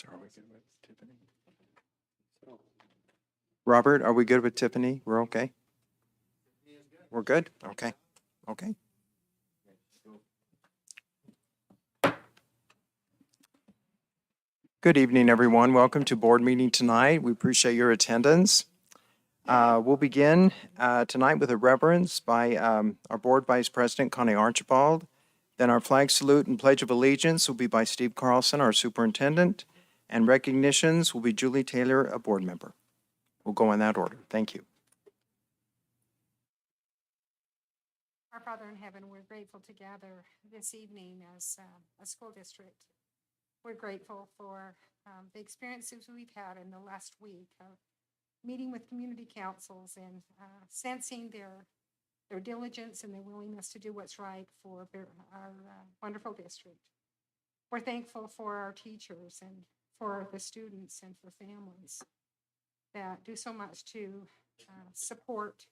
So are we good with Tiffany? Robert, are we good with Tiffany? We're okay? We're good? Okay. Okay. Good evening, everyone. Welcome to board meeting tonight. We appreciate your attendance. We'll begin tonight with a reverence by our board vice president, Connie Archibald. Then our flag salute and pledge of allegiance will be by Steve Carlson, our superintendent, and recognitions will be Julie Taylor, a board member. We'll go in that order. Thank you. Our Father in heaven, we're grateful to gather this evening as a school district. We're grateful for the experiences we've had in the last week of meeting with community councils and sensing their diligence and their willingness to do what's right for our wonderful district. We're thankful for our teachers and for the students and for families that do so much to support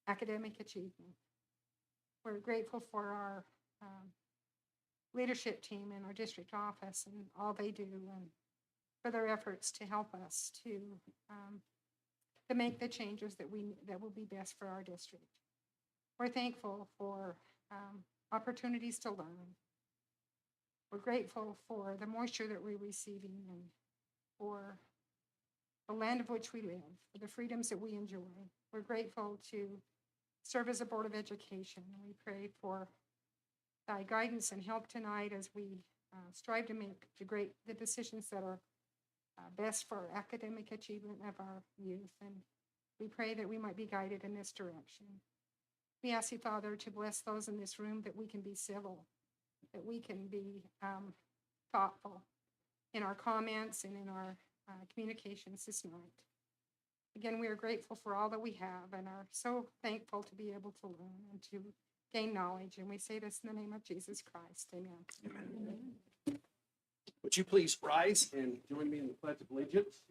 academic achievement. We're grateful for our leadership team in our district office and all they do and for their efforts to help us to make the changes that will be best for our district. We're thankful for opportunities to learn. We're grateful for the moisture that we're receiving and for the land of which we live, for the freedoms that we enjoy. We're grateful to serve as a Board of Education. And we pray for thy guidance and help tonight as we strive to make the decisions that are best for academic achievement of our youth. And we pray that we might be guided in this direction. We ask you, Father, to bless those in this room, that we can be civil, that we can be thoughtful in our comments and in our communications this night. Again, we are grateful for all that we have and are so thankful to be able to learn and to gain knowledge. And we say this in the name of Jesus Christ. Amen. Amen. Would you please rise and join me in the Pledge of Allegiance?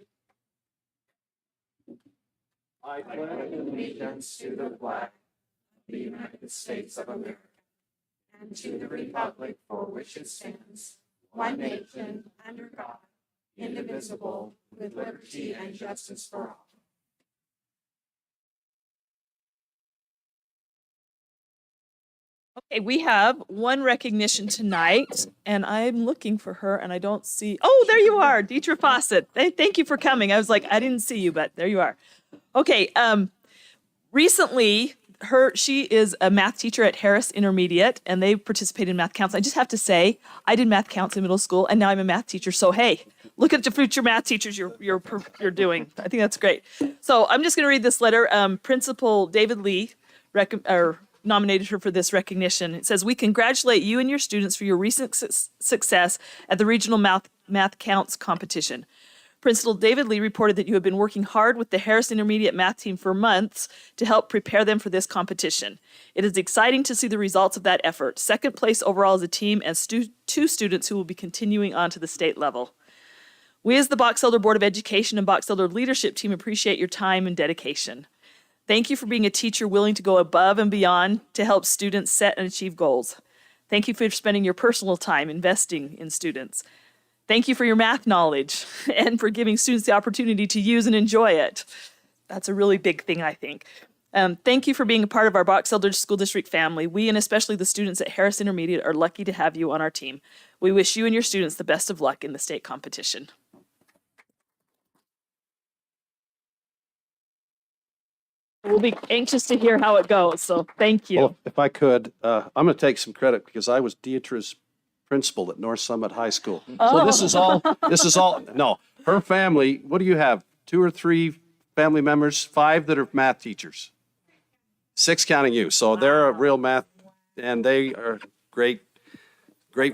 I pledge allegiance to the flag of the United States of America and to the republic for which it stands, one nation, under God, indivisible, with liberty and justice for all. Okay, we have one recognition tonight, and I'm looking for her, and I don't see. Oh, there you are, Deetra Fawcett. Thank you for coming. I was like, I didn't see you, but there you are. Okay, recently, she is a math teacher at Harris Intermediate, and they participate in math counts. I just have to say, I did math counts in middle school, and now I'm a math teacher. So hey, look at the future math teachers you're doing. I think that's great. So I'm just going to read this letter. Principal David Lee nominated her for this recognition. It says, "We congratulate you and your students for your recent success at the regional math counts competition. Principal David Lee reported that you have been working hard with the Harris Intermediate math team for months to help prepare them for this competition. It is exciting to see the results of that effort. Second place overall as a team and two students who will be continuing on to the state level. We as the Box Elder Board of Education and Box Elder leadership team appreciate your time and dedication. Thank you for being a teacher willing to go above and beyond to help students set and achieve goals. Thank you for spending your personal time investing in students. Thank you for your math knowledge and for giving students the opportunity to use and enjoy it. That's a really big thing, I think. Thank you for being a part of our Box Elder School District family. We, and especially the students at Harris Intermediate, are lucky to have you on our team. We wish you and your students the best of luck in the state competition." We'll be anxious to hear how it goes, so thank you. Well, if I could, I'm going to take some credit because I was Deetra's principal at North Summit High School. So this is all, no, her family, what do you have? 2 or 3 family members, 5 that are math teachers, 6 counting you. So they're a real math, and they are great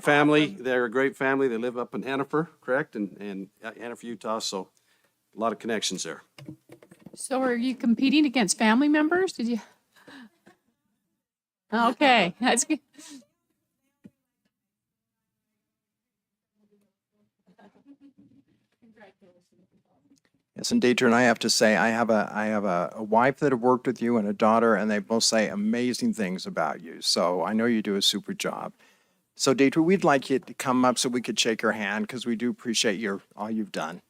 family. They're a great family. They live up in Hannaford, correct? And Hannaford, Utah, so a lot of connections there. So are you competing against family members? Did you? Okay, that's good. Yes, and Deidre, and I have to say, I have a wife that have worked with you and a daughter, and they both say amazing things about you. So I know you do a super job. So Deidre, we'd like you to come up so we could shake your hand because we do appreciate all you've done.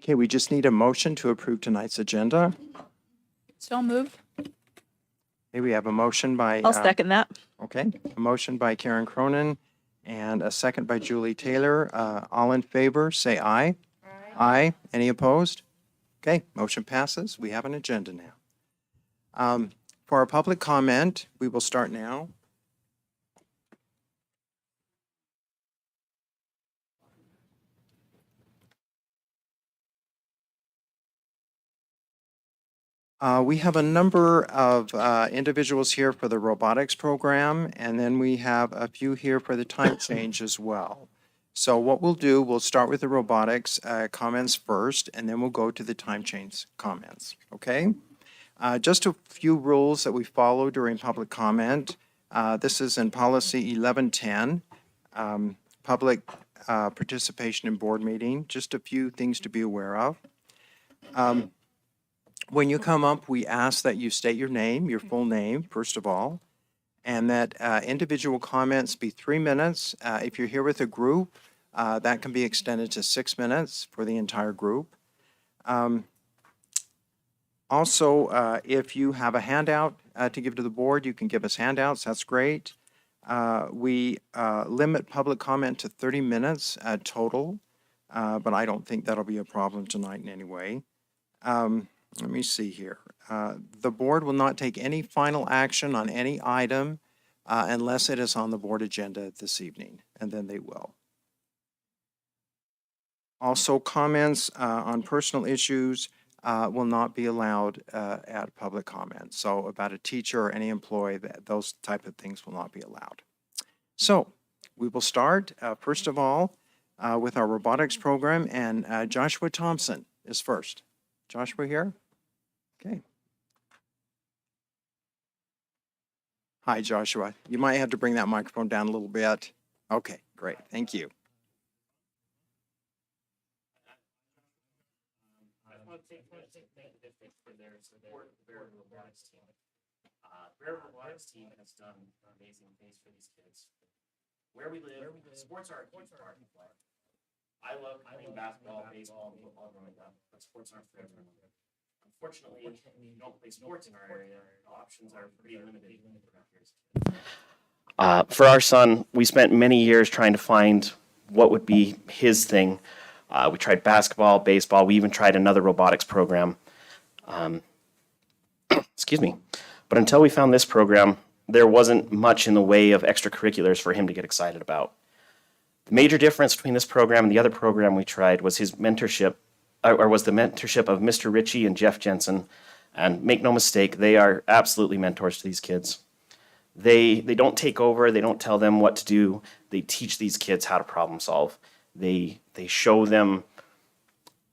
Okay, we just need a motion to approve tonight's agenda. So moved. Okay, we have a motion by. I'll second that. Okay, a motion by Karen Cronin and a second by Julie Taylor. All in favor, say aye. Aye. Any opposed? Okay, motion passes. We have an agenda now. For our public comment, we will start now. We have a number of individuals here for the robotics program, and then we have a few here for the time change as well. So what we'll do, we'll start with the robotics comments first, and then we'll go to the time change comments, okay? Just a few rules that we follow during public comment. This is in policy 1110, public participation in board meeting. Just a few things to be aware of. When you come up, we ask that you state your name, your full name, first of all, and that individual comments be 3 minutes. If you're here with a group, that can be extended to 6 minutes for the entire group. Also, if you have a handout to give to the board, you can give us handouts. That's great. We limit public comment to 30 minutes total, but I don't think that'll be a problem tonight in any way. Let me see here. The board will not take any final action on any item unless it is on the board agenda this evening, and then they will. Also, comments on personal issues will not be allowed at public comment. So about a teacher or any employee, those type of things will not be allowed. So we will start, first of all, with our robotics program, and Joshua Thompson is first. Joshua here? Okay. Hi, Joshua. You might have to bring that microphone down a little bit. Okay, great. Thank you. I want to thank the district for their support, the Bear Robotics team. Bear Robotics team has done amazing things for these kids. Where we live, sports are a huge part of life. I love playing basketball, baseball, and football growing up, but sports aren't for everyone. Unfortunately, we don't play sports in our area. Options are pretty limited for our kids. For our son, we spent many years trying to find what would be his thing. We tried basketball, baseball. We even tried another robotics program. Excuse me. But until we found this program, there wasn't much in the way of extracurriculars for him to get excited about. The major difference between this program and the other program we tried was his mentorship, or was the mentorship of Mr. Ritchie and Jeff Jensen. And make no mistake, they are absolutely mentors to these kids. They don't take over. They don't tell them what to do. They teach these kids how to problem solve. They show them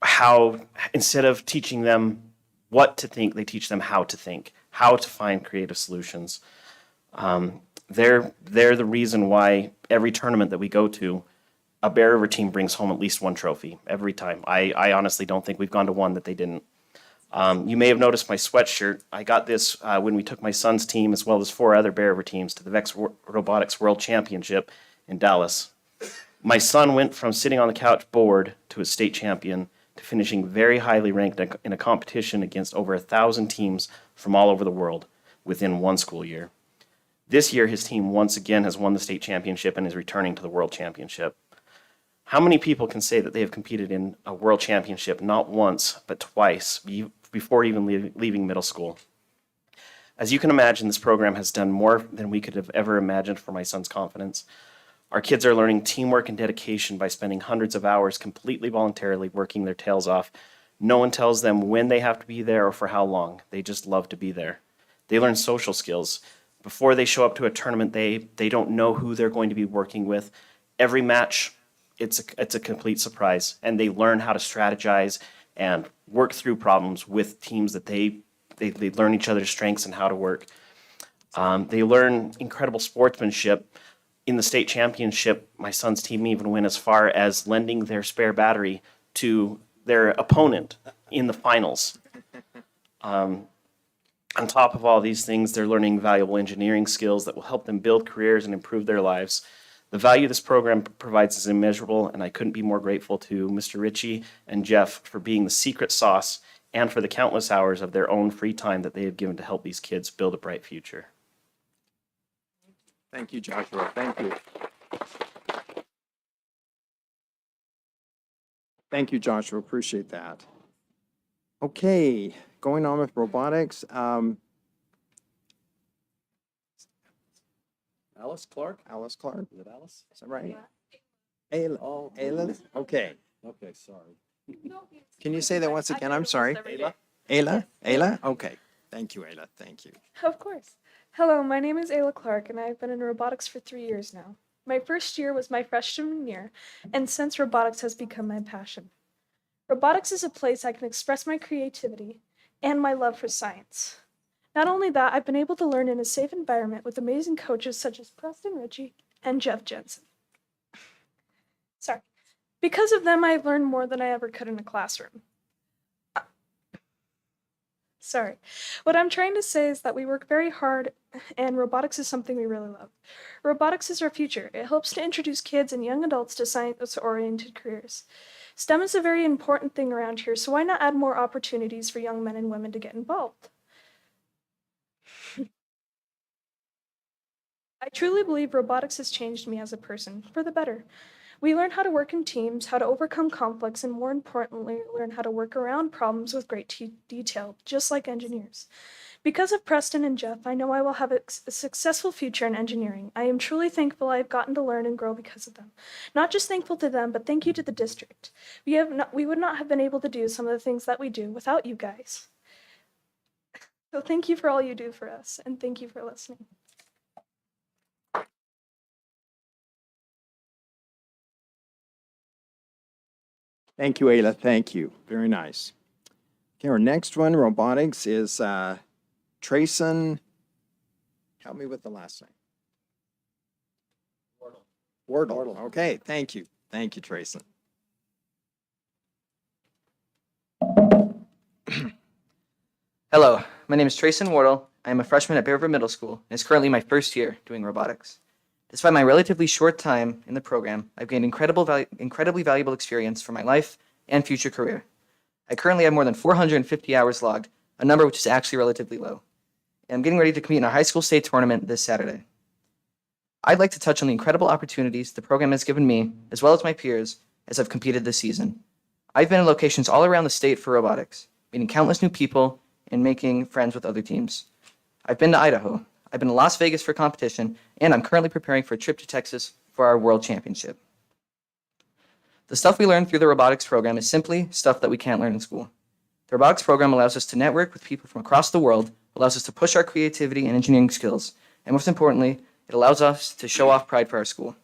how, instead of teaching them what to think, they teach them how to think, how to find creative solutions. They're the reason why every tournament that we go to, a Bear River team brings home at least one trophy every time. I honestly don't think we've gone to one that they didn't. You may have noticed my sweatshirt. I got this when we took my son's team as well as 4 other Bear River teams to the VEX Robotics World Championship in Dallas. My son went from sitting on the couch bored to a state champion to finishing very highly ranked in a competition against over 1,000 teams from all over the world within one school year. This year, his team once again has won the state championship and is returning to the world championship. How many people can say that they have competed in a world championship not once, but twice before even leaving middle school? As you can imagine, this program has done more than we could have ever imagined for my son's confidence. Our kids are learning teamwork and dedication by spending hundreds of hours completely voluntarily working their tails off. No one tells them when they have to be there or for how long. They just love to be there. They learn social skills. Before they show up to a tournament, they don't know who they're going to be working with. Every match it's a complete surprise. And they learn how to strategize and work through problems with teams that they learn each other's strengths and how to work. They learn incredible sportsmanship. In the state championship, my son's team even went as far as lending their spare battery to their opponent in the finals. On top of all these things, they're learning valuable engineering skills that will help them build careers and improve their lives. The value this program provides is immeasurable, and I couldn't be more grateful to Mr. Ritchie and Jeff for being the secret sauce and for the countless hours of their own free time that they have given to help these kids build a bright future. Thank you, Joshua. Thank you. Thank you, Joshua. Appreciate that. Okay, going on with robotics. Alice Clark? Alice Clark, Is it Alice? is that right? Ayla. Oh, Ayla? Okay. okay, sorry. Can you say that once again? I'm sorry. Ayla? Ayla? Ayla? Okay. Thank you, Ayla. Thank you. Of course. Hello, my name is Ayla Clark, and I've been in robotics for 3 years now. My first year was my freshman year, and since robotics has become my passion. Robotics is a place I can express my creativity and my love for science. Not only that, I've been able to learn in a safe environment with amazing coaches such as Preston Ritchie and Jeff Jensen. Sorry. Because of them, I've learned more than I ever could in a classroom. Sorry. What I'm trying to say is that we work very hard, and robotics is something we really love. Robotics is our future. It helps to introduce kids and young adults to science-oriented careers. STEM is a very important thing around here, so why not add more opportunities for young men and women to get involved? I truly believe robotics has changed me as a person, for the better. We learn how to work in teams, how to overcome conflicts, and more importantly, learn how to work around problems with great detail, just like engineers. Because of Preston and Jeff, I know I will have a successful future in engineering. I am truly thankful I've gotten to learn and grow because of them. Not just thankful to them, but thank you to the district. We would not have been able to do some of the things that we do without you guys. So thank you for all you do for us, and thank you for listening. Thank you, Ayla. Thank you. Very nice. Okay, our next one, robotics, is Trayson. Help me with the last name. Wardle. Okay, thank you. Thank you, Trayson. Hello, my name is Trayson Wardle. I am a freshman at Bear River Middle School, and it's currently my first year doing robotics. Despite my relatively short time in the program, I've gained incredibly valuable experience for my life and future career. I currently have more than 450 hours logged, a number which is actually relatively low. And I'm getting ready to compete in our high school state tournament this Saturday. I'd like to touch on the incredible opportunities the program has given me, as well as my peers, as I've competed this season. I've been in locations all around the state for robotics, meeting countless new people and making friends with other teams. I've been to Idaho. I've been to Las Vegas for competition, and I'm currently preparing for a trip to Texas for our World Championship. The stuff we learn through the robotics program is simply stuff that we can't learn in school. The robotics program allows us to network with people from across the world, allows us to push our creativity and engineering skills, and most importantly, it allows us to show off pride for our school.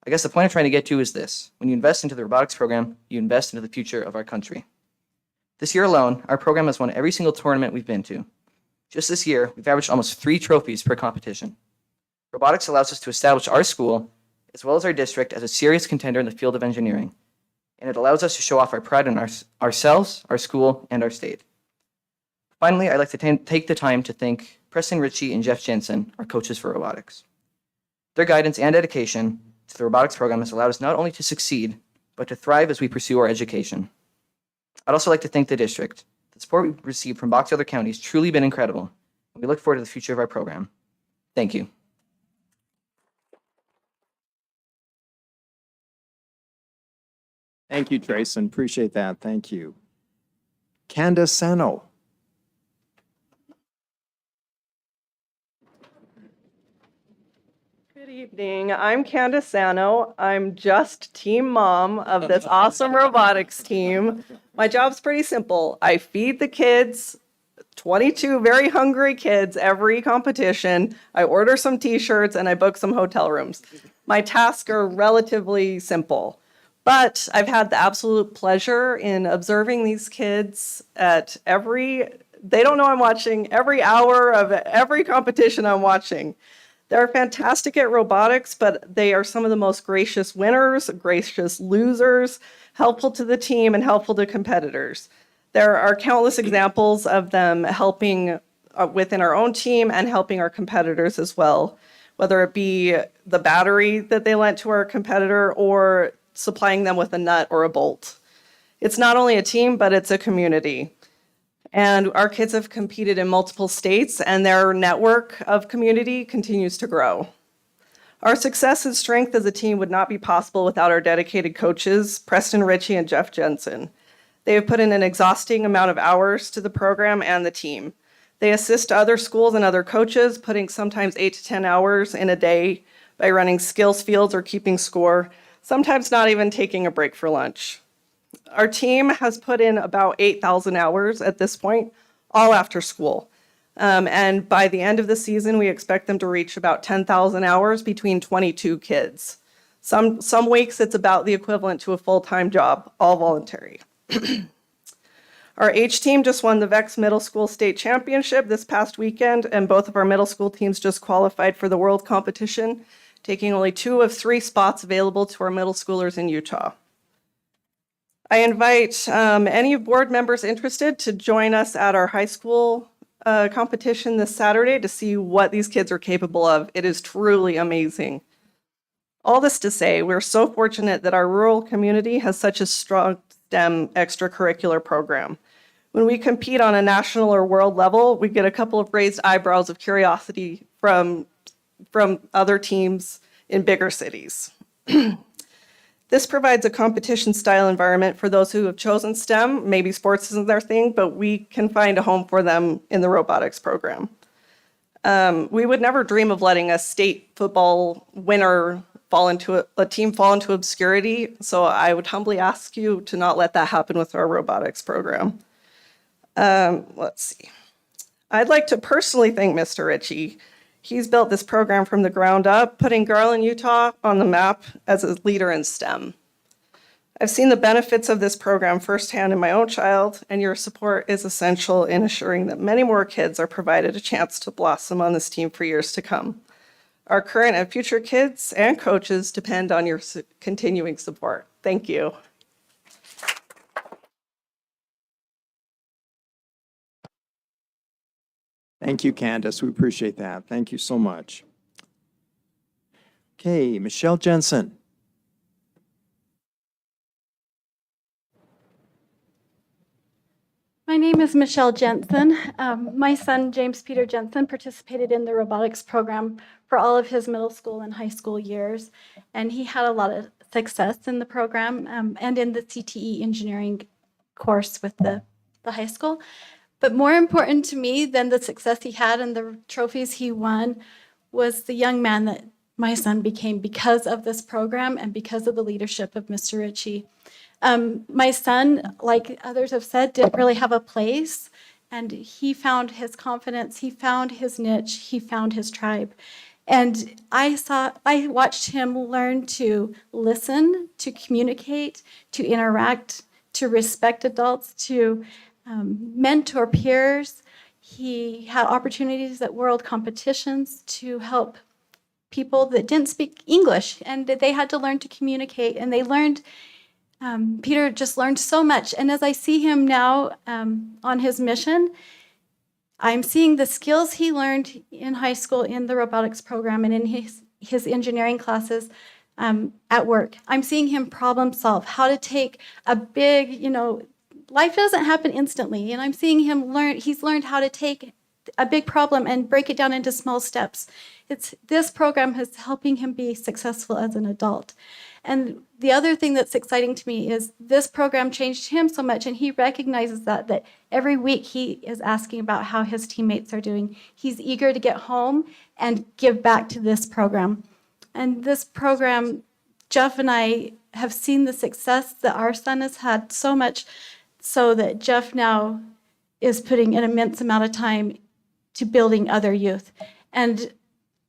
I guess the point I'm trying to get to is this. When you invest into the robotics program, you invest into the future of our country. This year alone, our program has won every single tournament we've been to. Just this year, we've averaged almost 3 trophies per competition. Robotics allows us to establish our school, as well as our district, as a serious contender in the field of engineering. And it allows us to show off our pride in ourselves, our school, and our state. Finally, I'd like to take the time to thank Preston Ritchie and Jeff Jensen, our coaches for robotics. Their guidance and dedication to the robotics program has allowed us not only to succeed, but to thrive as we pursue our education. I'd also like to thank the district. The support we've received from Box Elder County has truly been incredible, and we look forward to the future of our program. Thank you. Thank you, Trayson. Appreciate that. Thank you. Candace Sano. Good evening. I'm Candace Sano. I'm just team mom of this awesome robotics team. My job's pretty simple. I feed the kids, 22 very hungry kids every competition. I order some t-shirts and I book some hotel rooms. My tasks are relatively simple, but I've had the absolute pleasure in observing these kids at they don't know I'm watching every hour of every competition I'm watching. They're fantastic at robotics, but they are some of the most gracious winners, gracious losers, helpful to the team, and helpful to competitors. There are countless examples of them helping within our own team and helping our competitors as well, whether it be the battery that they lent to our competitor or supplying them with a nut or a bolt. It's not only a team, but it's a community. And our kids have competed in multiple states, and their network of community continues to grow. Our success and strength as a team would not be possible without our dedicated coaches, Preston Ritchie and Jeff Jensen. They have put in an exhausting amount of hours to the program and the team. They assist other schools and other coaches, putting sometimes 8 to 10 hours in a day by running skills fields or keeping score, sometimes not even taking a break for lunch. Our team has put in about 8,000 hours at this point, all after school. And by the end of the season, we expect them to reach about 10,000 hours between 22 kids. Some weeks, it's about the equivalent to a full-time job, all voluntary. Our H team just won the VEX Middle School State Championship this past weekend, and both of our middle school teams just qualified for the world competition, taking only 2 of 3 spots available to our middle schoolers in Utah. I invite any board members interested to join us at our high school competition this Saturday to see what these kids are capable of. It is truly amazing. All this to say, we're so fortunate that our rural community has such a strong STEM extracurricular program. When we compete on a national or world level, we get a couple of raised eyebrows of curiosity from other teams in bigger cities. This provides a competition-style environment for those who have chosen STEM. Maybe sports isn't their thing, but we can find a home for them in the robotics program. We would never dream of letting a state football winner a team fall into obscurity, so I would humbly ask you to not let that happen with our robotics program. Let's see. I'd like to personally thank Mr. Ritchie. He's built this program from the ground up, putting Garland, Utah on the map as a leader in STEM. I've seen the benefits of this program firsthand in my own child, and your support is essential in assuring that many more kids are provided a chance to blossom on this team for years to come. Our current and future kids and coaches depend on your continuing support. Thank you. Thank you, Candace. We appreciate that. Thank you so much. Okay, Michelle Jensen. My name is Michelle Jensen. My son, James Peter Jensen, participated in the robotics program for all of his middle school and high school years, and he had a lot of success in the program and in the CTE engineering course with the high school. But more important to me than the success he had and the trophies he won was the young man that my son became because of this program and because of the leadership of Mr. Ritchie. My son, like others have said, didn't really have a place, and he found his confidence, he found his niche, he found his tribe. And I watched him learn to listen, to communicate, to interact, to respect adults, to mentor peers. He had opportunities at world competitions to help people that didn't speak English, and they had to learn to communicate, and they learned. Peter just learned so much. And as I see him now on his mission, I'm seeing the skills he learned in high school in the robotics program and in his engineering classes at work. I'm seeing him problem solve, how to take a big, life doesn't happen instantly. And I'm seeing him he's learned how to take a big problem and break it down into small steps. This program is helping him be successful as an adult. And the other thing that's exciting to me is this program changed him so much, and he recognizes that every week he is asking about how his teammates are doing. He's eager to get home and give back to this program. And this program, Jeff and I have seen the success that our son has had so much so that Jeff now is putting an immense amount of time to building other youth. And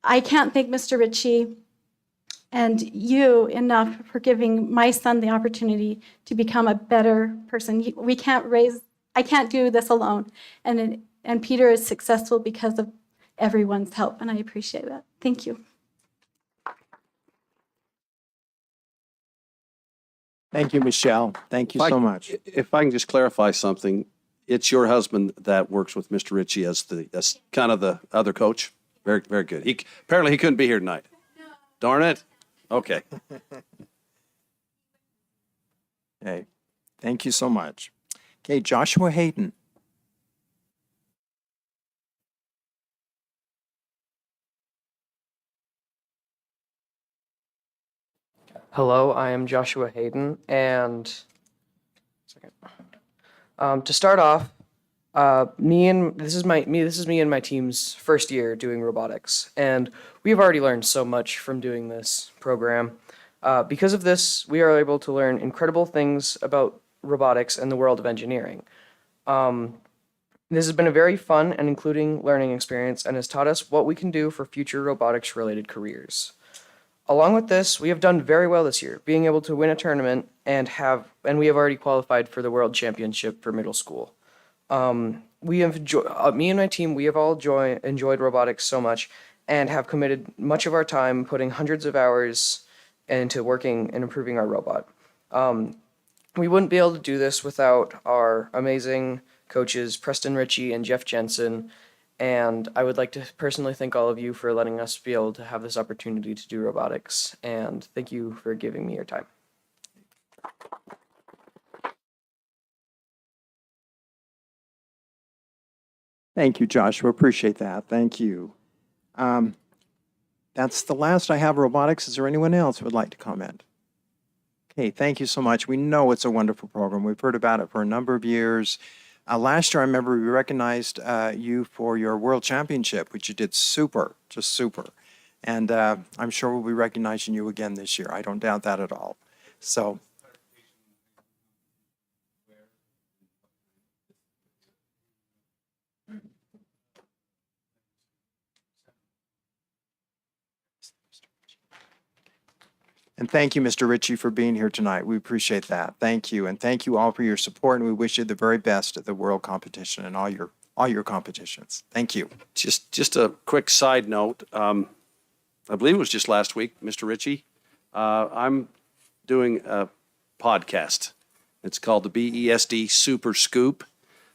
I can't thank Mr. Ritchie and you enough for giving my son the opportunity to become a better person. I can't do this alone. And Peter is successful because of everyone's help, and I appreciate that. Thank you. Thank you, Michelle. Thank you If I- so much. If I can just clarify something, it's your husband that works with Mr. Ritchie as kind of the other coach? Very, very good. Apparently he couldn't be here tonight. Darn it. Okay. Okay, thank you so much. Okay, Joshua Hayden. Hello, I am Joshua Hayden, and to start off, this is me and my team's first year doing robotics, and we've already learned so much from doing this program. Because of this, we are able to learn incredible things about robotics and the world of engineering. This has been a very fun and including learning experience and has taught us what we can do for future robotics-related careers. Along with this, we have done very well this year, being able to win a tournament and we have already qualified for the World Championship for middle school. Me and my team, we have all enjoyed robotics so much and have committed much of our time putting hundreds of hours into working and improving our robot. We wouldn't be able to do this without our amazing coaches, Preston Ritchie and Jeff Jensen, and I would like to personally thank all of you for letting us be able to have this opportunity to do robotics, and thank you for giving me your time. Thank you, Joshua. Appreciate that. Thank you. That's the last I have robotics. Is there anyone else who would like to comment? Okay, thank you so much. We know it's a wonderful program. We've heard about it for a number of years. Last year, I remember we recognized you for your World Championship, which you did super, just super. And I'm sure we'll be recognizing you again this year. I don't doubt that at all. So. And thank you, Mr. Ritchie, for being here tonight. We appreciate that. Thank you. And thank you all for your support. And we wish you the very best at the World Competition and all your competitions. Thank you. Just a quick side note. I believe it was just last week, Mr. Ritchie. I'm doing a podcast. It's called the BESD Super Scoop,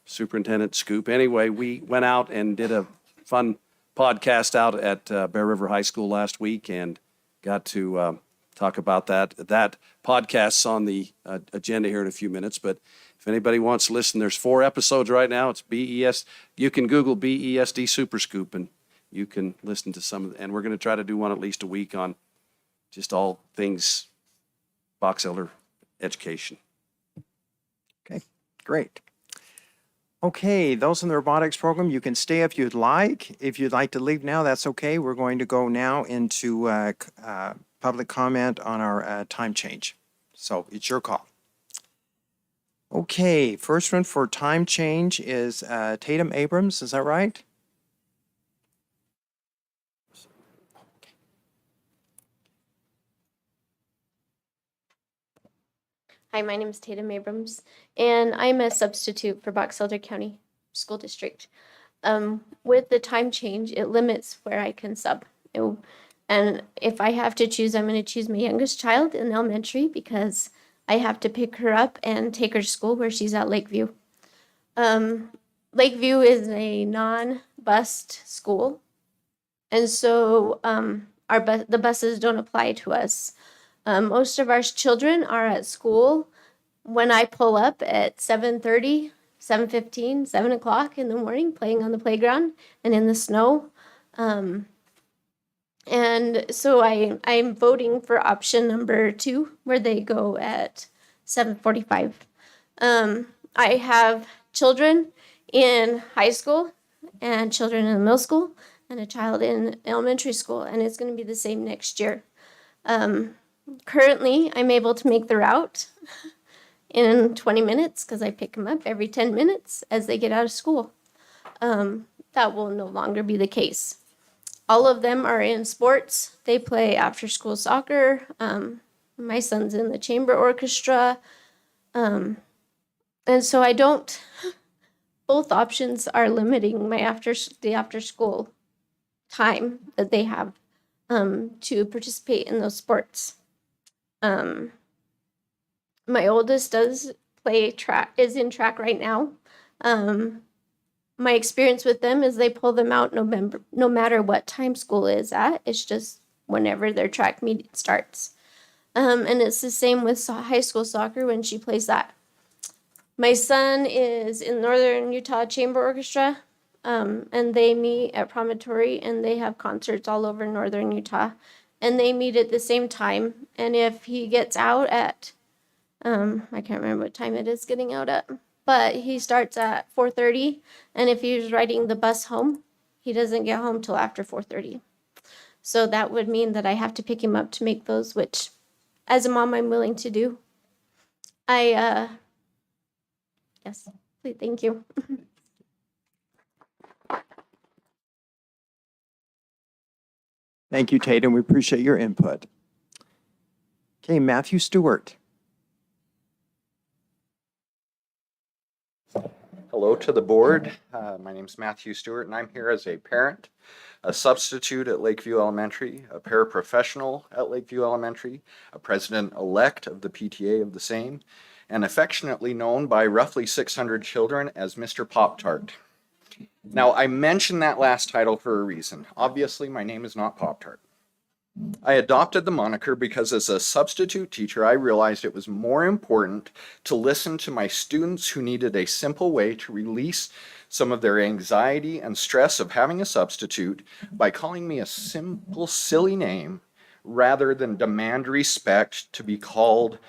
Superintendent Scoop. Anyway, we went out and did a fun podcast out at Bear River High School last week and got to talk about that. That podcast's on the agenda here in a few minutes, but if anybody wants to listen, there's 4 episodes right now. It's BES. You can Google BESD Super Scoop and you can listen to some of and we're going to try to do one at least a week on just all things Box Elder education. Okay, great. Okay, those in the robotics program, you can stay if you'd like. If you'd like to leave now, that's okay. We're going to go now into public comment on our time change. So it's your call. Okay, first one for time change is Tatum Abrams. Is that right? Hi, my name is Tatum Abrams, and I'm a substitute for Box Elder County School District. With the time change, it limits where I can sub. And if I have to choose, I'm going to choose my youngest child in elementary because I have to pick her up and take her to school where she's at Lakeview. Lakeview is a non-bused school, and so the buses don't apply to us. Most of our children are at school when I pull up at 7:30, 7:15, 7 o'clock in the morning, playing on the playground and in the snow. And so I'm voting for option number 2, where they go at 7:45. I have children in high school and children in middle school and a child in elementary school, and it's going to be the same next year. Currently, I'm able to make the route in 20 minutes because I pick them up every 10 minutes as they get out of school. That will no longer be the case. all of them are in sports. They play after school soccer. My son's in the chamber orchestra. And so I don't, both options are limiting my after school time that they have to participate in those sports. My oldest does play track, is in track right now. My experience with them is they pull them out no matter what time school is at. It's just whenever their track meet starts. And it's the same with high school soccer when she plays that. My son is in Northern Utah Chamber Orchestra, and they meet at Promontory, and they have concerts all over Northern Utah, and they meet at the same time. And if he gets out at, I can't remember what time it is getting out at, but he starts at 4:30, and if he's riding the bus home, he doesn't get home till after 4:30. So that would mean that I have to pick him up to make those, which as a mom, I'm willing to do. Yes, please, thank you. Thank you, Tatum. We appreciate your input. Okay, Matthew Stewart. Hello to the board. My name is Matthew Stewart, and I'm here as a parent, a substitute at Lakeview Elementary, a paraprofessional at Lakeview Elementary, a president-elect of the PTA of the same, and affectionately known by roughly 600 children as Mr. Pop-Tart. Now, I mentioned that last title for a reason. Obviously, my name is not Pop-Tart. I adopted the moniker because as a substitute teacher, I realized it was more important to listen to my students who needed a simple way to release some of their anxiety and stress of having a substitute by calling me a simple, silly name rather than demand respect to be called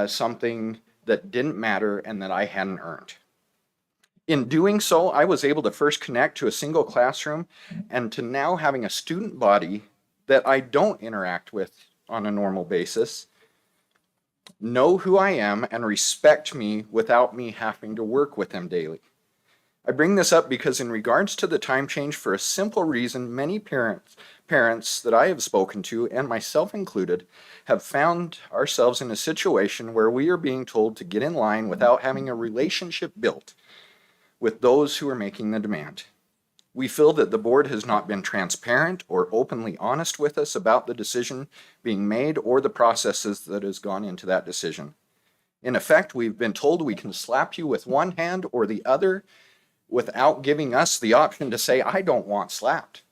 something that didn't matter and that I hadn't earned. In doing so, I was able to first connect to a single classroom and to now having a student body that I don't interact with on a normal basis, know who I am and respect me without me having to work with them daily. I bring this up because in regards to the time change, for a simple reason, many parents that I have spoken to, and myself included, have found ourselves in a situation where we are being told to get in line without having a relationship built with those who are making the demand. We feel that the board has not been transparent or openly honest with us about the decision being made or the processes that has gone into that decision. In effect, we've been told we can slap you with one hand or the other without giving us the option to say, I don't want slapped.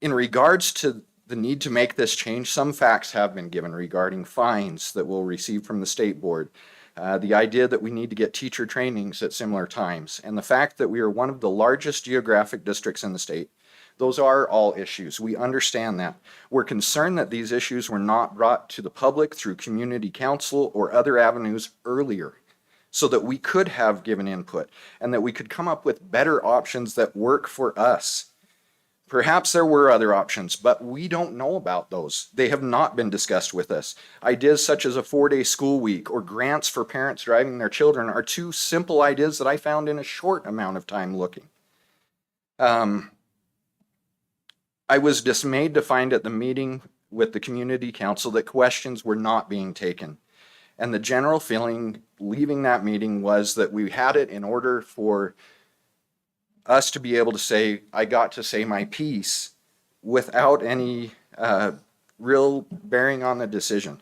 In regards to the need to make this change, some facts have been given regarding fines that we'll receive from the state board. The idea that we need to get teacher trainings at similar times, and the fact that we are one of the largest geographic districts in the state. Those are all issues. We understand that. We're concerned that these issues were not brought to the public through community council or other avenues earlier, so that we could have given input and that we could come up with better options that work for us. Perhaps there were other options, but we don't know about those. They have not been discussed with us. Ideas such as a 4-day school week or grants for parents driving their children are two simple ideas that I found in a short amount of time looking. I was dismayed to find at the meeting with the community council that questions were not being taken. And the general feeling leaving that meeting was that we had it in order for us to be able to say, I got to say my piece without any real bearing on the decision.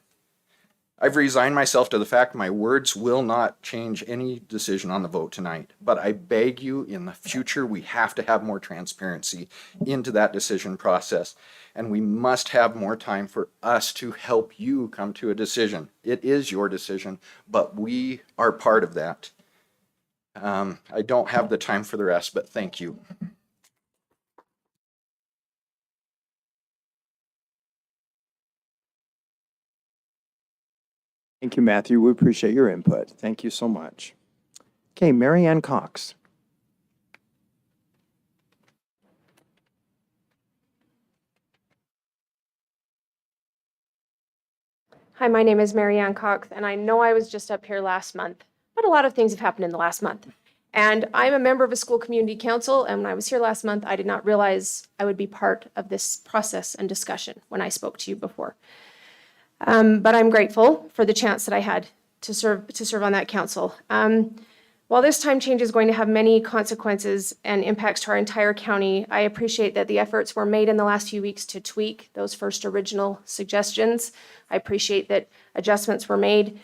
I've resigned myself to the fact my words will not change any decision on the vote tonight, but I beg you, in the future, we have to have more transparency into that decision process, and we must have more time for us to help you come to a decision. It is your decision, but we are part of that. I don't have the time for the rest, but thank you. Thank you, Matthew. We appreciate your input. Thank you so much. Okay, Mary Ann Cox. Hi, my name is Mary Ann Cox, and I know I was just up here last month, but a lot of things have happened in the last month. And I'm a member of a school community council, and when I was here last month, I did not realize I would be part of this process and discussion when I spoke to you before. But I'm grateful for the chance that I had to serve on that council. While this time change is going to have many consequences and impacts to our entire county, I appreciate that the efforts were made in the last few weeks to tweak those first original suggestions. I appreciate that adjustments were made.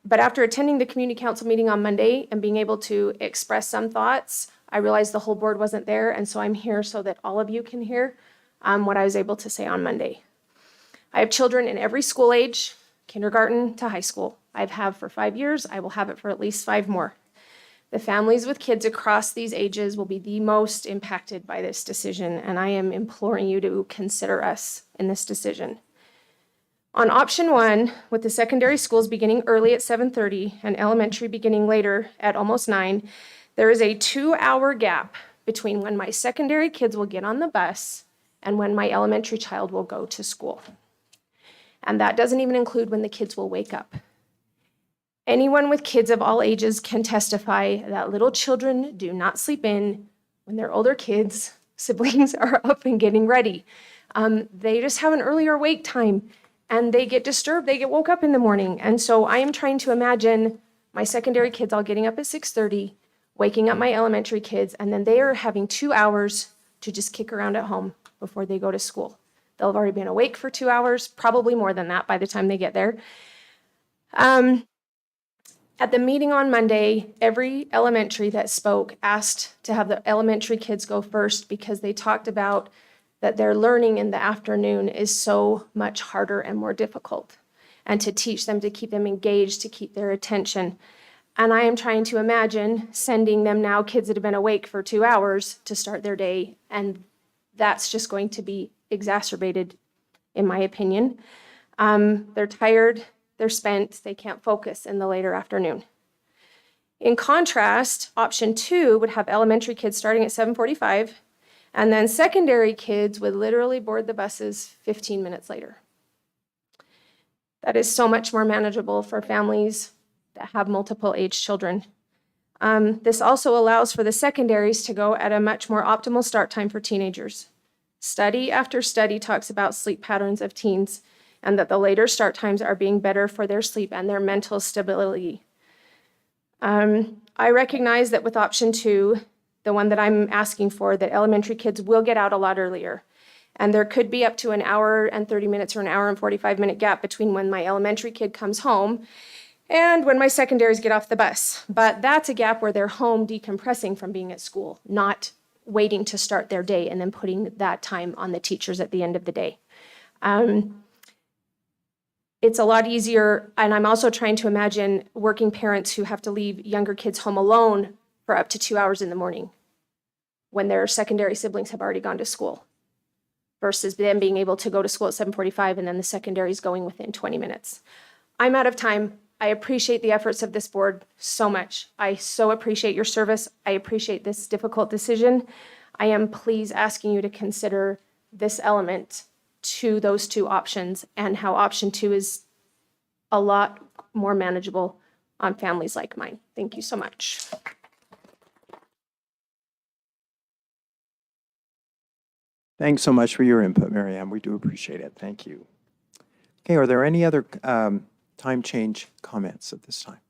But after attending the community council meeting on Monday and being able to express some thoughts, I realized the whole board wasn't there, and so I'm here so that all of you can hear what I was able to say on Monday. I have children in every school age, kindergarten to high school. I've had for 5 years. I will have it for at least 5 more. The families with kids across these ages will be the most impacted by this decision, and I am imploring you to consider us in this decision. On option 1, with the secondary schools beginning early at 7:30 and elementary beginning later at almost 9, there is a 2-hour gap between when my secondary kids will get on the bus and when my elementary child will go to school. And that doesn't even include when the kids will wake up. Anyone with kids of all ages can testify that little children do not sleep in when their older kids, siblings, are up and getting ready. They just have an earlier wake time and they get disturbed. They get woke up in the morning. And so I am trying to imagine my secondary kids all getting up at 6:30, waking up my elementary kids, and then they are having 2 hours to just kick around at home before they go to school. They'll have already been awake for 2 hours, probably more than that by the time they get there. At the meeting on Monday, every elementary that spoke asked to have the elementary kids go first because they talked about that their learning in the afternoon is so much harder and more difficult, and to teach them, to keep them engaged, to keep their attention. And I am trying to imagine sending them now, kids that have been awake for 2 hours, to start their day, and that's just going to be exacerbated, in my opinion. They're tired, they're spent, they can't focus in the later afternoon. In contrast, option 2 would have elementary kids starting at 7:45, and then secondary kids would literally board the buses 15 minutes later. That is so much more manageable for families that have multiple age children. This also allows for the secondaries to go at a much more optimal start time for teenagers. Study after study talks about sleep patterns of teens and that the later start times are being better for their sleep and their mental stability. I recognize that with option 2, the one that I'm asking for, that elementary kids will get out a lot earlier. And there could be up to an hour and 30 minutes or an hour and 45-minute gap between when my elementary kid comes home and when my secondaries get off the bus. But that's a gap where they're home decompressing from being at school, not waiting to start their day and then putting that time on the teachers at the end of the day. It's a lot easier, and I'm also trying to imagine working parents who have to leave younger kids home alone for up to 2 hours in the morning when their secondary siblings have already gone to school, versus them being able to go to school at 7:45 and then the secondaries going within 20 minutes. I'm out of time. I appreciate the efforts of this board so much. I so appreciate your service. I appreciate this difficult decision. I am please asking you to consider this element to those 2 options and how option 2 is a lot more manageable on families like mine. Thank you so much. Thanks so much for your input, Mary Ann. We do appreciate it. Thank you. Okay, are there any other time change comments at this time?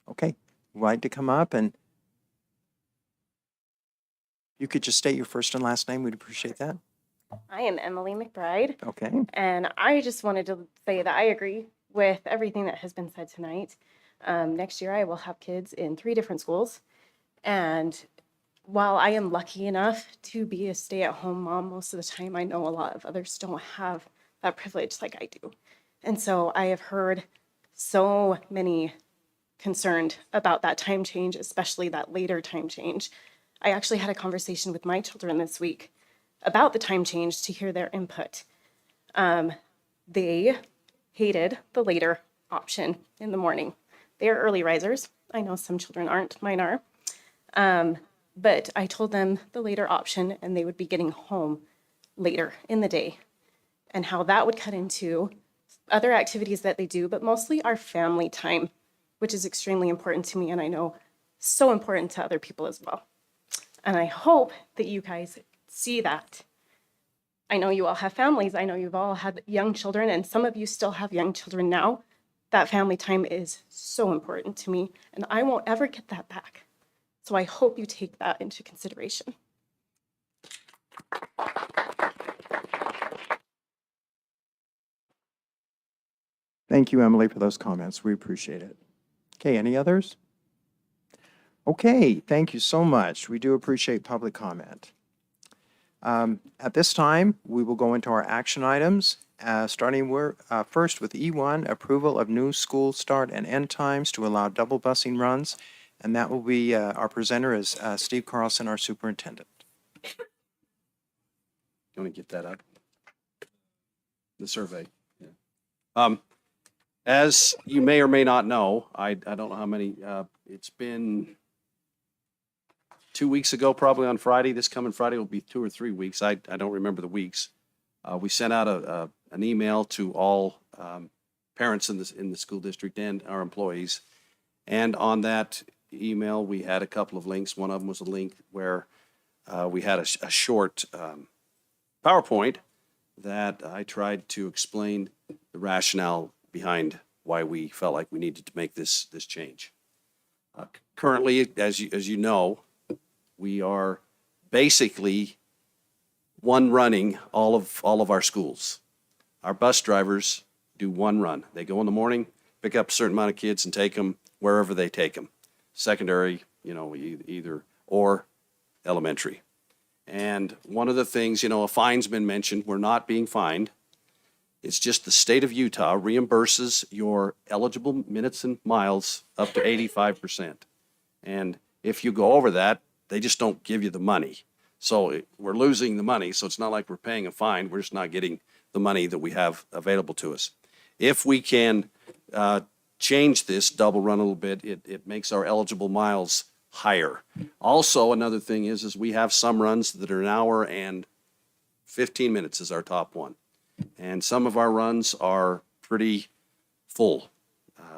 Okay, would like to come up, and you could just state your first and last name. We'd appreciate that. I am Emily McBride. Okay. And I just wanted to say that I agree with everything that has been said tonight. Next year, I will have kids in 3 different schools. And while I am lucky enough to be a stay-at-home mom most of the time, I know a lot of others don't have that privilege like I do. And so I have heard so many concerned about that time change, especially that later time change. I actually had a conversation with my children this week about the time change to hear their input. They hated the later option in the morning. They are early risers. I know some children aren't, mine are. But I told them the later option and they would be getting home later in the day and how that would cut into other activities that they do, but mostly our family time, which is extremely important to me. And I know so important to other people as well. And I hope that you guys see that. I know you all have families. I know you've all had young children, and some of you still have young children now. That family time is so important to me, and I won't ever get that back. So I hope you take that into consideration. Thank you, Emily, for those comments. We appreciate it. Okay, any others? Okay, thank you so much. We do appreciate public comment. At this time, we will go into our action items, starting first with E1, approval of new school start and end times to allow double busing runs. And that will be, our presenter is Steve Carlson, our superintendent. You want to get that up? The survey. Yeah. As you may or may not know, I don't know how many, it's been 2 weeks ago, probably on Friday. This coming Friday will be 2 or 3 weeks. I don't remember the weeks. We sent out an email to all parents in the school district and our employees. And on that email, we had a couple of links. One of them was a link where we had a short PowerPoint that I tried to explain the rationale behind why we felt like we needed to make this change. Currently, as you know, we are basically one running all of our schools. Our bus drivers do one run. They go in the morning, pick up a certain amount of kids and take them wherever they take them. Secondary, either or elementary. And one of the things, a fine's been mentioned. We're not being fined. It's just the state of Utah reimburses your eligible minutes and miles up to 85%. And if you go over that, they just don't give you the money. So we're losing the money. So it's not like we're paying a fine. We're just not getting the money that we have available to us. If we can change this double run a little bit, it makes our eligible miles higher. Also, another thing is we have some runs that are an hour and 15 minutes is our top one. And some of our runs are pretty full.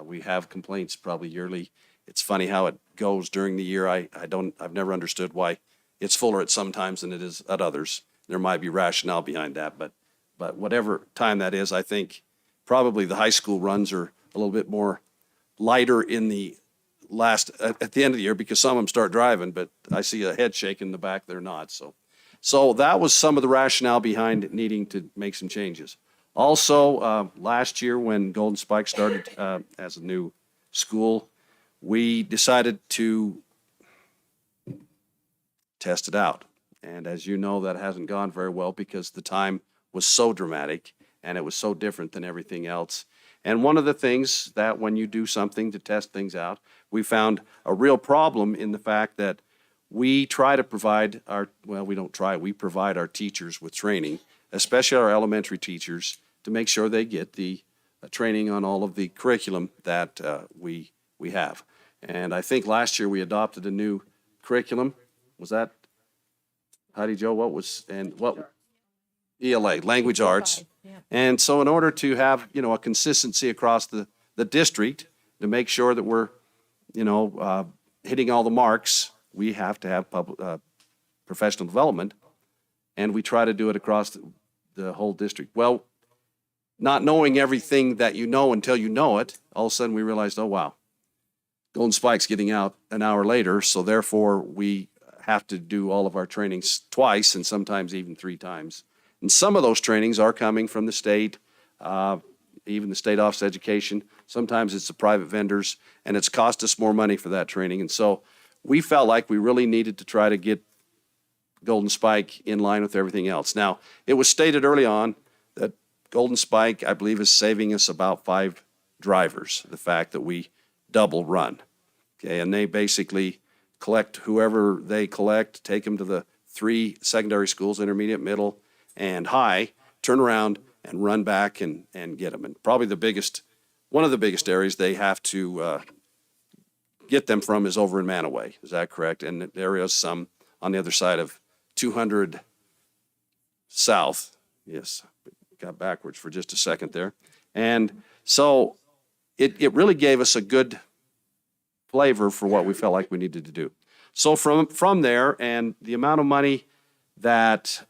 We have complaints probably yearly. It's funny how it goes during the year. I've never understood why it's fuller at some times than it is at others. There might be rationale behind that, but whatever time that is, I think probably the high school runs are a little bit more lighter in the at the end of the year because some of them start driving, but I see a head shake in the back, they're not. So that was some of the rationale behind needing to make some changes. Also, last year when Golden Spike started as a new school, we decided to test it out. And as you know, that hasn't gone very well because the time was so dramatic and it was so different than everything else. And one of the things that when you do something to test things out, we found a real problem in the fact that we try to provide we provide our teachers with training, especially our elementary teachers, to make sure they get the training on all of the curriculum that we have. And I think last year we adopted a new curriculum. Was that, Heidi Jo, ELA, language arts. And so in order to have, a consistency across the district to make sure that we're, hitting all the marks, we have to have professional development, and we try to do it across the whole district. Well, not knowing everything that you know until you know it, all of a sudden we realized, oh, wow, Golden Spike's getting out an hour later, so therefore we have to do all of our trainings twice and sometimes even 3 times. And some of those trainings are coming from the state, even the state office of education. Sometimes it's the private vendors, and it's cost us more money for that training. And so we felt like we really needed to try to get Golden Spike in line with everything else. Now, it was stated early on that Golden Spike, I believe, is saving us about 5 drivers, the fact that we double run. Okay, and they basically collect whoever they collect, take them to the 3 secondary schools, intermediate, middle, and high, turn around and run back and get them. And probably one of the biggest areas they have to get them from is over in Manaway. Is that correct? And there is some on the other side of 200 South. Yes, got backwards for just a second there. And so it really gave us a good flavor for what we felt like we needed to do. So from there, and the amount of money that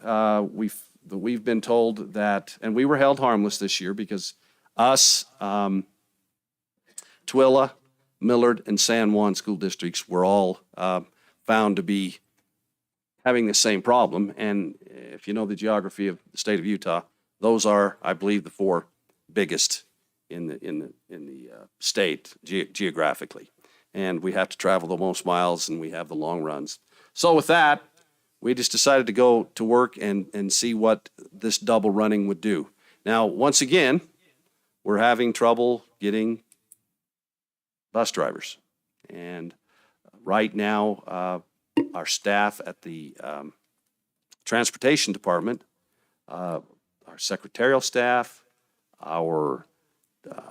we've been told that, and we were held harmless this year because us, Tooele, Millard, and San Juan school districts were all found to be having the same problem. And if you know the geography of the state of Utah, those are, I believe, the four biggest in the state geographically. And we have to travel the most miles, and we have the long runs. So with that, we just decided to go to work and see what this double running would do. Now, once again, we're having trouble getting bus drivers. And right now, our staff at the transportation department, our secretarial staff, our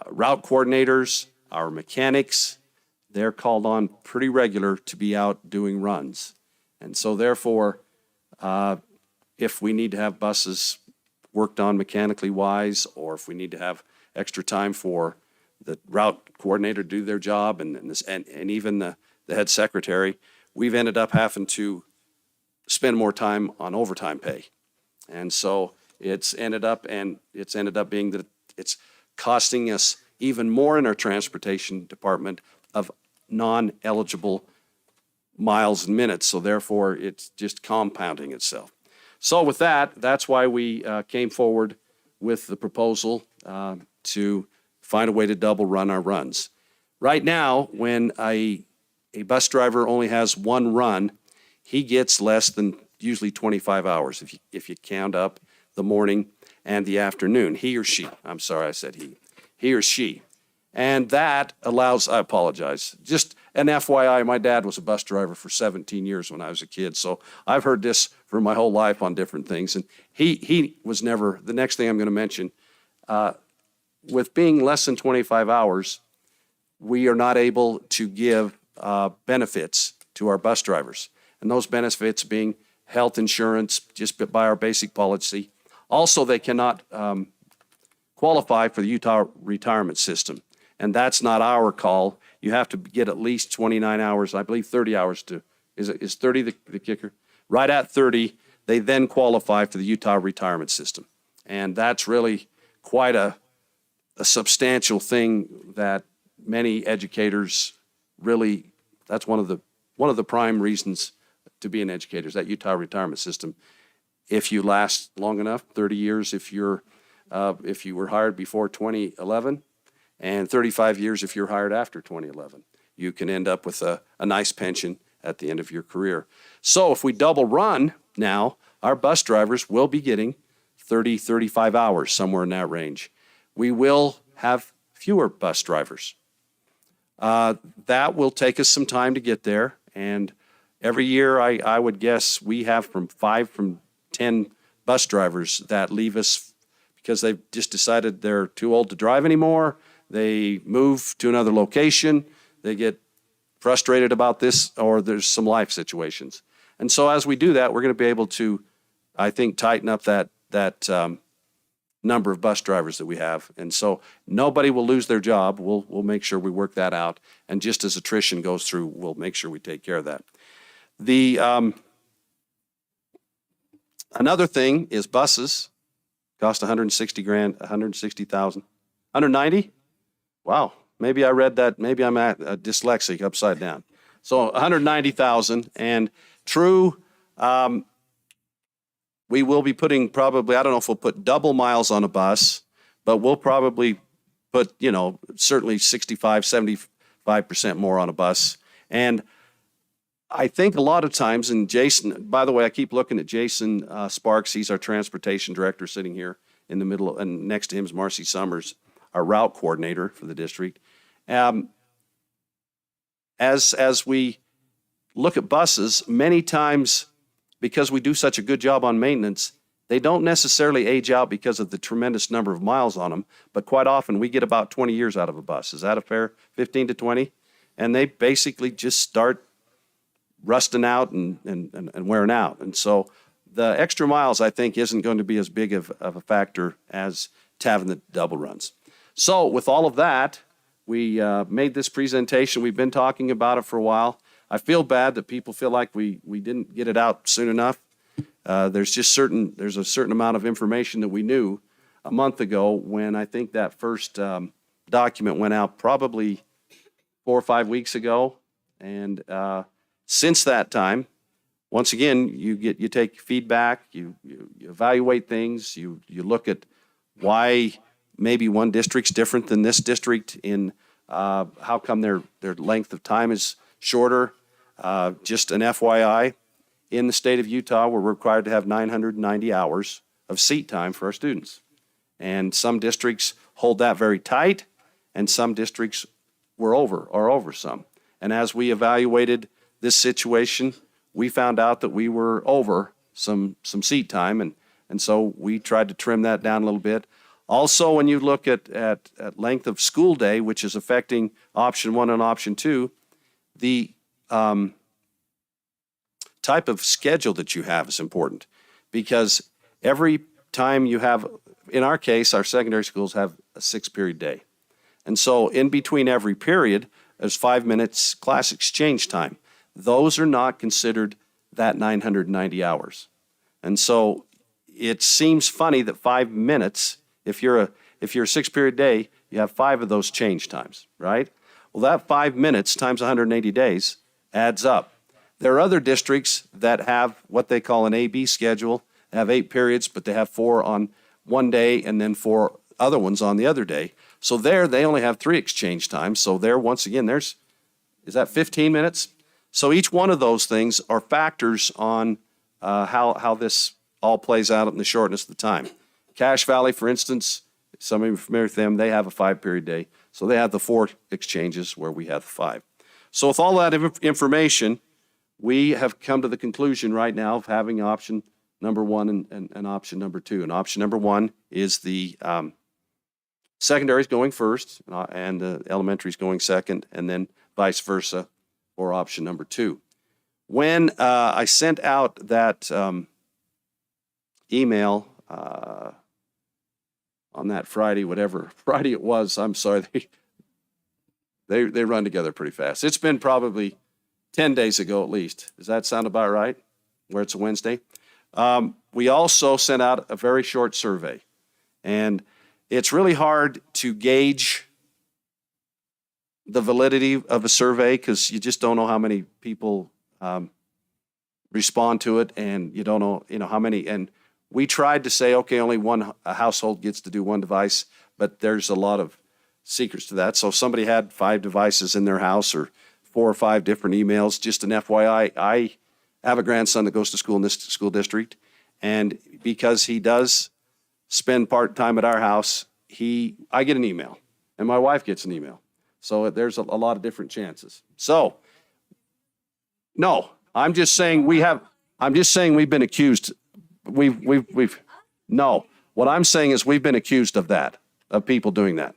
route coordinators, our mechanics, they're called on pretty regular to be out doing runs. And so therefore, if we need to have buses worked on mechanically wise, or if we need to have extra time for the route coordinator to do their job and even the head secretary, we've ended up having to spend more time on overtime pay. And so it's ended up being that it's costing us even more in our transportation department of non-eligible miles and minutes. So therefore, it's just compounding itself. So with that, that's why we came forward with the proposal to find a way to double run our runs. Right now, when a bus driver only has one run, he gets less than usually 25 hours if you count up the morning and the afternoon. He or she, I'm sorry, I said he or she. And that allows, I apologize, just an FYI, my dad was a bus driver for 17 years when I was a kid, so I've heard this for my whole life on different things. And he was never, the next thing I'm going to mention, with being less than 25 hours, we are not able to give benefits to our bus drivers. And those benefits being health insurance, just by our basic policy. Also, they cannot qualify for the Utah retirement system. And that's not our call. You have to get at least 29 hours, I believe 30 hours to, is 30 the kicker? Right at 30, they then qualify for the Utah retirement system. And that's really quite a substantial thing that many educators really, that's one of the prime reasons to be an educator is that Utah retirement system. If you last long enough, 30 years if you were hired before 2011, and 35 years if you're hired after 2011. You can end up with a nice pension at the end of your career. So if we double run now, our bus drivers will be getting 30, 35 hours, somewhere in that range. We will have fewer bus drivers. That will take us some time to get there. And every year, I would guess we have from 10 bus drivers that leave us because they've just decided they're too old to drive anymore. They move to another location. They get frustrated about this, or there's some life situations. And so as we do that, we're going to be able to, I think, tighten up that number of bus drivers that we have. And so nobody will lose their job. We'll make sure we work that out. And just as attrition goes through, we'll make sure we take care of that. The another thing is buses cost $160,000, $190,000. Wow, maybe I read that. Maybe I'm dyslexic upside down. So $190,000, and true. We will be putting probably, I don't know if we'll put double miles on a bus, but we'll probably put, certainly 65, 75% more on a bus. And I think a lot of times, and Jason, by the way, I keep looking at Jason Sparks. He's our transportation director sitting here in the middle, and next to him is Marcy Summers, our route coordinator for the district. As we look at buses, many times, because we do such a good job on maintenance, they don't necessarily age out because of the tremendous number of miles on them, but quite often we get about 20 years out of a bus. Is that a fair 15 to 20? And they basically just start rusting out and wearing out. And so the extra miles, I think, isn't going to be as big of a factor as having the double runs. So with all of that, we made this presentation. We've been talking about it for a while. I feel bad that people feel like we didn't get it out soon enough. There's a certain amount of information that we knew a month ago when I think that first document went out probably 4 or 5 weeks ago. And since that time, once again, you take feedback, you evaluate things, you look at why maybe one district's different than this district in how come their length of time is shorter. Just an FYI, in the state of Utah, we're required to have 990 hours of seat time for our students. And some districts hold that very tight, and some districts are over some. And as we evaluated this situation, we found out that we were over some seat time, and so we tried to trim that down a little bit. Also, when you look at length of school day, which is affecting option 1 and option 2, the type of schedule that you have is important, because every time you have, in our case, our secondary schools have a 6-period day. And so in between every period, there's 5 minutes class exchange time. Those are not considered that 990 hours. And so it seems funny that 5 minutes, if you're a 6-period day, you have 5 of those change times, right? Well, that 5 minutes times 180 days adds up. There are other districts that have what they call an AB schedule, have 8 periods, but they have 4 on one day and then 4 other ones on the other day. So there, they only have 3 exchange times. So there, once again, is that 15 minutes? So each one of those things are factors on how this all plays out in the shortness of the time. Cache Valley, for instance, some of you are familiar with them, they have a 5-period day. So they have the 4 exchanges where we have the 5. So with all that information, we have come to the conclusion right now of having option number 1 and option number 2. And option number 1 is the secondaries going first and the elementaries going second, and then vice versa for option number 2. When I sent out that email on that Friday, whatever Friday it was, I'm sorry, they run together pretty fast. It's been probably 10 days ago at least. Does that sound about right? Where it's a Wednesday? We also sent out a very short survey. And it's really hard to gauge the validity of a survey because you just don't know how many people respond to it, and you don't know, how many. And we tried to say, okay, only a household gets to do 1 device, but there's a lot of secrets to that. So if somebody had 5 devices in their house or 4 or 5 different emails, just an FYI, I have a grandson that goes to school in this school district, and because he does spend part-time at our house, I get an email, and my wife gets an email. So there's a lot of different chances. So, no, I'm just saying we've been accused. No, what I'm saying is we've been accused of that, of people doing that.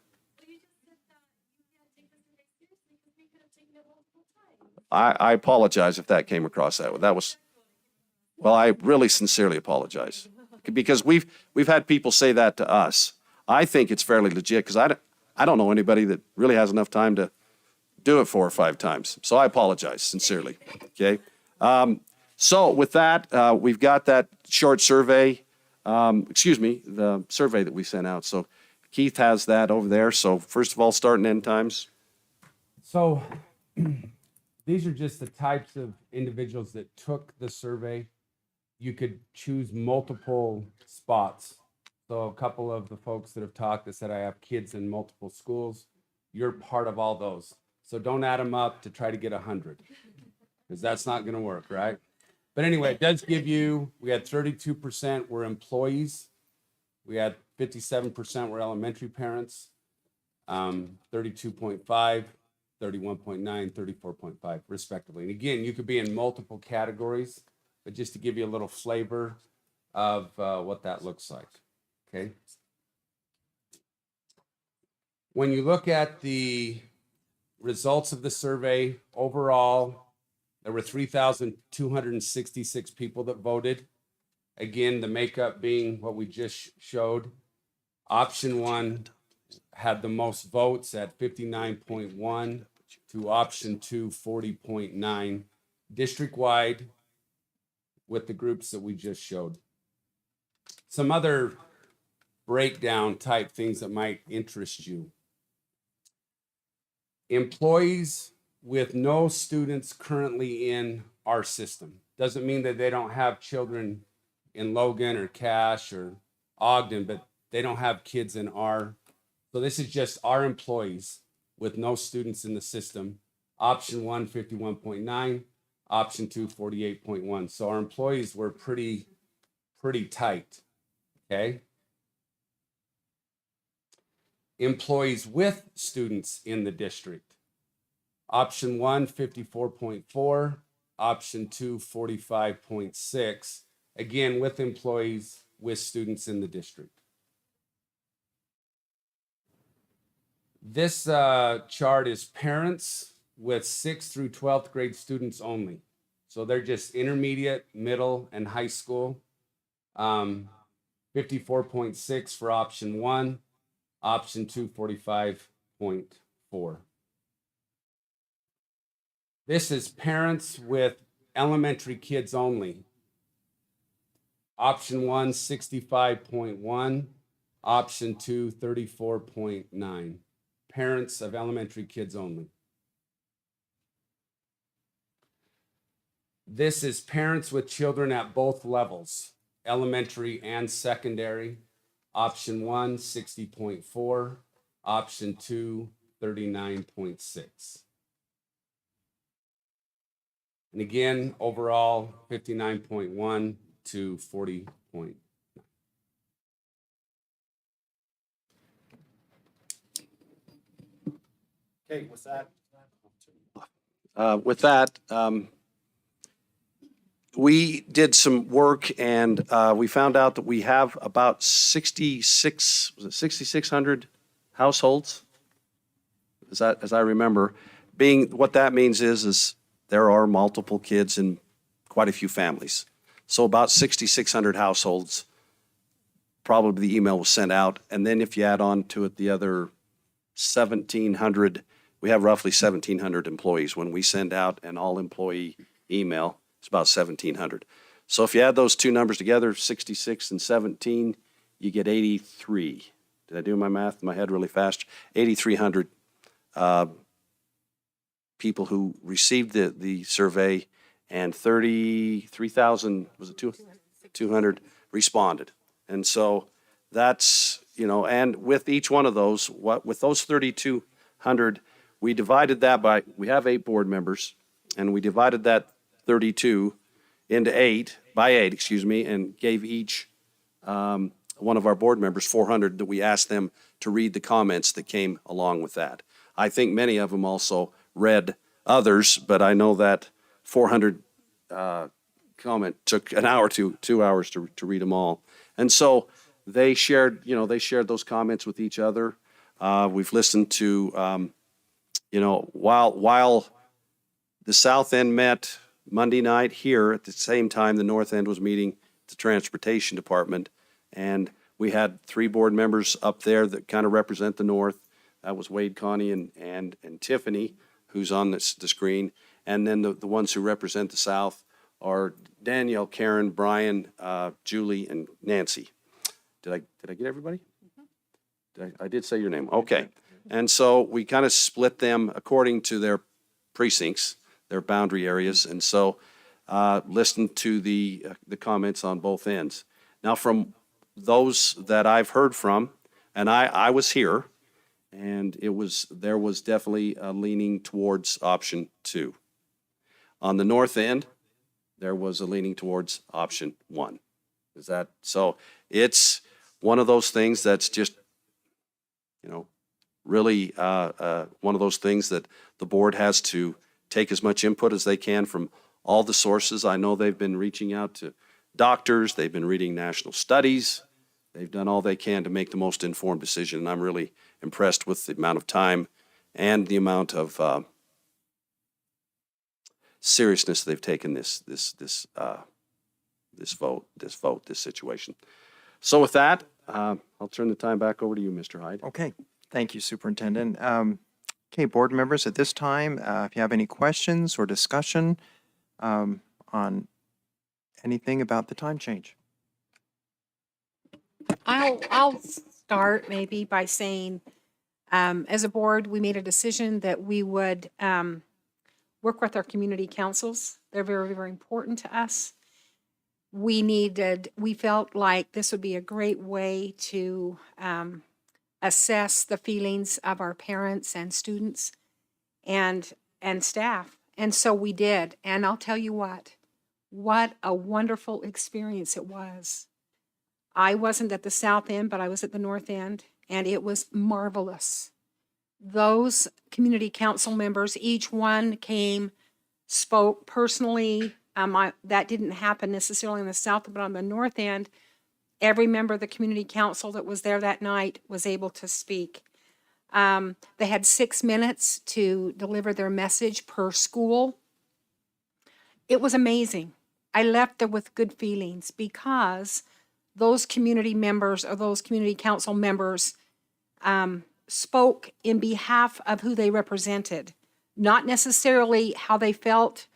I apologize if that came across that way. Well, I really sincerely apologize, because we've had people say that to us. I think it's fairly legit because I don't know anybody that really has enough time to do it 4 or 5 times. So I apologize sincerely. Okay. So with that, we've got that short survey. The survey that we sent out. So Keith has that over there. So first of all, start and end times. So these are just the types of individuals that took the survey. You could choose multiple spots. So a couple of the folks that have talked that said, I have kids in multiple schools. You're part of all those. So don't add them up to try to get 100, because that's not going to work, right? But anyway, it does give you, we had 32% were employees. We had 57% were elementary parents, 32.5, 31.9, 34.5 respectively. And again, you could be in multiple categories, but just to give you a little flavor of what that looks like, okay? When you look at the results of the survey, overall, there were 3,266 people that voted. Again, the makeup being what we just showed. Option 1, had the most votes at 59.1 to option 2, 40.9, district-wide with the groups that we just showed. Some other breakdown type things that might interest you. Employees with no students currently in our system. Doesn't mean that they don't have children in Logan or Cache or Ogden, but they don't have kids in our. So this is just our employees with no students in the system. Option 1, 51.9. Option 2, 48.1. So our employees were pretty tight, okay? Employees with students in the district. Option 1, 54.4. Option 2, 45.6. Again, with employees with students in the district. This chart is parents with 6th through 12th grade students only. So they're just intermediate, middle, and high school. 54.6 for option 1, option 2, 45.4. This is parents with elementary kids only. Option 1, 65.1, option 2, 34.9. Parents of elementary kids only. This is parents with children at both levels, elementary and secondary. Option 1, 60.4, option 2, 39.6. And again, overall, 59.1 to 40.9. Okay, with that, we did some work and we found out that we have about 6,600 households. As I remember, what that means is there are multiple kids in quite a few families. So about 6,600 households, probably the email was sent out. And then if you add on to it the other 1,700, we have roughly 1,700 employees. When we send out an all-employee email, it's about 1,700. So if you add those two numbers together, 66 and 17, you get 83. Did I do my math in my head really fast? 8,300 people who received the survey, and 33,000, was it 200 responded. And so that's, and with each one of those, with those 3,200, we divided that by, we have 8 board members, and we divided that 32 into 8, and gave each one of our board members 400 that we asked them to read the comments that came along with that. I think many of them also read others, but I know that 400 comment took an hour to 2 hours to read them all. And so they shared those comments with each other. We've listened to, while the South End met Monday night here, at the same time the North End was meeting the Transportation Department, and we had 3 board members up there that kind of represent the North. That was Wade, Connie, and Tiffany, who's on the screen. And then the ones who represent the South are Danielle, Karen, Brian, Julie, and Nancy. Did I get everybody? I did say your name. Okay. And so we kind of split them according to their precincts, their boundary areas, and so listened to the comments on both ends. Now, from those that I've heard from, and I was here, and there was definitely a leaning towards option 2. On the North End, there was a leaning towards option 1. So it's one of those things that's just, really one of those things that the board has to take as much input as they can from all the sources. I know they've been reaching out to doctors, they've been reading national studies, they've done all they can to make the most informed decision, and I'm really impressed with the amount of time and the amount of seriousness they've taken this situation. So with that, I'll turn the time back over to you, Mr. Hyde. Okay. Thank you, Superintendent. Okay, board members, at this time, if you have any questions or discussion on anything about the time change. I'll start maybe by saying, as a board, we made a decision that we would work with our community councils. They're very, very important to us. We felt like this would be a great way to assess the feelings of our parents and students and staff. And so we did. And I'll tell you what a wonderful experience it was. I wasn't at the south end, but I was at the north end, and it was marvelous. Those community council members, each one came, spoke personally. That didn't happen necessarily in the south, but on the north end, every member of the community council that was there that night was able to speak. They had 6 minutes to deliver their message per school. It was amazing. I left there with good feelings because those community members or those community council members spoke in behalf of who they represented, not necessarily how they felt.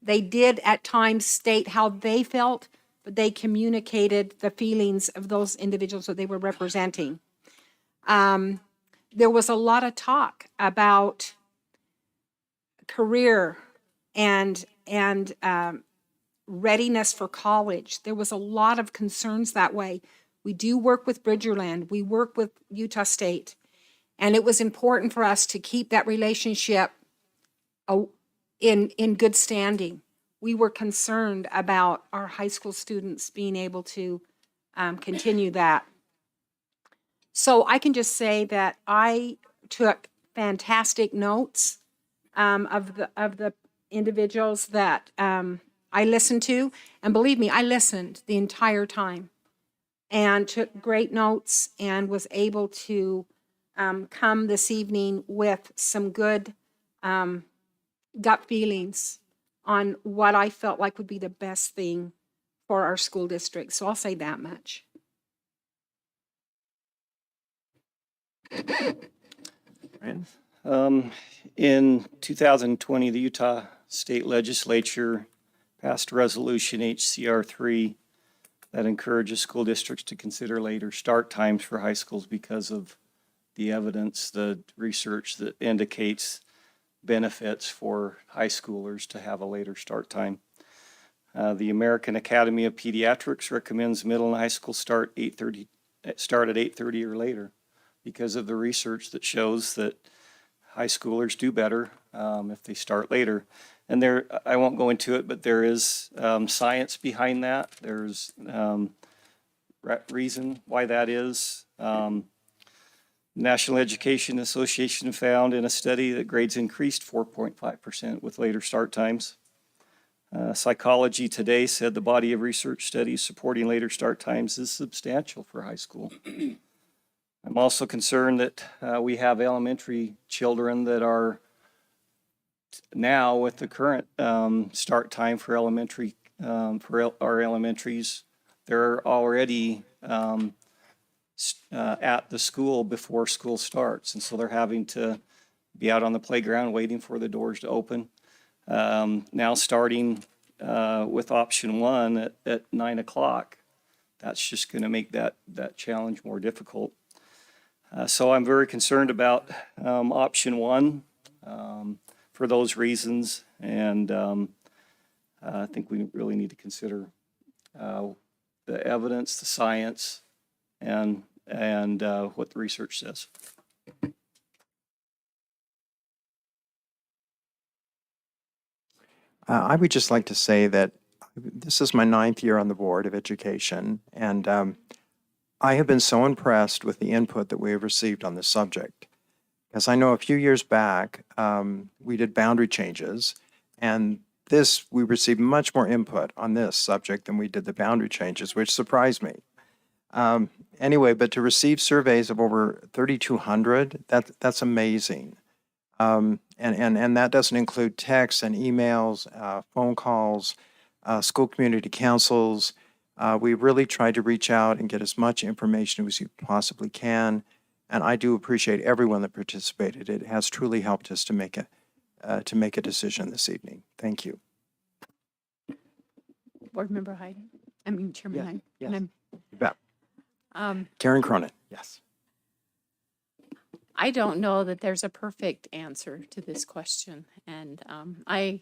They did at times state how they felt, but they communicated the feelings of those individuals that they were representing. There was a lot of talk about career and readiness for college. There was a lot of concerns that way. We do work with Bridgerland. We work with Utah State. And it was important for us to keep that relationship in good standing. We were concerned about our high school students being able to continue that. So I can just say that I took fantastic notes of the individuals that I listened to. And believe me, I listened the entire time and took great notes and was able to come this evening with some good gut feelings on what I felt like would be the best thing for our school district. So I'll say that much. In 2020, the Utah State Legislature passed Resolution HCR 3 that encourages school districts to consider later start times for high schools because of the evidence, the research that indicates benefits for high schoolers to have a later start time. The American Academy of Pediatrics recommends middle and high school start at 8:30 or later because of the research that shows that high schoolers do better if they start later. And there, I won't go into it, but there is science behind that. There's reason why that is. National Education Association found in a study that grades increased 4.5% with later start times. Psychology Today said the body of research studies supporting later start times is substantial for high school. I'm also concerned that we have elementary children that are now with the current start time for elementary, for our elementaries, they're already at the school before school starts. And so they're having to be out on the playground waiting for the doors to open. Now starting with option 1 at 9 o'clock, that's just going to make that challenge more difficult. So I'm very concerned about option 1 for those reasons. And I think we really need to consider the evidence, the science, and what the research says. I would just like to say that this is my 9th year on the Board of Education, and I have been so impressed with the input that we have received on this subject. Because I know a few years back, we did boundary changes, and we received much more input on this subject than we did the boundary changes, which surprised me. Anyway, but to receive surveys of over 3,200, that's amazing. And that doesn't include texts and emails, phone calls, school community councils. We really tried to reach out and get as much information as you possibly can. And I do appreciate everyone that participated. It has truly helped us to make a decision this evening. Thank you. Board Member Hyde, Chairman Yes, Hyde. yes. And You bet. I'm, Karen Cronin, yes. I don't know that there's a perfect answer to this question. And I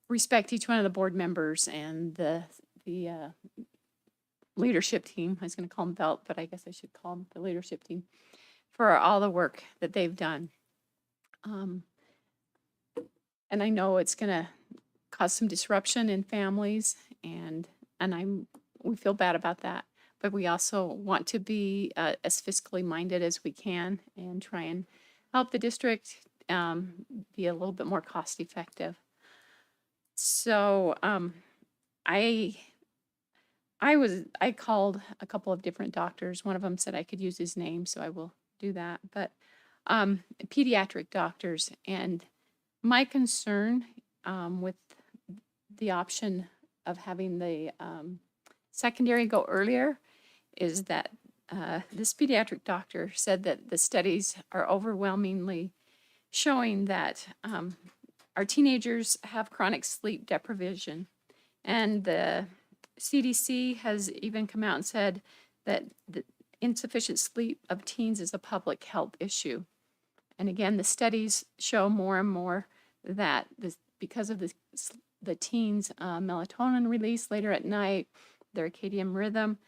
respect each one of the board members and the leadership team. I was going to call them belt, but I guess I should call them the leadership team for all the work that they've done. And I know it's going to cause some disruption in families, and we feel bad about that. But we also want to be as fiscally minded as we can and try and help the district be a little bit more cost effective. So I called a couple of different doctors. One of them said I could use his name, so I will do that. But pediatric doctors, and my concern with the option of having the secondary go earlier is that this pediatric doctor said that the studies are overwhelmingly showing that our teenagers have chronic sleep deprivation. And the CDC has even come out and said that the insufficient sleep of teens is a public health issue. And again, the studies show more and more that because of the teens' melatonin release later at night, their circadian rhythm,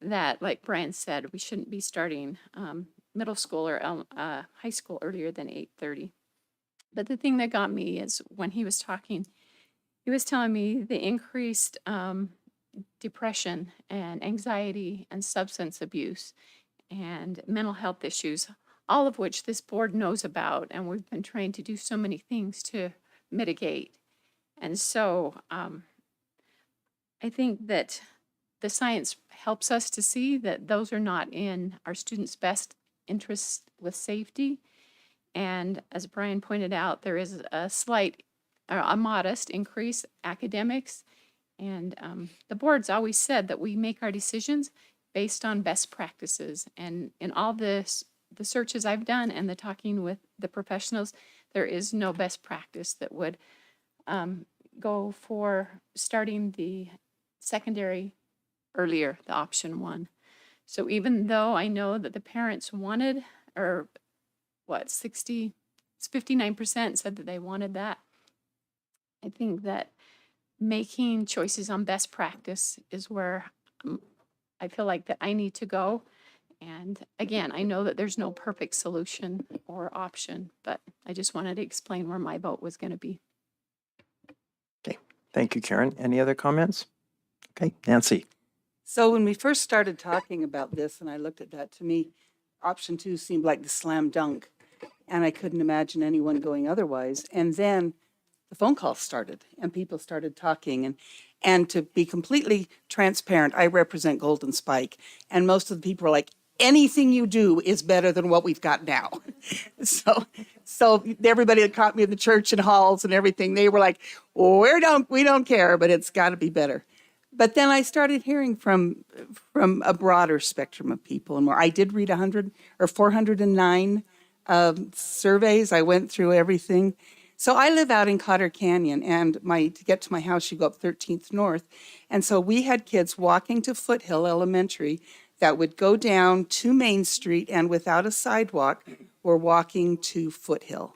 that, like Brian said, we shouldn't be starting middle school or high school earlier than 8:30. But the thing that got me is when he was talking, he was telling me the increased depression and anxiety and substance abuse and mental health issues, all of which this board knows about, and we've been trying to do so many things to mitigate. And so I think that the science helps us to see that those are not in our students' best interests with safety. And as Brian pointed out, there is a slight, or a modest increase academics. And the board's always said that we make our decisions based on best practices. And in all the searches I've done and the talking with the professionals, there is no best practice that would go for starting the secondary earlier, the option one. So even though I know that the parents wanted, or what, 59% said that they wanted that, I think that making choices on best practice is where I feel like that I need to go. And again, I know that there's no perfect solution or option, but I just wanted to explain where my vote was going to be. Okay, thank you, Karen. Any other comments? Okay, Nancy. So when we first started talking about this and I looked at that, to me, option 2 seemed like the slam dunk. And I couldn't imagine anyone going otherwise. And then the phone calls started and people started talking. And to be completely transparent, I represent Golden Spike. And most of the people are like, anything you do is better than what we've got now. So everybody that caught me in the church and halls and everything, they were like, we don't care, but it's got to be better. But then I started hearing from a broader spectrum of people and more. I did read 409 surveys. I went through everything. So I live out in Cotter Canyon, and to get to my house, you go up 13th North. And so we had kids walking to Foothill Elementary that would go down to Main Street, and without a sidewalk, were walking to Foothill.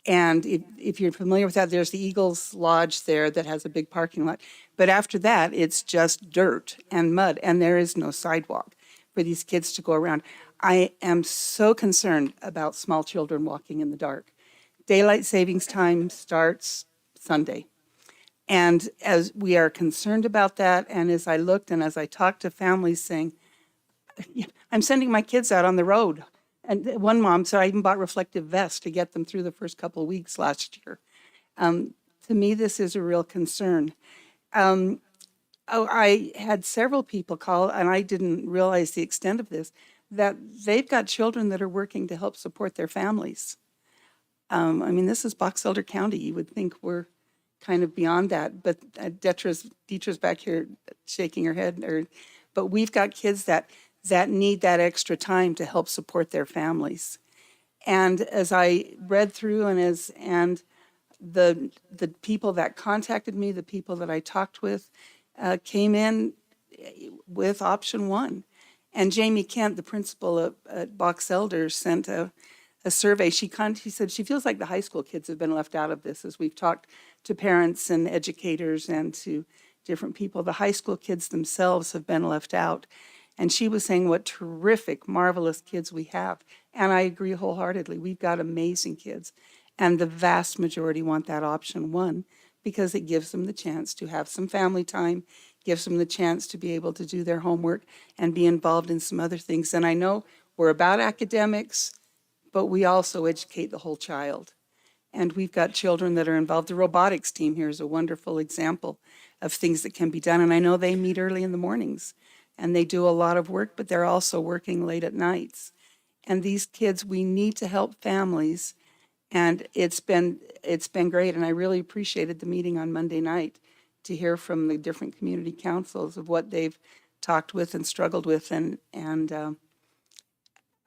And if you're familiar with that, there's the Eagles Lodge there that has a big parking lot. But after that, it's just dirt and mud, and there is no sidewalk for these kids to go around. I am so concerned about small children walking in the dark. Daylight savings time starts Sunday. And as we are concerned about that, and as I looked and as I talked to families saying, I'm sending my kids out on the road. And one mom said, I even bought reflective vests to get them through the first couple of weeks last year. To me, this is a real concern. I had several people call, and I didn't realize the extent of this, that they've got children that are working to help support their families. This is Box Elder County. You would think we're kind of beyond that, but Deetra's back here shaking her head. But we've got kids that that need that extra time to help support their families. And as I read through and the people that contacted me, the people that I talked with, came in with option one. And Jamie Kent, the principal at Box Elder, sent a survey. She said she feels like the high school kids have been left out of this. As we've talked to parents and educators and to different people, the high school kids themselves have been left out. And she was saying what terrific, marvelous kids we have. And I agree wholeheartedly. We've got amazing kids. And the vast majority want that option one because it gives them the chance to have some family time, gives them the chance to be able to do their homework and be involved in some other things. And I know we're about academics, but we also educate the whole child. And we've got children that are involved. The robotics team here is a wonderful example of things that can be done. And I know they meet early in the mornings and they do a lot of work, but they're also working late at nights. And these kids, we need to help families. And it's been great. And I really appreciated the meeting on Monday night to hear from the different community councils of what they've talked with and struggled with. And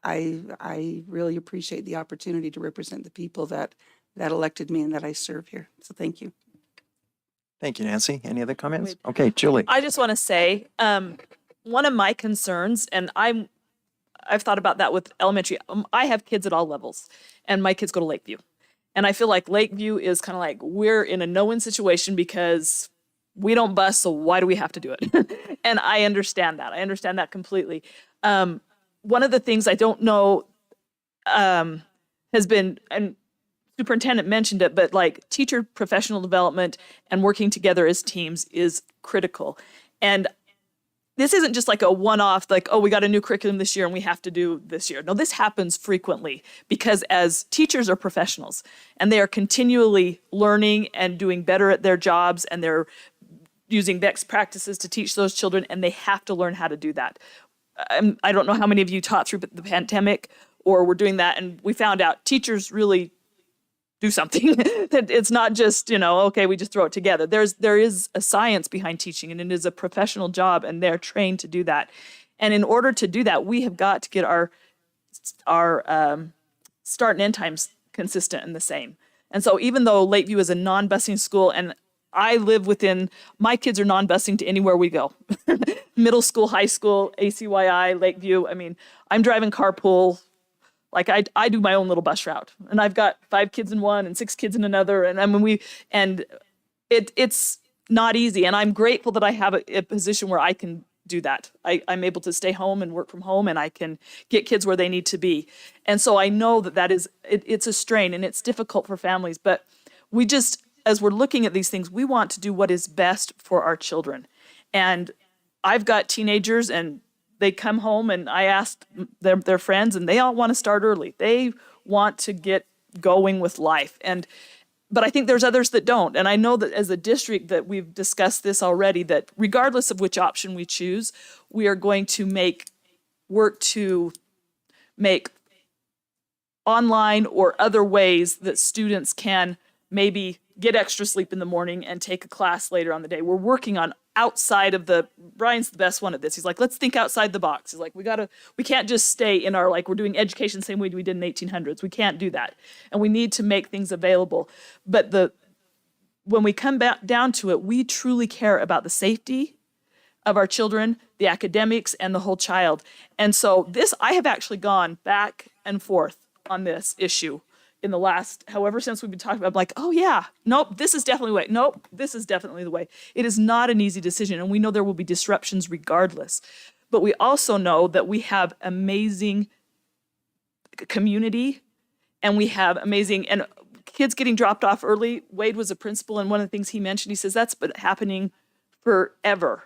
I really appreciate the opportunity to represent the people that elected me and that I serve here. So thank you. Thank you, Nancy. Any other comments? Okay, Julie. I just want to say, one of my concerns, and I've thought about that with elementary. I have kids at all levels, and my kids go to Lakeview. And I feel like Lakeview is kind of like we're in a no-win situation because we don't bus, so why do we have to do it? And I understand that. I understand that completely. One of the things I don't know has been, and superintendent mentioned it, but like teacher professional development and working together as teams is critical. And this isn't just like a one-off, like, oh, we got a new curriculum this year and we have to do this year. No, this happens frequently because as teachers are professionals and they are continually learning and doing better at their jobs and they're using best practices to teach those children, and they have to learn how to do that. I don't know how many of you taught through the pandemic or were doing that, and we found out teachers really do something. It's not just, okay, we just throw it together. There is a science behind teaching, and it is a professional job, and they're trained to do that. And in order to do that, we have got to get our start and end times consistent and the same. And so even though Lakeview is a non-busing school, and I live within, my kids are non-busing to anywhere we go. Middle school, high school, ACYI, Lakeview. I mean, I'm driving carpool. Like I do my own little bus route, and I've got 5 kids in one and 6 kids in another. And I mean, it's not easy. And I'm grateful that I have a position where I can do that. I'm able to stay home and work from home, and I can get kids where they need to be. And so I know that it's a strain and it's difficult for families, but we just, as we're looking at these things, we want to do what is best for our children. And I've got teenagers, and they come home, and I asked their friends, and they all want to start early. They want to get going with life. But I think there's others that don't. And I know that as a district that we've discussed this already, that regardless of which option we choose, we are going to work to make online or other ways that students can maybe get extra sleep in the morning and take a class later on the day. We're working on outside of Brian's the best one at this. He's like, let's think outside the box. He's like, we can't just stay in our, like, we're doing education the same way we did in the 1800s. We can't do that. And we need to make things available. But when we come back down to it, we truly care about the safety of our children, the academics, and the whole child. And so I have actually gone back and forth on this issue in the last, however, since we've been talking about, I'm like, oh yeah, nope, this is definitely the way. Nope, this is definitely the way. It is not an easy decision, and we know there will be disruptions regardless. But we also know that we have amazing community, and we have and kids getting dropped off early. Wade was a principal, and one of the things he mentioned, he says, that's been happening forever.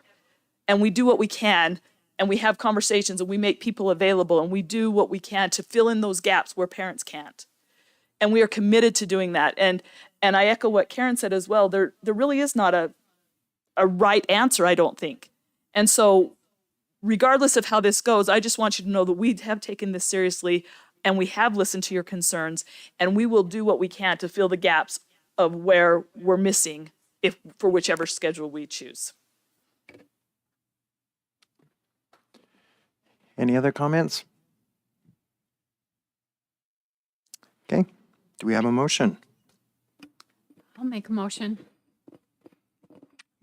And we do what we can, and we have conversations, and we make people available, and we do what we can to fill in those gaps where parents can't. And we are committed to doing that. And I echo what Karen said as well. There really is not a right answer, I don't think. And so regardless of how this goes, I just want you to know that we have taken this seriously, and we have listened to your concerns, and we will do what we can to fill the gaps of where we're missing for whichever schedule we choose. Any other comments? Okay, do we have a motion? I'll make a motion.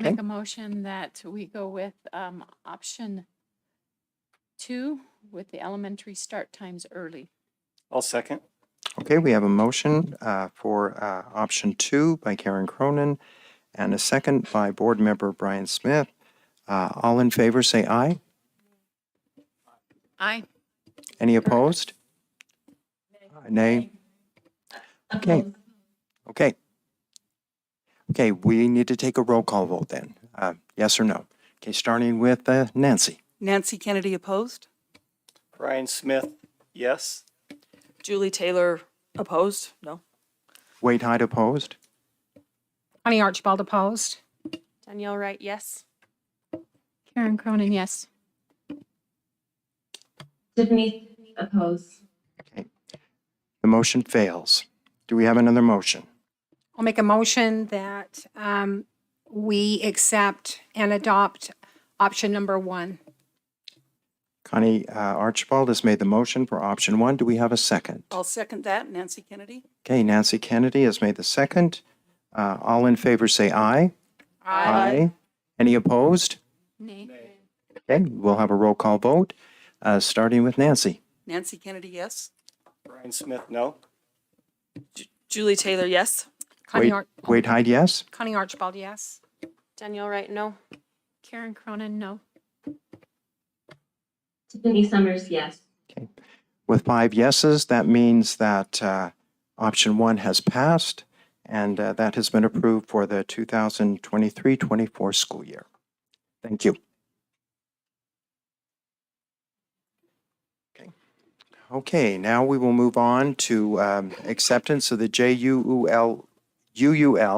Okay. Make a motion that we go with option 2 with the elementary start times early. I'll second. Okay, we have a motion for option 2 by Karen Cronin and a second by Board Member Brian Smith. All in favor, say aye. Aye. Any opposed? Nay. Okay. Okay. Okay, we need to take a roll call vote then. Yes or no? Okay, starting with Nancy. Nancy Kennedy opposed? Brian Smith, yes. Julie Taylor opposed? No. Wade Hyde opposed. Connie Archibald opposed. Danielle Wright, yes. Karen Cronin, yes. Tiffany opposed. Okay. The motion fails. Do we have another motion? I'll make a motion that we accept and adopt option number 1. Connie Archibald has made the motion for option 1. Do we have a second? I'll second that. Nancy Kennedy? Okay, Nancy Kennedy has made the second. All in favor say aye. Aye. Any opposed? Nay. Okay, we'll have a roll call vote, starting with Nancy. Nancy Kennedy, yes. Brian Smith, no. Julie Taylor, yes. Wade Hyde, yes. Connie Archibald, yes. Danielle Wright, no. Karen Cronin, no. Tiffany Summers, yes. With 5 yeses, that means that option 1 has passed, and that has been approved for the 2023-24 school year. Thank you. Okay, now we will move on to acceptance of the JUUL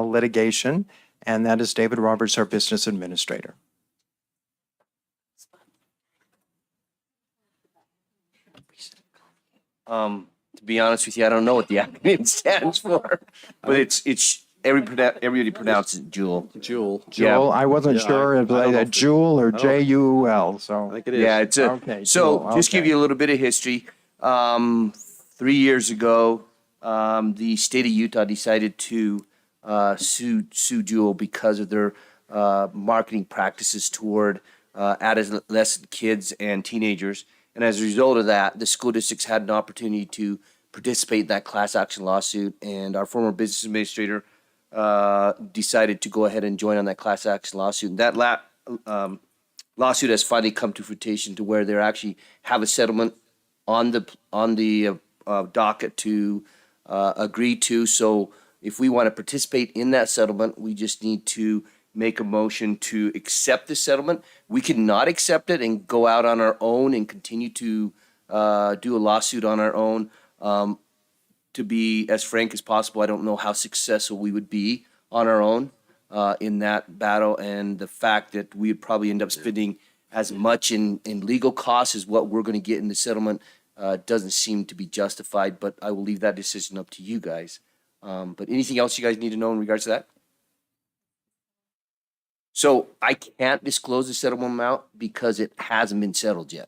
litigation, and that is David Roberts, our business administrator. To be honest with you, I don't know what the acronym stands for, but it's everybody pronounces it Jewel. Jewel. Joel, I wasn't sure if don't know it if Jewel or I don't- JUL, so. I think it is. Yeah, it's a, Okay, so Jewel, just give okay. you a little bit of history. 3 years ago, the state of Utah decided to sue Jewel because of their marketing practices toward adolescent kids and teenagers. And as a result of that, the school districts had an opportunity to participate in that class action lawsuit. And our former business administrator decided to go ahead and join on that class action lawsuit. And that lawsuit has finally come to fruition to where they actually have a settlement on the docket to agree to. So if we want to participate in that settlement, we just need to make a motion to accept the settlement. We cannot accept it and go out on our own and continue to do a lawsuit on our own. To be as frank as possible, I don't know how successful we would be on our own in that battle, and the fact that we would probably end up spending as much in legal costs as what we're going to get in the settlement doesn't seem to be justified, but I will leave that decision up to you guys. But anything else you guys need to know in regards to that? So I can't disclose the settlement amount because it hasn't been settled yet.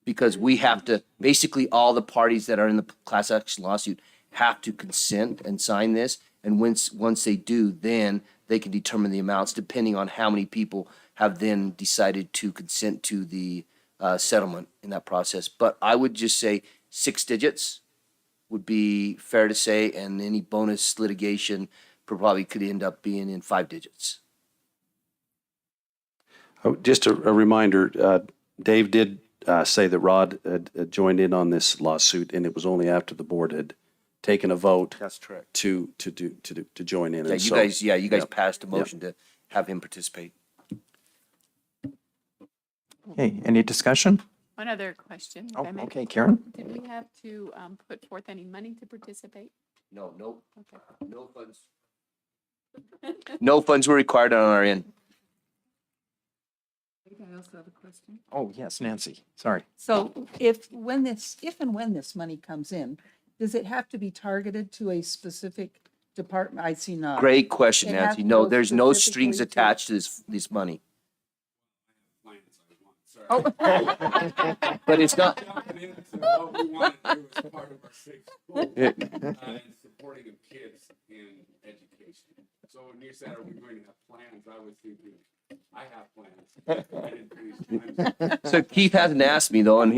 Because we have to, basically all the parties that are in the class action lawsuit have to consent and sign this. And once they do, then they can determine the amounts depending on how many people have then decided to consent to the settlement in that process. But I would just say 6 digits would be fair to say, and any bonus litigation probably could end up being in 5 digits. Oh, just a reminder, Dave did say that Rod had joined in on this lawsuit, and it was only after the board had taken a vote. That's correct. To join in. Yeah, And you so- guys, you guys Yep. passed a motion to have him participate. Okay, any discussion? One other question. if Oh, I may. okay, Karen? Did we have to put forth any money to participate? No, Okay. no funds. No funds were required on our end. I also have a question. Oh, yes, Nancy, sorry. So if and when this money comes in, does it have to be targeted to a specific department? I see not. Great question, It has Nancy. to No, go there's no strings specifically to- attached to this money. But it's not. Jumping into what we want to do as part of our safe school, and supporting of kids in education. So when you said, are we going to have plans, I was thinking, I have plans. I didn't finish mine. So Keith hasn't asked me though, and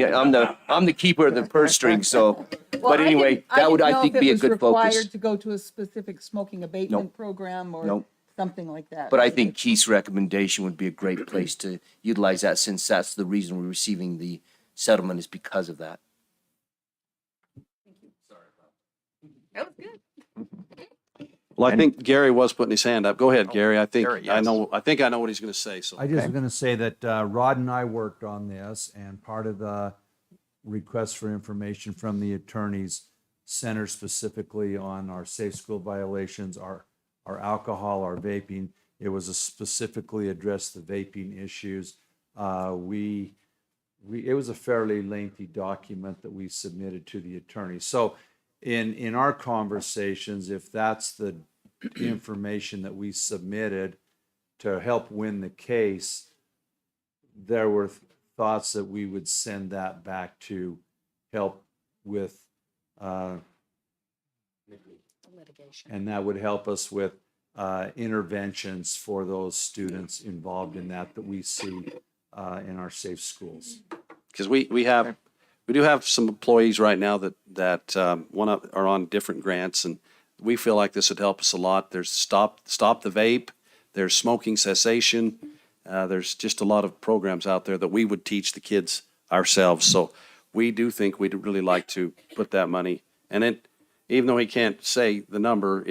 I'm the keeper of the purse string, so. But anyway, that would, I think, be a good focus. Required to go to a specific smoking abatement program or Nope. something like that. But I think Keith's recommendation would be a great place to utilize that, since that's the reason we're receiving the settlement is because of that. That was good. Well, I think Gary was putting his hand up. Go ahead, Gary. I think Gary, I yes. know. I think I know what he's going to say. So I just was going to say that Rod and I worked on this, and part of the request for information from the attorneys centers specifically on our safe school violations, our alcohol, our vaping. It was specifically addressed the vaping issues. It was a fairly lengthy document that we submitted to the attorney. So in our conversations, if that's the information that we submitted to help win the case, there were thoughts that we would send that back to help with Litigation. and that would help us with interventions for those students involved in that we see in our safe schools. because we do have some employees right now that are on different grants, and we feel like this would help us a lot. There's stop the vape. There's smoking cessation. There's just a lot of programs out there that we would teach the kids ourselves. So we do think we'd really like to put that money. And even though he can't say the number,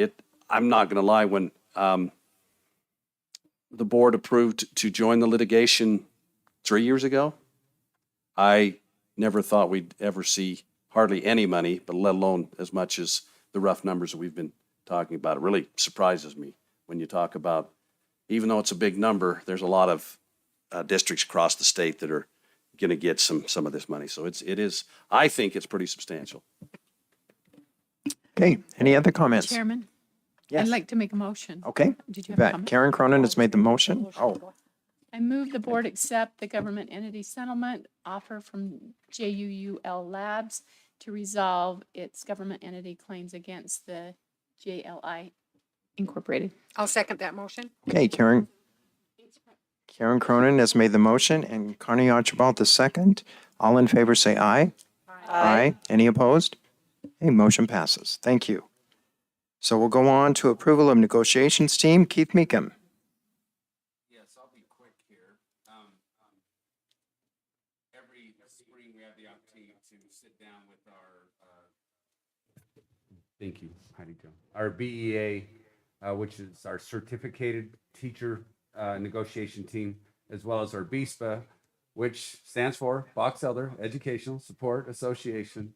I'm not going to lie, when the board approved to join the litigation 3 years ago, I never thought we'd ever see hardly any money, but let alone as much as the rough numbers that we've been talking about. It really surprises me when you talk about, even though it's a big number, there's a lot of districts across the state that are going to get some of this money. So it is, I think it's pretty substantial. Okay, any other comments? Chairman, Yes. I'd like to make a motion. Okay. Did you You have a bet. comment? Karen Cronin has made the motion. Oh, I move the board accept the government entity settlement offer from JUUL Labs to resolve its government entity claims against the JLI Incorporated. I'll second that motion. okay, Karen Cronin has made the motion and Connie Archibald the second. All in favor say aye. Aye. Any opposed? Okay, motion passes. Thank you. So we'll go on to approval of negotiations team. Keith Meekum. Yes, I'll be quick here. Every spring, we have the opportunity to sit down with our, thank you, Heidi Jo, our BEA, which is our certificated teacher negotiation team, as well as our BESPA, which stands for Box Elder Educational Support Association,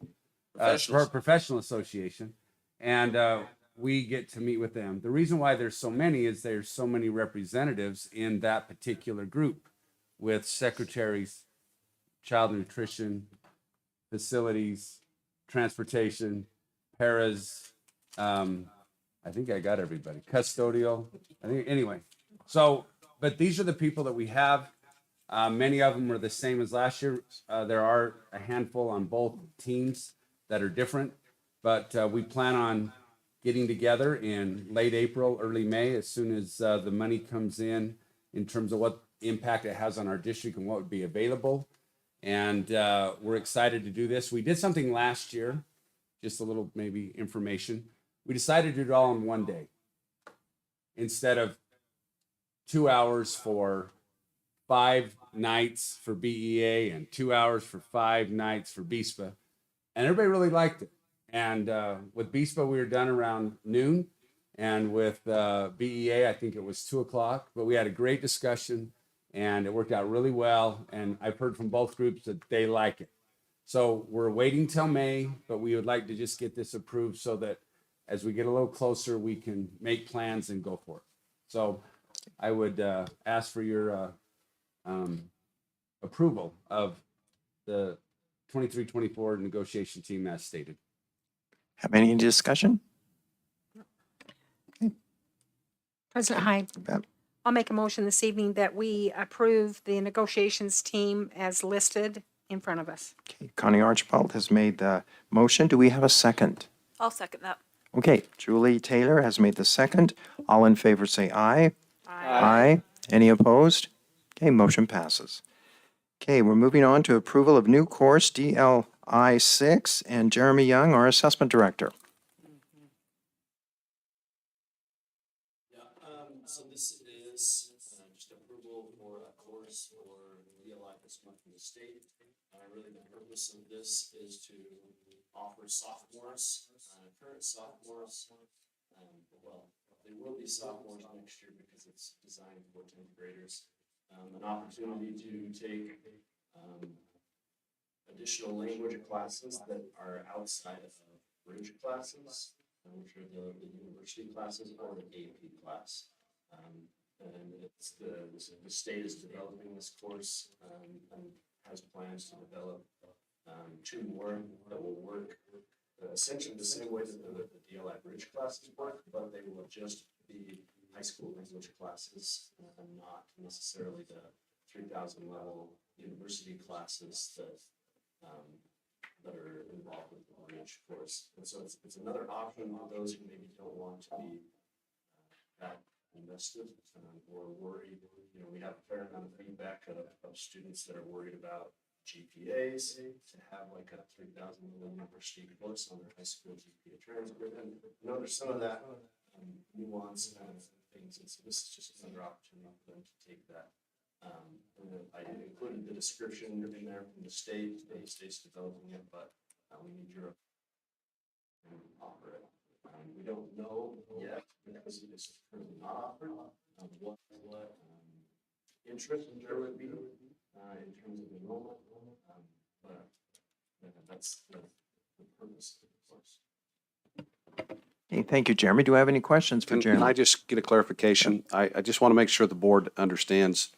Professional Association. And we get to meet with them. The reason why there's so many is there's so many representatives in that particular group, with secretaries, child nutrition, facilities, transportation, paras, I think I got everybody, custodial, I think, anyway. So, but these are the people that we have. Many of them are the same as last year. There are a handful on both teams that are different, but we plan on getting together in late April, early May, as soon as the money comes in terms of what impact it has on our district and what would be available. And we're excited to do this. We did something last year, just a little maybe information. We decided to do it all in one day instead of 2 hours for 5 nights for BEA and 2 hours for 5 nights for BESPA. And everybody really liked it. And with BESPA, we were done around noon. And with BEA, I think it was 2 o'clock. But we had a great discussion, and it worked out really well. And I've heard from both groups that they like it. So we're waiting till May, but we would like to just get this approved so that as we get a little closer, we can make plans and go for it. So I would ask for your approval of the 23-24 negotiation team as stated. Have any discussion? President Hyde, I'll make a motion this evening that we approve the negotiations team as listed in front of us. Okay, Connie Archibald has made the motion. Do we have a second? I'll second that. Okay, Julie Taylor has made the second. All in favor say aye. Aye. Any opposed? Okay, motion passes. Okay, we're moving on to approval of new course DLI 6 and Jeremy Young, our assessment director. So this is just approval for a course for DLI this month from the state. Really the purpose of this is to offer sophomores, current sophomores, well, they will be sophomores next year because it's designed for 10th graders, an opportunity to take additional language classes that are outside of bridge classes, which are the university classes or the AP class. And it's the state is developing this course and has plans to develop 2 more that will work essentially the same way that the DLI bridge classes work, but they will just be high school language classes and not necessarily the 3,000 level university classes that are involved with the bridge course. And so it's another option for those who maybe don't want to be that invested or worried. You know, we have a fair amount of feedback of students that are worried about GPAs to have like a 3,000 level university course on their high school GPA transcript. And you know, there's some of that nuance kind of things. And so this is just another opportunity for them to take that. And then I included the description in there from the state. The state's developing it, but we need your offer it. We don't know yet because it is currently not offered what interest there would be in terms of enrollment, but that's the purpose of the course. Okay, thank you, Jeremy. Do I have any questions for Jeremy? Can I just get a clarification? I just want to make sure the board understands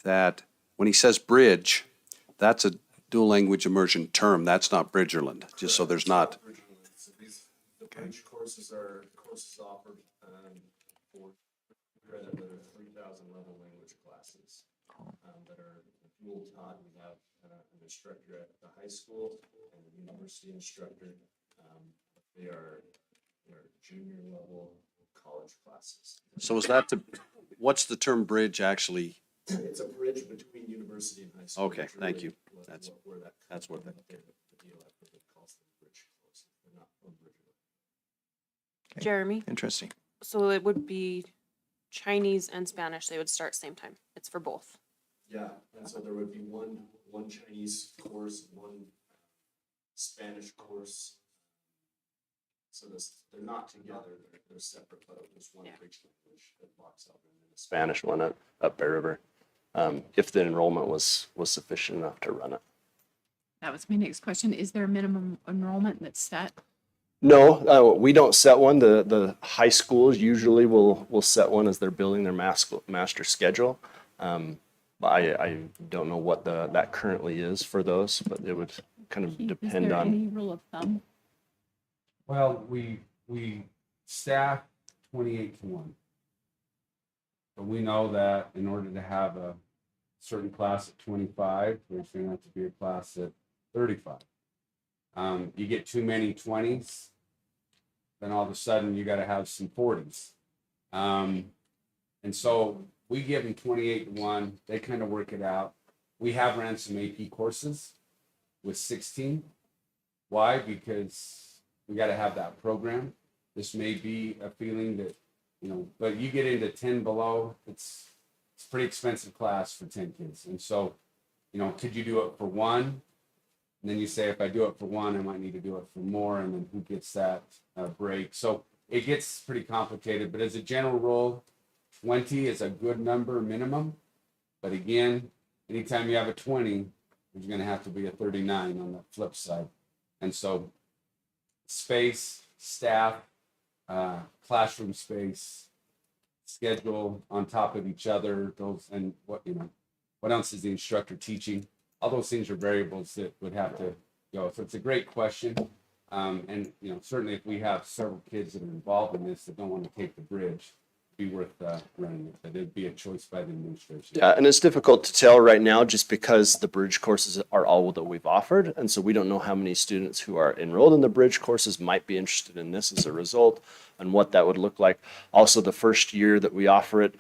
that when he says bridge, that's a dual language immersion term. That's not Bridgerland, just so there's not. The bridge courses are courses offered for credit that are 3,000 level language classes that are dual taught. We have an instructor at the high school and a university instructor. They are junior level college classes. So is that what's the term bridge actually? It's a bridge between university and high school. Okay, thank you. That's what that. Okay, Jeremy? interesting. So it would be Chinese and Spanish, they would start same time. It's for both. Yeah, and so there would be one Chinese course, one Spanish course. So they're not together, they're separate, but there's one bridge language that blocks out and then a Spanish one at Bear River, if the enrollment was sufficient enough to run it. That was my next question. Is there a minimum enrollment that's set? No, we don't set one. The high schools usually will set one as they're building their master schedule. But I don't know what that currently is for those, but it would kind of depend Is there on. any rule of thumb? Well, we staff 28 to 1. But we know that in order to have a certain class at 25, there's going to have to be a class at 35. You get too many 20s, then all of a sudden you got to have some 40s. And so we give them 28 to 1. They kind of work it out. We have ran some AP courses with 16. Why? Because we got to have that program. This may be a feeling that, but you get into 10 below, it's a pretty expensive class for 10 kids. And so, could you do it for 1? And then you say, if I do it for 1, I might need to do it for more. And then who gets that break? So it gets pretty complicated. But as a general rule, 20 is a good number minimum. But again, anytime you have a 20, there's going to have to be a 39 on the flip side. And so space, staff, classroom space, schedule on top of each other, those, and what else is the instructor teaching? All those things are variables that would have to go. So it's a great question. And certainly if we have several kids that are involved in this that don't want to take the bridge, be worth running it, that it'd be a choice by the administration. Yeah, and it's difficult to tell right now just because the bridge courses are all that we've offered. And so we don't know how many students who are enrolled in the bridge courses might be interested in this as a result and what that would look like. Also, the first year that we offer it,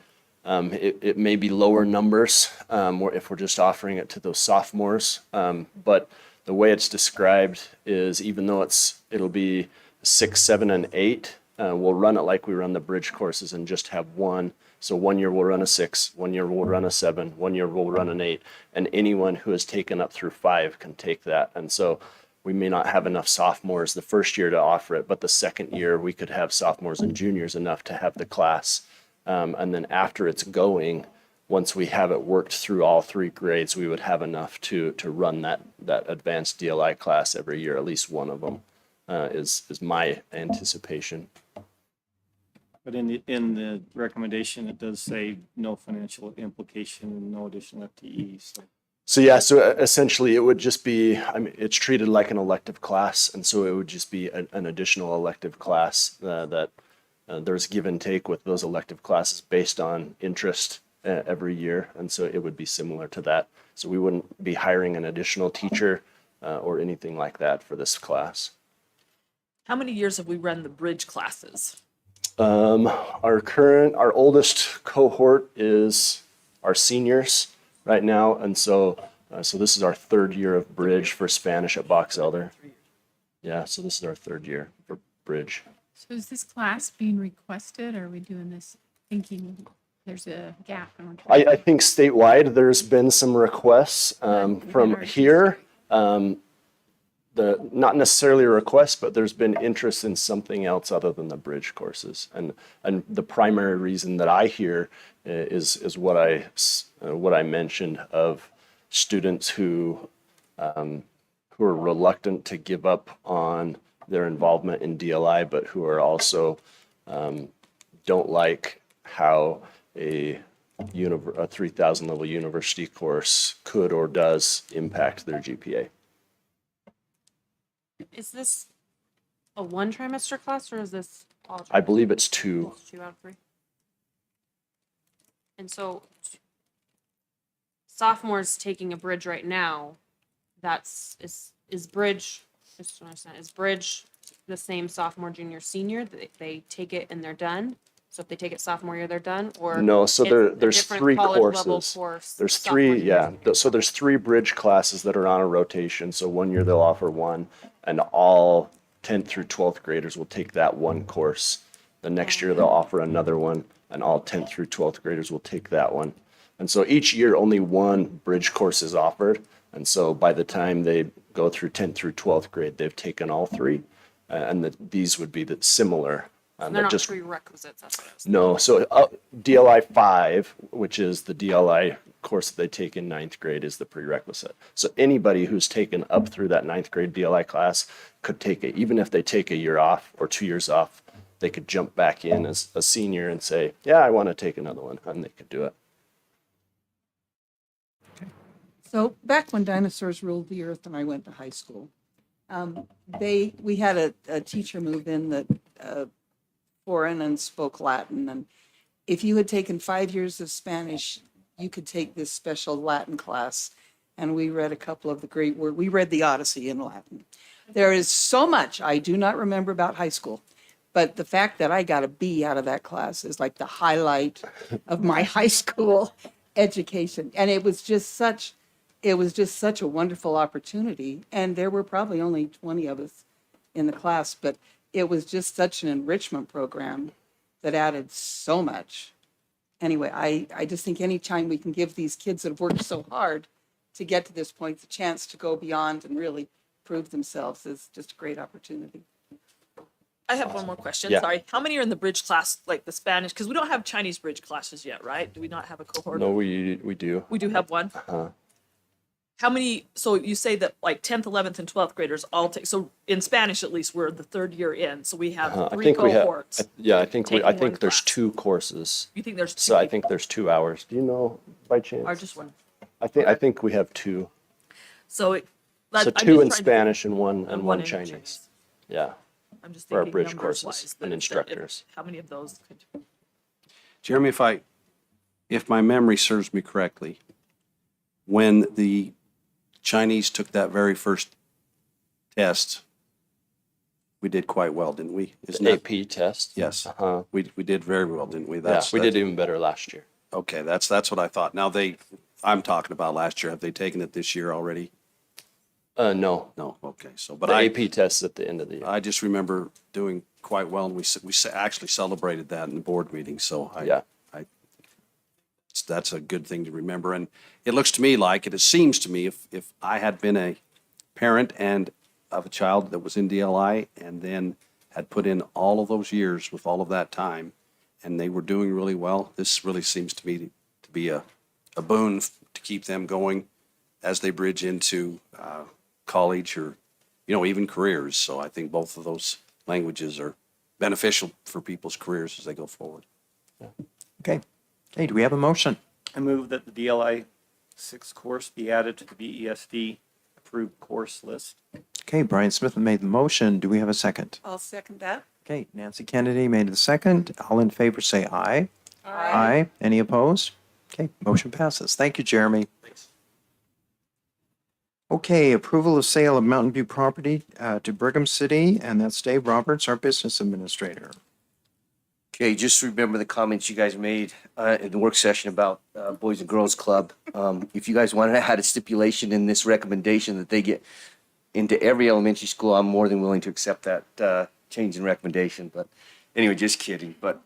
it may be lower numbers or if we're just offering it to those sophomores. But the way it's described is even though it'll be 6, 7, and 8, we'll run it like we run the bridge courses and just have one. So 1 year we'll run a 6, 1 year we'll run a 7, 1 year we'll run an 8, and anyone who has taken up through 5 can take that. And so we may not have enough sophomores the first year to offer it, but the second year we could have sophomores and juniors enough to have the class. And then after it's going, once we have it worked through all 3 grades, we would have enough to run that advanced DLI class every year, at least one of them, is my anticipation. But in the recommendation, it does say no financial implication and no additional FTE, so. So yeah, so essentially it would just be, I mean, it's treated like an elective class, and so it would just be an additional elective class that there's give and take with those elective classes based on interest every year, and so it would be similar to that. So we wouldn't be hiring an additional teacher or anything like that for this class. How many years have we run the bridge classes? Our oldest cohort is our seniors right now, and so this is our 3rd year of bridge for Spanish at Box Elder. Yeah, so this is our 3rd year for bridge. So is this class being requested, or are we doing this thinking there's a gap? I think statewide there's been some requests from here. Not necessarily a request, but there's been interest in something else other than the bridge courses. And the primary reason that I hear is what I mentioned of students who are reluctant to give up on their involvement in DLI, but who are also don't like how a 3,000 level university course could or does impact their GPA. Is this a 1 trimester class, or is this all? I believe it's 2. 2 out of 3. And so sophomores taking a bridge right now, is bridge, just to understand, is bridge the same sophomore, junior, senior? They take it and they're done? So if they take it sophomore year, they're done? Or no, so there's 3 courses. Course there's 3, yeah. So there's 3 bridge classes that are on a rotation. So 1 year they'll offer 1, and all 10th through 12th graders will take that 1 course. The next year they'll offer another one, and all 10th through 12th graders will take that one. And so each year only 1 bridge course is offered. And so by the time they go through 10th through 12th grade, they've taken all 3. And these would be similar. They're not prerequisites, that's what I was thinking. No, so DLI 5, which is the DLI course that they take in 9th grade, is the prerequisite. So anybody who's taken up through that 9th grade DLI class could take it. Even if they take a year off or 2 years off, they could jump back in as a senior and say, yeah, I want to take another one, and they could do it. So back when dinosaurs ruled the earth and I went to high school, we had a teacher move in that foreign and spoke Latin. And if you had taken 5 years of Spanish, you could take this special Latin class. And we read a couple of the great works. We read the Odyssey in Latin. There is so much I do not remember about high school. But the fact that I got a B out of that class is like the highlight of my high school education. And it was just such a wonderful opportunity. And there were probably only 20 of us in the class, but it was just such an enrichment program that added so much. Anyway, I just think anytime we can give these kids that have worked so hard to get to this point the chance to go beyond and really prove themselves is just a great opportunity. I have one more question. Yeah. Sorry. How many are in the bridge class, like the Spanish? Because we don't have Chinese bridge classes yet, right? Do we not have a cohort? No, we do. We do have one. How many, so you say that like 10th, 11th, and 12th graders all take, so in Spanish at least, we're the 3rd year in, so we have 3 cohorts. I think one there's class. 2 courses. You think there's 2? So I think there's 2 hours. Do you know by chance? Or just 1? I think we have 2. So So 2 in Spanish and one in Chinese. Yeah. I'm just for our thinking bridge numbers courses wise, and instructors. How many of those could? Jeremy, if my memory serves me correctly, when the Chinese took that very first test, we did quite well, didn't we? Isn't that- AP test. Yes, Uh-huh. we did very well, didn't we? Yeah, we did even better last year. Okay, that's what I thought. Now I'm talking about last year. Have they taken it this year already? No. No, okay, so, but The I. AP test is at the end of the year. I just remember doing quite well, and we actually celebrated that in the board meeting, so Yeah. that's a good thing to remember. And it looks to me like, it seems to me, if I had been a parent and of a child that was in DLI and then had put in all of those years with all of that time, and they were doing really well, this really seems to me to be a boon to keep them going as they bridge into college or, even careers. So I think both of those languages are beneficial for people's careers as they go forward. Okay. Okay, do we have a motion? I move that the DLI 6 course be added to the BESD approved course list. Okay, Brian Smith made the motion. Do we have a second? I'll second that. Okay, Nancy Kennedy made the second. All in favor say aye. Aye. Any opposed? Okay, motion passes. Thank you, Jeremy. Okay, approval of sale of Mountain View property to Brigham City, and that's Dave Roberts, our business administrator. Okay, just remember the comments you guys made in the work session about Boys and Girls Club. If you guys wanted to add a stipulation in this recommendation that they get into every elementary school, I'm more than willing to accept that change in recommendation. But anyway, just kidding. But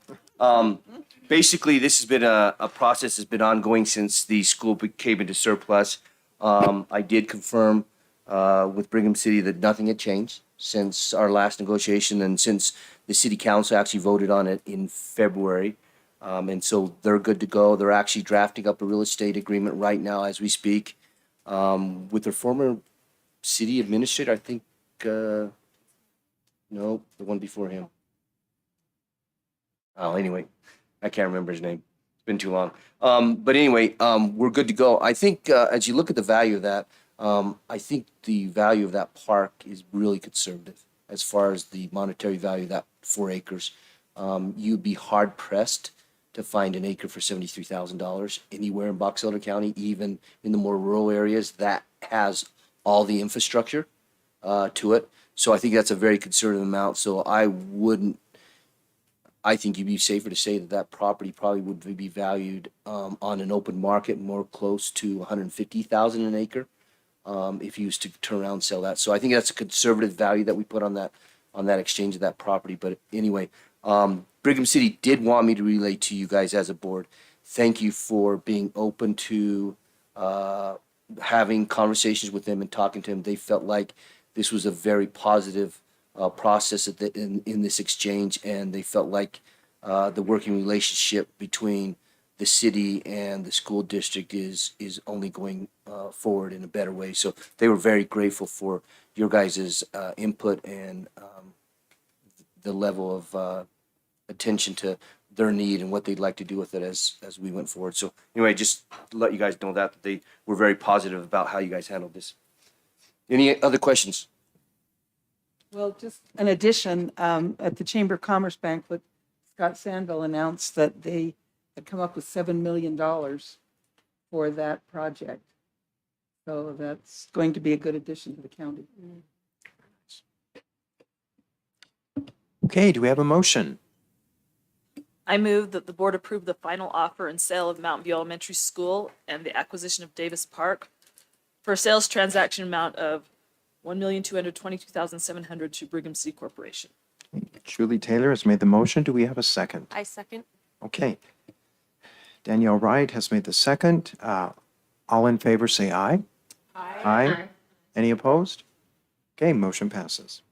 basically, this has been a process that's been ongoing since the school came into surplus. I did confirm with Brigham City that nothing had changed since our last negotiation and since the city council actually voted on it in February. And so they're good to go. They're actually drafting up a real estate agreement right now as we speak with their former city administrator, I think, no, the one before him. Oh, anyway, I can't remember his name. It's been too long. But anyway, we're good to go. I think as you look at the value of that, I think the value of that park is really conservative as far as the monetary value of that 4 acres. You'd be hard pressed to find an acre for $73,000 anywhere in Box Elder County, even in the more rural areas that has all the infrastructure to it. So I think that's a very conservative amount. So I think you'd be safer to say that that property probably would be valued on an open market more close to $150,000 an acre if you used to turn around and sell that. So I think that's a conservative value that we put on that exchange of that property. But anyway, Brigham City did want me to relay to you guys as a board. Thank you for being open to having conversations with them and talking to them. They felt like this was a very positive process in this exchange, and they felt like the working relationship between the city and the school district is only going forward in a better way. So they were very grateful for your guys' input and the level of attention to their need and what they'd like to do with it as we went forward. So anyway, just to let you guys know that they were very positive about how you guys handled this. Any other questions? Well, just an addition, at the Chamber of Commerce banquet, Scott Sandville announced that they had come up with $7 million for that project. So that's going to be a good addition to the county. Okay, do we have a motion? I move that the board approve the final offer and sale of Mountain View Elementary School and the acquisition of Davis Park for a sales transaction amount of $1,222,700 to Brigham City Corporation. Julie Taylor has made the motion. Do we have a second? I second. Okay. Danielle Wright has made the second. All in favor say aye. Aye. Any opposed? Okay, motion passes.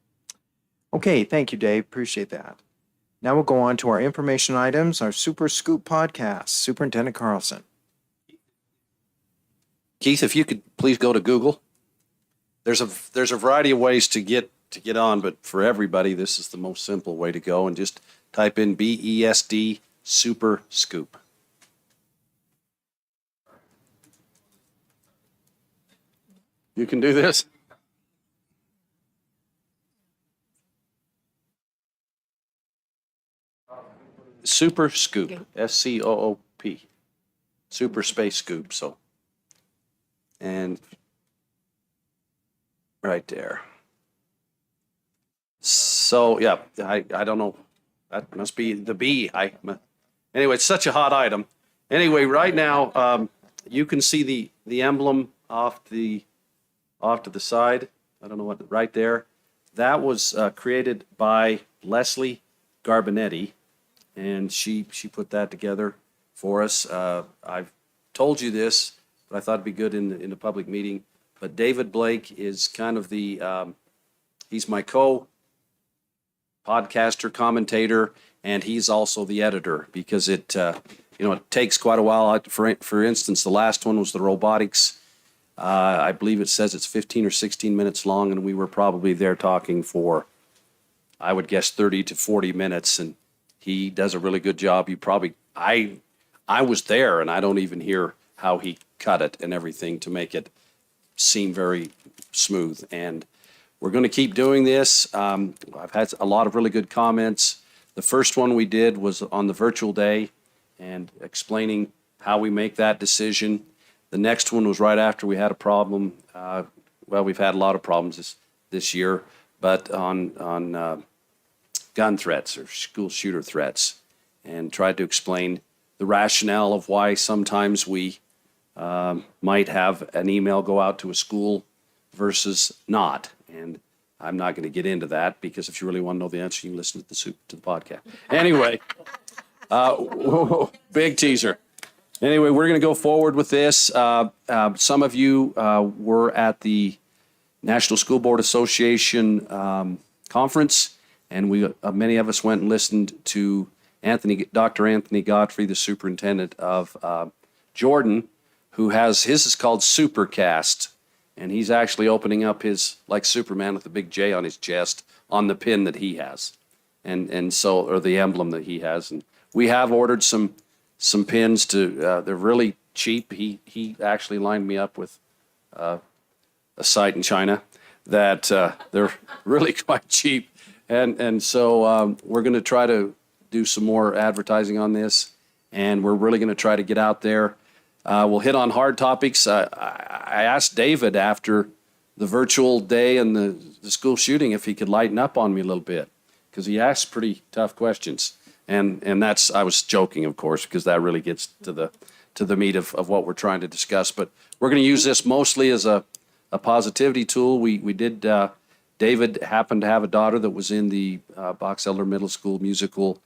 Okay, thank you, Dave. Appreciate that. Now we'll go on to our information items, our Super Scoop podcast. Superintendent Carlson. Keith, if you could please go to Google. There's a variety of ways to get on, but for everybody, this is the most simple way to go, and just type in BESD Super Scoop. You can do this? Super Scoop, SCOOP, Super Space Scoop, so. And right there. So, yeah, I don't know, that must be the B. Anyway, it's such a hot item. Anyway, right now, you can see the emblem off to the side. I don't know what, right there. That was created by Leslie Garbanetti, and she put that together for us. I've told you this, but I thought it'd be good in the public meeting. But David Blake is kind of he's my podcaster, commentator, and he's also the editor because it takes quite a while. For instance, the last one was the robotics. I believe it says it's 15 or 16 minutes long, and we were probably there talking for, I would guess, 30 to 40 minutes, and he does a really good job. I was there, and I don't even hear how he cut it and everything to make it seem very smooth. And we're going to keep doing this. I've had a lot of really good comments. The first one we did was on the virtual day and explaining how we make that decision. The next one was right after we had a problem. Well, we've had a lot of problems this year, but on gun threats or school shooter threats, and tried to explain the rationale of why sometimes we might have an email go out to a school versus not. And I'm not going to get into that because if you really want to know the answer, you can listen to the podcast. Anyway, big teaser. Anyway, we're going to go forward with this. Some of you were at the National School Board Association conference, and many of us went and listened to Dr. Anthony Godfrey, the superintendent of Jordan, who has his is called Supercast, and he's actually opening up his, like Superman with a big J on his chest, on the pin that he has, and so, or the emblem that he has. And we have ordered some pins they're really cheap. He actually lined me up with a site in China that they're really quite cheap, and so we're going to try to do some more advertising on this, and we're really going to try to get out there. We'll hit on hard topics. I asked David after the virtual day and the school shooting if he could lighten up on me a little bit, because he asked pretty tough questions. And that's, I was joking, of course, because that really gets to the meat of what we're trying to discuss. But we're going to use this mostly as a positivity tool. We did, David happened to have a daughter that was in the Box Elder Middle School musical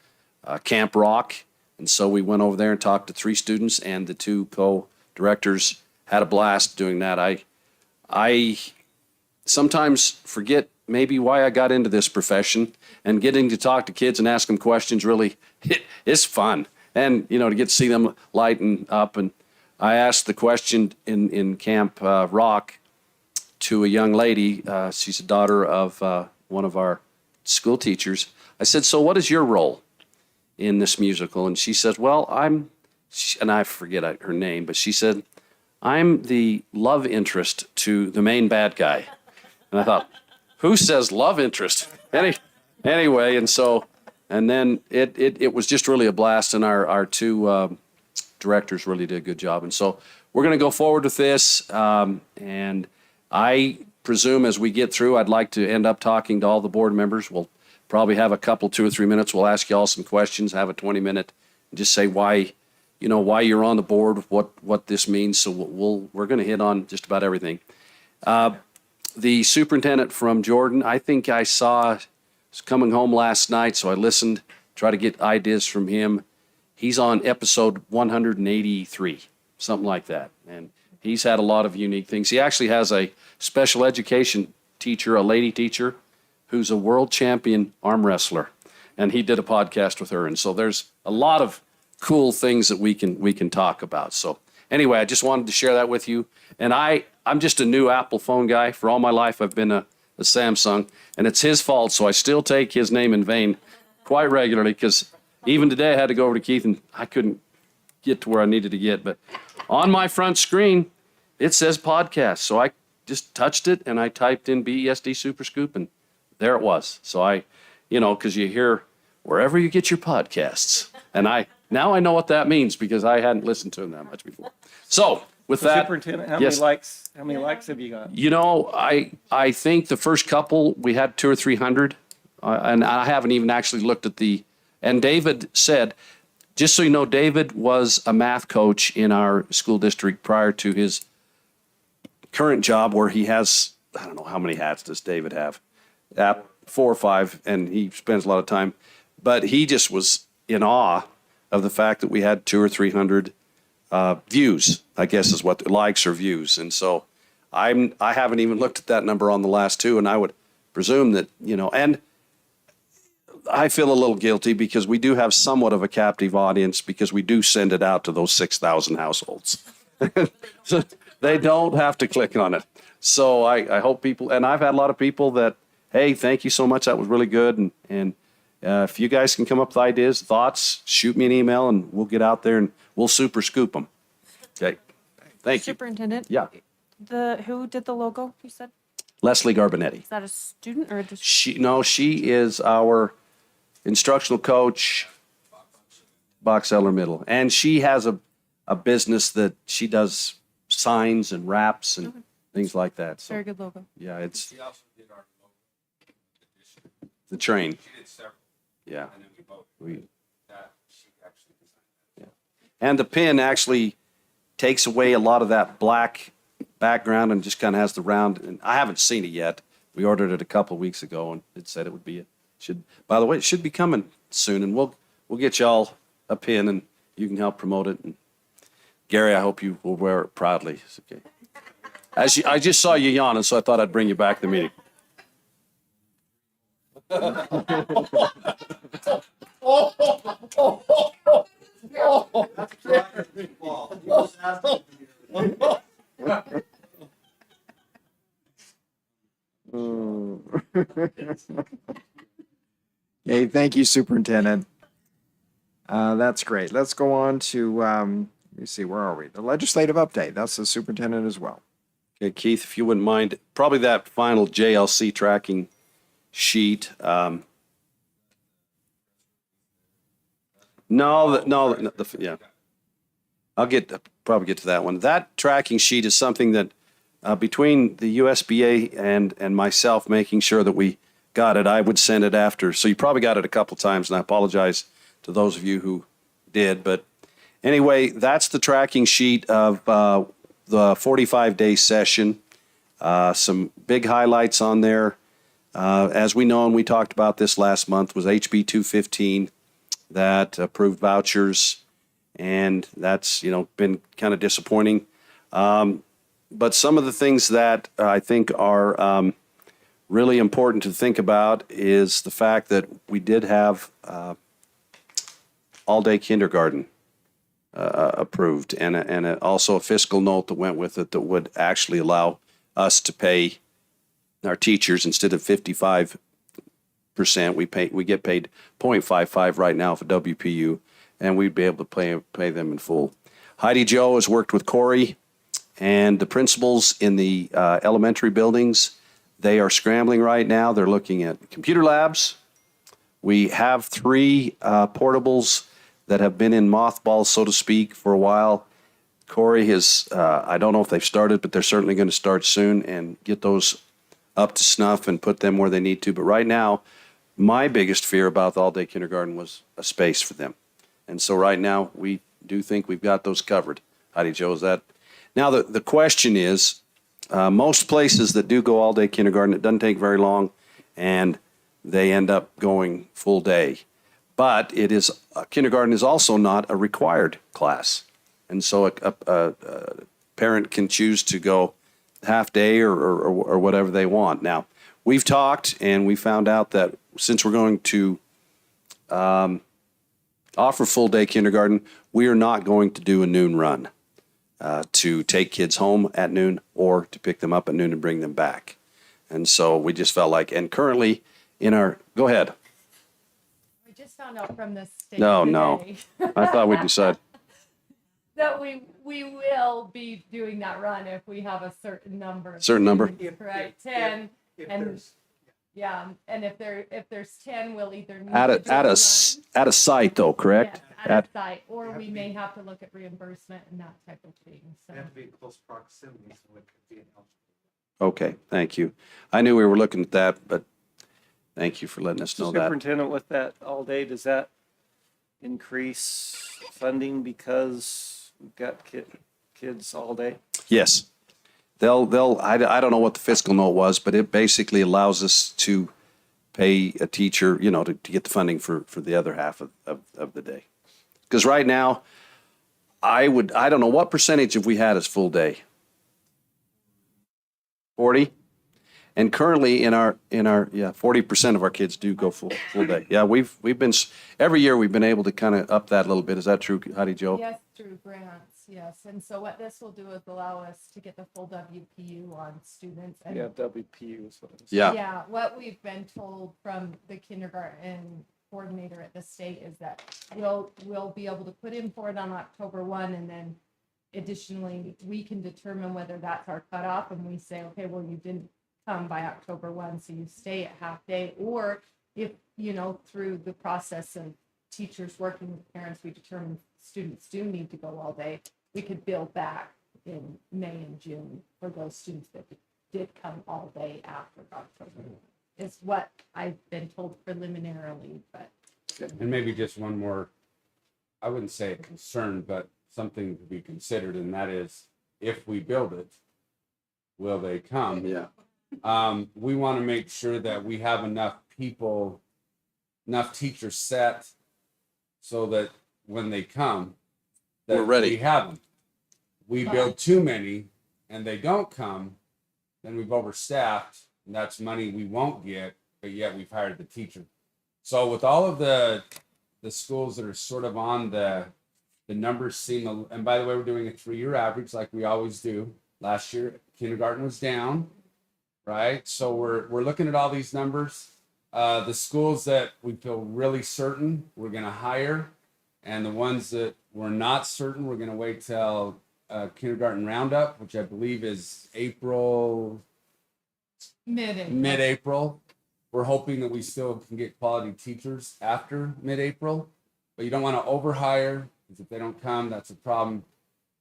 Camp Rock. And so we went over there and talked to 3 students, and the 2 co-directors had a blast doing that. I sometimes forget maybe why I got into this profession, and getting to talk to kids and ask them questions really is fun. And, to get to see them lighten up. And I asked the question in Camp Rock to a young lady. She's a daughter of one of our school teachers. I said, so what is your role in this musical? And she says, well, and I forget her name, but she said, I'm the love interest to the main bad guy. And I thought, who says love interest? Anyway, and then it was just really a blast, and our 2 directors really did a good job. And so we're going to go forward with this, and I presume as we get through, I'd like to end up talking to all the board members. We'll probably have a couple, 2 or 3 minutes. We'll ask you all some questions, have a 20-minute, and just say why you're on the board, what this means. So we're going to hit on just about everything. The superintendent from Jordan, I think I saw, was coming home last night, so I listened, try to get ideas from him. He's on episode 183, something like that. And he's had a lot of unique things. He actually has a special education teacher, a lady teacher, who's a world champion arm wrestler. And he did a podcast with her. And so there's a lot of cool things that we can talk about. So anyway, I just wanted to share that with you. And I'm just a new Apple phone guy. For all my life, I've been a Samsung, and it's his fault. So I still take his name in vain quite regularly, because even today I had to go over to Keith and I couldn't get to where I needed to get. But on my front screen, it says podcast. So I just touched it and I typed in BESD Super Scoop, and there it was. So because you hear wherever you get your podcasts. And now I know what that means because I hadn't listened to them that much before. So with that, Superintendent, how yes. many likes have you got? You know, I think the first couple, we had 200 or 300, and I haven't even actually looked at and David said, just so you know, David was a math coach in our school district prior to his current job where he has, I don't know, how many hats does David have? 4 or 5, and he spends a lot of time. But he just was in awe of the fact that we had 200 or 300 views, I guess is what likes or views. And so I haven't even looked at that number on the last 2, and I would presume that, and I feel a little guilty because we do have somewhat of a captive audience because we do send it out to those 6,000 households. So they don't have to click on it. So I hope people, and I've had a lot of people that, hey, thank you so much. That was really good. And if you guys can come up with ideas, thoughts, shoot me an email and we'll get out there and we'll super scoop them. Okay. Thank you. Superintendent? Yeah. Who did the logo, you said? Leslie Garbanetti. Is that a student or just? She is our instructional coach, Box Elder Middle. And she has a business that she does signs and wraps and things like that. So, Very good logo. yeah, it's the train. Yeah. And the pin actually takes away a lot of that black background and just kind of has the round. And I haven't seen it yet. We ordered it a couple of weeks ago, and it said it would be by the way, it should be coming soon, and we'll get y'all a pin, and you can help promote it. And Gary, I hope you will wear it proudly. It's okay. I just saw you yawning, so I thought I'd bring you back to the meeting. Okay, thank you, Superintendent. That's great. Let's go on to, let me see, where are we? The legislative update. That's the superintendent as well. Okay, Keith, if you wouldn't mind, probably that final JLC tracking sheet. Yeah. I'll probably get to that one. That tracking sheet is something that between the USBA and myself making sure that we got it, I would send it after. So you probably got it a couple times, and I apologize to those of you who did. But anyway, that's the tracking sheet of the 45-day session. Some big highlights on there. As we know, and we talked about this last month, was HB 215 that approved vouchers, and that's been kind of disappointing. But some of the things that I think are really important to think about is the fact that we did have all-day kindergarten approved, and also a fiscal note that went with it that would actually allow us to pay our teachers instead of 55%. We get paid 0.55 right now for WPU, and we'd be able to pay them in full. Heidi Jo has worked with Corey and the principals in the elementary buildings. They are scrambling right now. They're looking at computer labs. We have 3 portables that have been in mothballs, so to speak, for a while. Corey has, I don't know if they've started, but they're certainly going to start soon and get those up to snuff and put them where they need to. But right now, my biggest fear about the all-day kindergarten was a space for them. And so right now, we do think we've got those covered. Heidi Jo, is that? Now, the question is, most places that do go all-day kindergarten, it doesn't take very long, and they end up going full day. But kindergarten is also not a required class. And so a parent can choose to go half day or whatever they want. Now, we've talked and we found out that since we're going to offer full day kindergarten, we are not going to do a noon run to take kids home at noon or to pick them up at noon and bring them back. And so we just felt like, and currently go ahead. We just found out from the state No. today I thought we'd decide. that we will be doing that run if we have a certain number. Of Certain number? students, right? 10. Yeah, and if there's 10, we'll either need At to a, do at a, run. s- at a site though, correct? Yes, at a site, or we may have to look at reimbursement and that type of thing, so. Have to be in close proximity, so it could be an help. Okay, thank you. I knew we were looking at that, but thank you for letting us know that. Superintendent, with that all day, does that increase funding because we've got kids all day? Yes. I don't know what the fiscal note was, but it basically allows us to pay a teacher, to get the funding for the other half of the day. Because right now, I don't know, what percentage have we had as full day? 40? And currently in our 40% of our kids do go full day. Yeah, we've been, every year we've been able to kind of up that a little bit. Is that true, Heidi Jo? Yes, through grants, yes, and so what this will do is allow us to get the full WPU on students. And Yeah, WPU is what it is. Yeah. Yeah, what we've been told from the kindergarten coordinator at the state is that we'll be able to put in for it on October 1, and then additionally, we can determine whether that's our cutoff, and we say, okay, well, you didn't come by October 1, so you stay at half day, or if, through the process of teachers working with parents, we determine students do need to go all day, we could bill back in May and June for those students that did come all day after October, is what I've been told preliminarily, but. And maybe just one more, I wouldn't say a concern, but something to be considered, and that is, if we build it, will they come? Yeah. We want to make sure that we have enough people, enough teachers set so that when they come, that We're ready. we have them. We build too many and they don't come, then we've overstaffed, and that's money we won't get, but yet we've hired the teacher. So with all of the schools that are sort of on the numbers seem, and by the way, we're doing a 3-year average like we always do. Last year, kindergarten was down, right? So we're looking at all these numbers. The schools that we feel really certain we're going to hire, and the ones that we're not certain, we're going to wait till kindergarten roundup, which I believe is mid-April. We're hoping that we still can get quality teachers after mid-April, but you don't want to overhire, because if they don't come, that's a problem.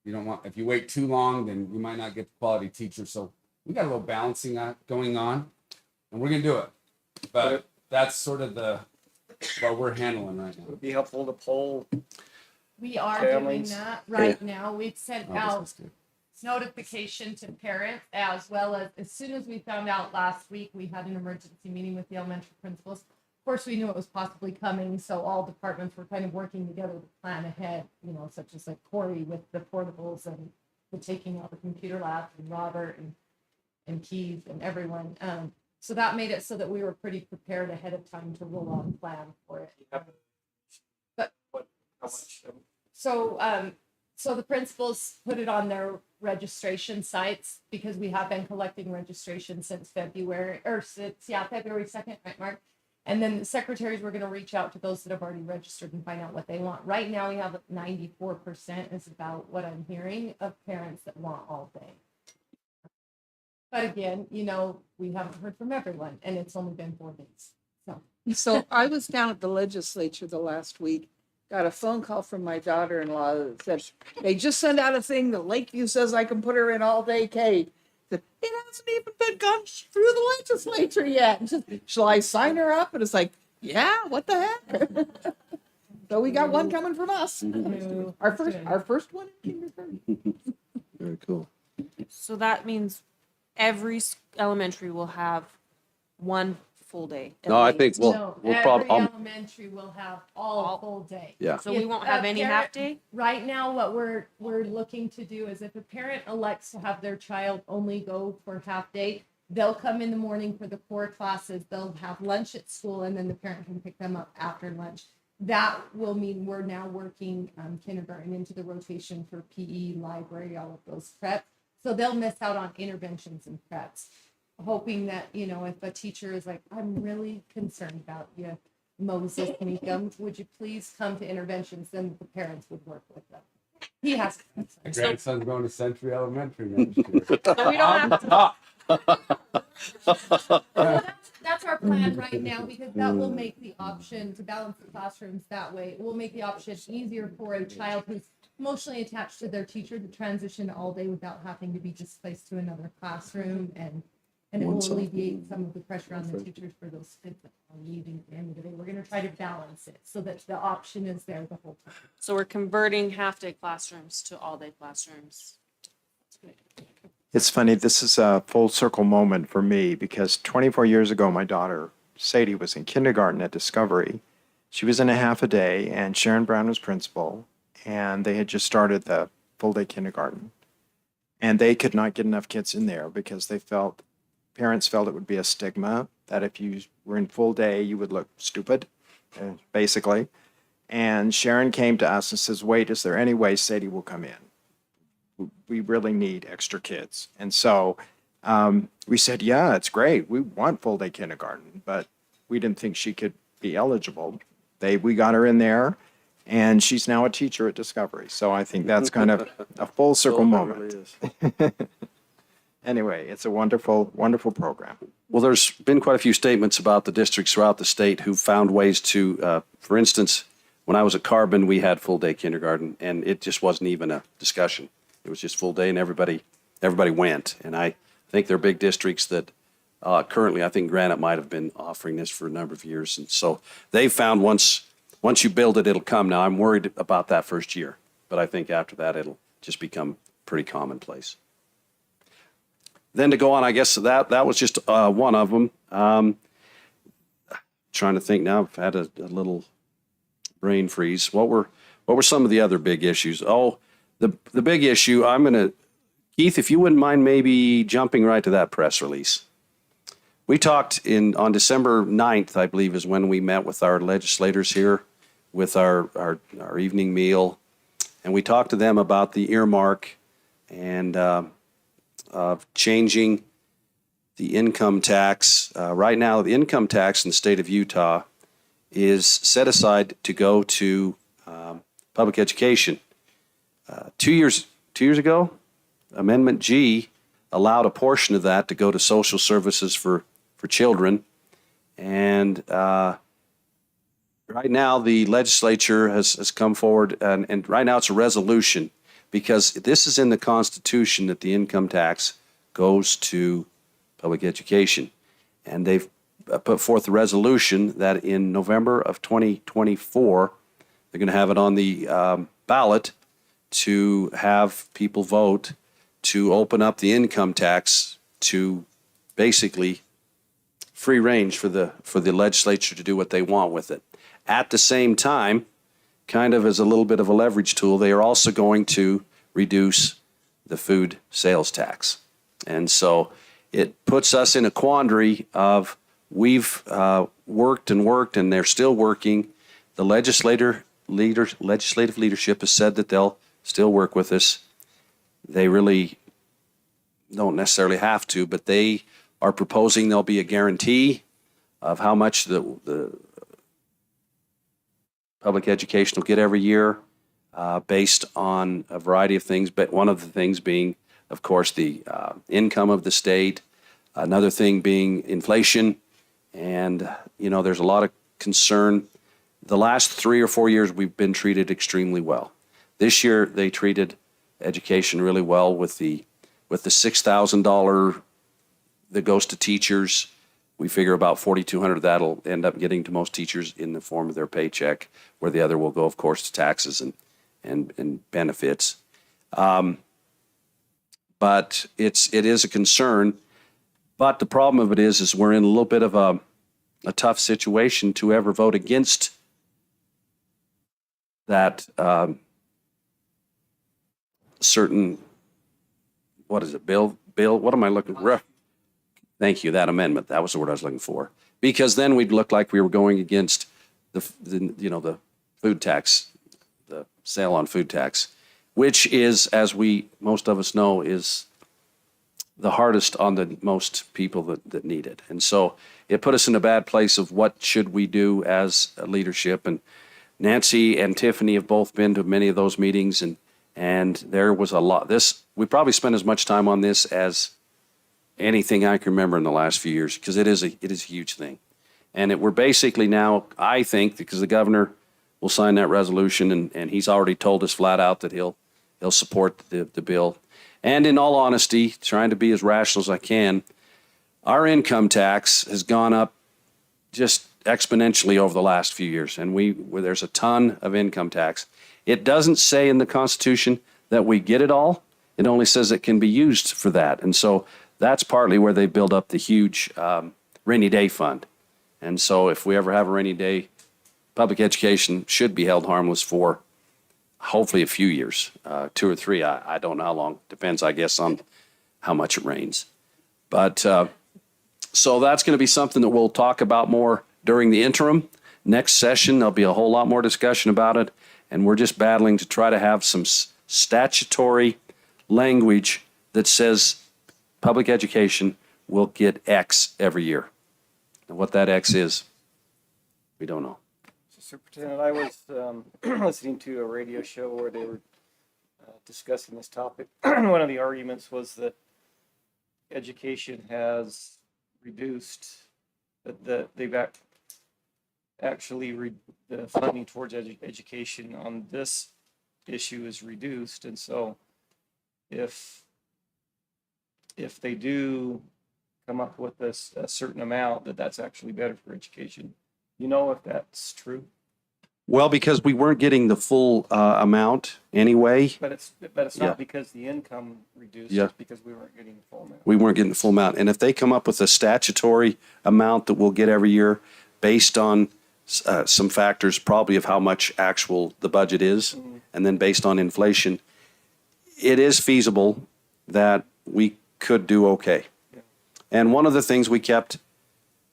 You don't want, if you wait too long, then you might not get the quality teacher. So we got a little balancing act going on, and we're going to do it. But that's sort of what we're handling right now. Would it be helpful to poll? We are doing Families. that right now. We've sent Oh, out this is good. notification to parents, as well as soon as we found out last week, we had an emergency meeting with the elementary principals. Of course, we knew it was possibly coming, so all departments were kind of working together to plan ahead, such as like Corey with the portables and the taking out the computer labs, and Robert and Keith and everyone. So that made it so that we were pretty prepared ahead of time to roll on plan for it. But How much? so the principals put it on their registration sites, because we have been collecting registration since February 2nd, right, Mark? And then the secretaries were going to reach out to those that have already registered and find out what they want. Right now, we have 94% is about what I'm hearing of parents that want all day. But again, we haven't heard from everyone, and it's only been 4 days. So I was down at the legislature the last week, got a phone call from my daughter-in-law that said, they just sent out a thing that Lakeview says I can put her in all-day K. It hasn't even been gone through the legislature yet. And said, shall I sign her up? And it's like, yeah, what the heck? So we got one coming from us. Our first one in kindergarten. Very cool. So that means every elementary will have one full day. at No, I least. think we'll Every probably, elementary will have all full day. yeah. So we If won't a have any parent- half day? Right now, what we're looking to do is, if a parent elects to have their child only go for half day, they'll come in the morning for the core classes, they'll have lunch at school, and then the parent can pick them up after lunch. That will mean we're now working kindergarten into the rotation for PE, library, all of those preps. So they'll miss out on interventions and preps. Hoping that, if a teacher is like, I'm really concerned about you, Moses Meekum, would you please come to interventions? Then the parents would work with them. He has. My grandson's going to Century Elementary next year. So we don't have to. That's our plan right now, because that will make the option to balance the classrooms that way. It will make the option easier for a child who's emotionally attached to their teacher to transition all day without having to be displaced to another classroom, and it will alleviate some of the pressure on the teachers for those kids that are leaving at the end of the day. We're gonna try to balance it so that the option is there the whole time. So we're converting half-day classrooms to all-day classrooms. That's good. It's funny, this is a full circle moment for me because 24 years ago, my daughter Sadie was in kindergarten at Discovery. She was in a half a day, and Sharon Brown was principal, and they had just started the full day kindergarten. And they could not get enough kids in there because parents felt it would be a stigma that if you were in full day, you would look stupid, basically. And Sharon came to us and says, wait, is there any way Sadie will come in? We really need extra kids. And so we said, yeah, it's great. We want full day kindergarten, but we didn't think she could be eligible. We got her in there, and she's now a teacher at Discovery. So I think that's kind of a full circle moment. Anyway, it's a wonderful, wonderful program. Well, there's been quite a few statements about the districts throughout the state who found ways to, for instance, when I was at Carbon, we had full day kindergarten, and it just wasn't even a discussion. It was just full day, and everybody went. And I think there are big districts that currently, I think Granite might have been offering this for a number of years. And so they found once you build it, it'll come. Now, I'm worried about that first year, but I think after that, it'll just become pretty commonplace. Then to go on, I guess that was just one of them. Trying to think now, I've had a little brain freeze. What were some of the other big issues? Oh, the big issue, Keith, if you wouldn't mind maybe jumping right to that press release. We talked on December 9th, I believe, is when we met with our legislators here with our evening meal. And we talked to them about the earmark and of changing the income tax. Right now, the income tax in the state of Utah is set aside to go to public education. 2 years ago, Amendment G allowed a portion of that to go to social services for children. And right now, the legislature has come forward, and right now it's a resolution, because this is in the Constitution that the income tax goes to public education. And they've put forth a resolution that in November of 2024, they're going to have it on the ballot to have people vote to open up the income tax to basically free range for the legislature to do what they want with it. At the same time, kind of as a little bit of a leverage tool, they are also going to reduce the food sales tax. And so it puts us in a quandary of we've worked and they're still working. The legislative leadership has said that they'll still work with us. They really don't necessarily have to, but they are proposing there'll be a guarantee of how much the public education will get every year based on a variety of things, but one of the things being, of course, the income of the state, another thing being inflation, and, there's a lot of concern. The last 3 or 4 years, we've been treated extremely well. This year, they treated education really well with the $6,000 that goes to teachers. We figure about $4,200 of that will end up getting to most teachers in the form of their paycheck, where the other will go, of course, to taxes and benefits. But it is a concern. But the problem of it is we're in a little bit of a tough situation to ever vote against that certain, what is it, bill? What am I looking for? Thank you, that amendment. That was the word I was looking for. Because then we'd look like we were going against the food tax, the sale on food tax, which is, as most of us know, is the hardest on the most people that need it. And so it put us in a bad place of what should we do as a leadership. And Nancy and Tiffany have both been to many of those meetings, and there was a lot. We probably spent as much time on this as anything I can remember in the last few years, because it is a huge thing. And we're basically now, I think, because the governor will sign that resolution, and he's already told us flat out that he'll support the bill. And in all honesty, trying to be as rational as I can, our income tax has gone up just exponentially over the last few years, and there's a ton of income tax. It doesn't say in the Constitution that we get it all. It only says it can be used for that. And so that's partly where they build up the huge rainy day fund. And so if we ever have a rainy day, public education should be held harmless for hopefully a few years, 2 or 3. I don't know how long. Depends, I guess, on how much it rains. But so that's going to be something that we'll talk about more during the interim. Next session, there'll be a whole lot more discussion about it. And we're just battling to try to have some statutory language that says public education will get X every year. And what that X is, we don't know. Superintendent, I was listening to a radio show where they were discussing this topic. One of the arguments was that education has reduced, that they've actually the funding towards education on this issue is reduced. And so if they do come up with a certain amount, that's actually better for education. You know if that's true? Well, because we weren't getting the full amount anyway. But it's not because the income reduced, Yeah. it's because we weren't getting the full amount. We weren't getting the full amount. And if they come up with a statutory amount that we'll get every year based on some factors, probably of how much actual the budget is, and then based on inflation, it is feasible that we could do okay. Yeah. And one of the things we kept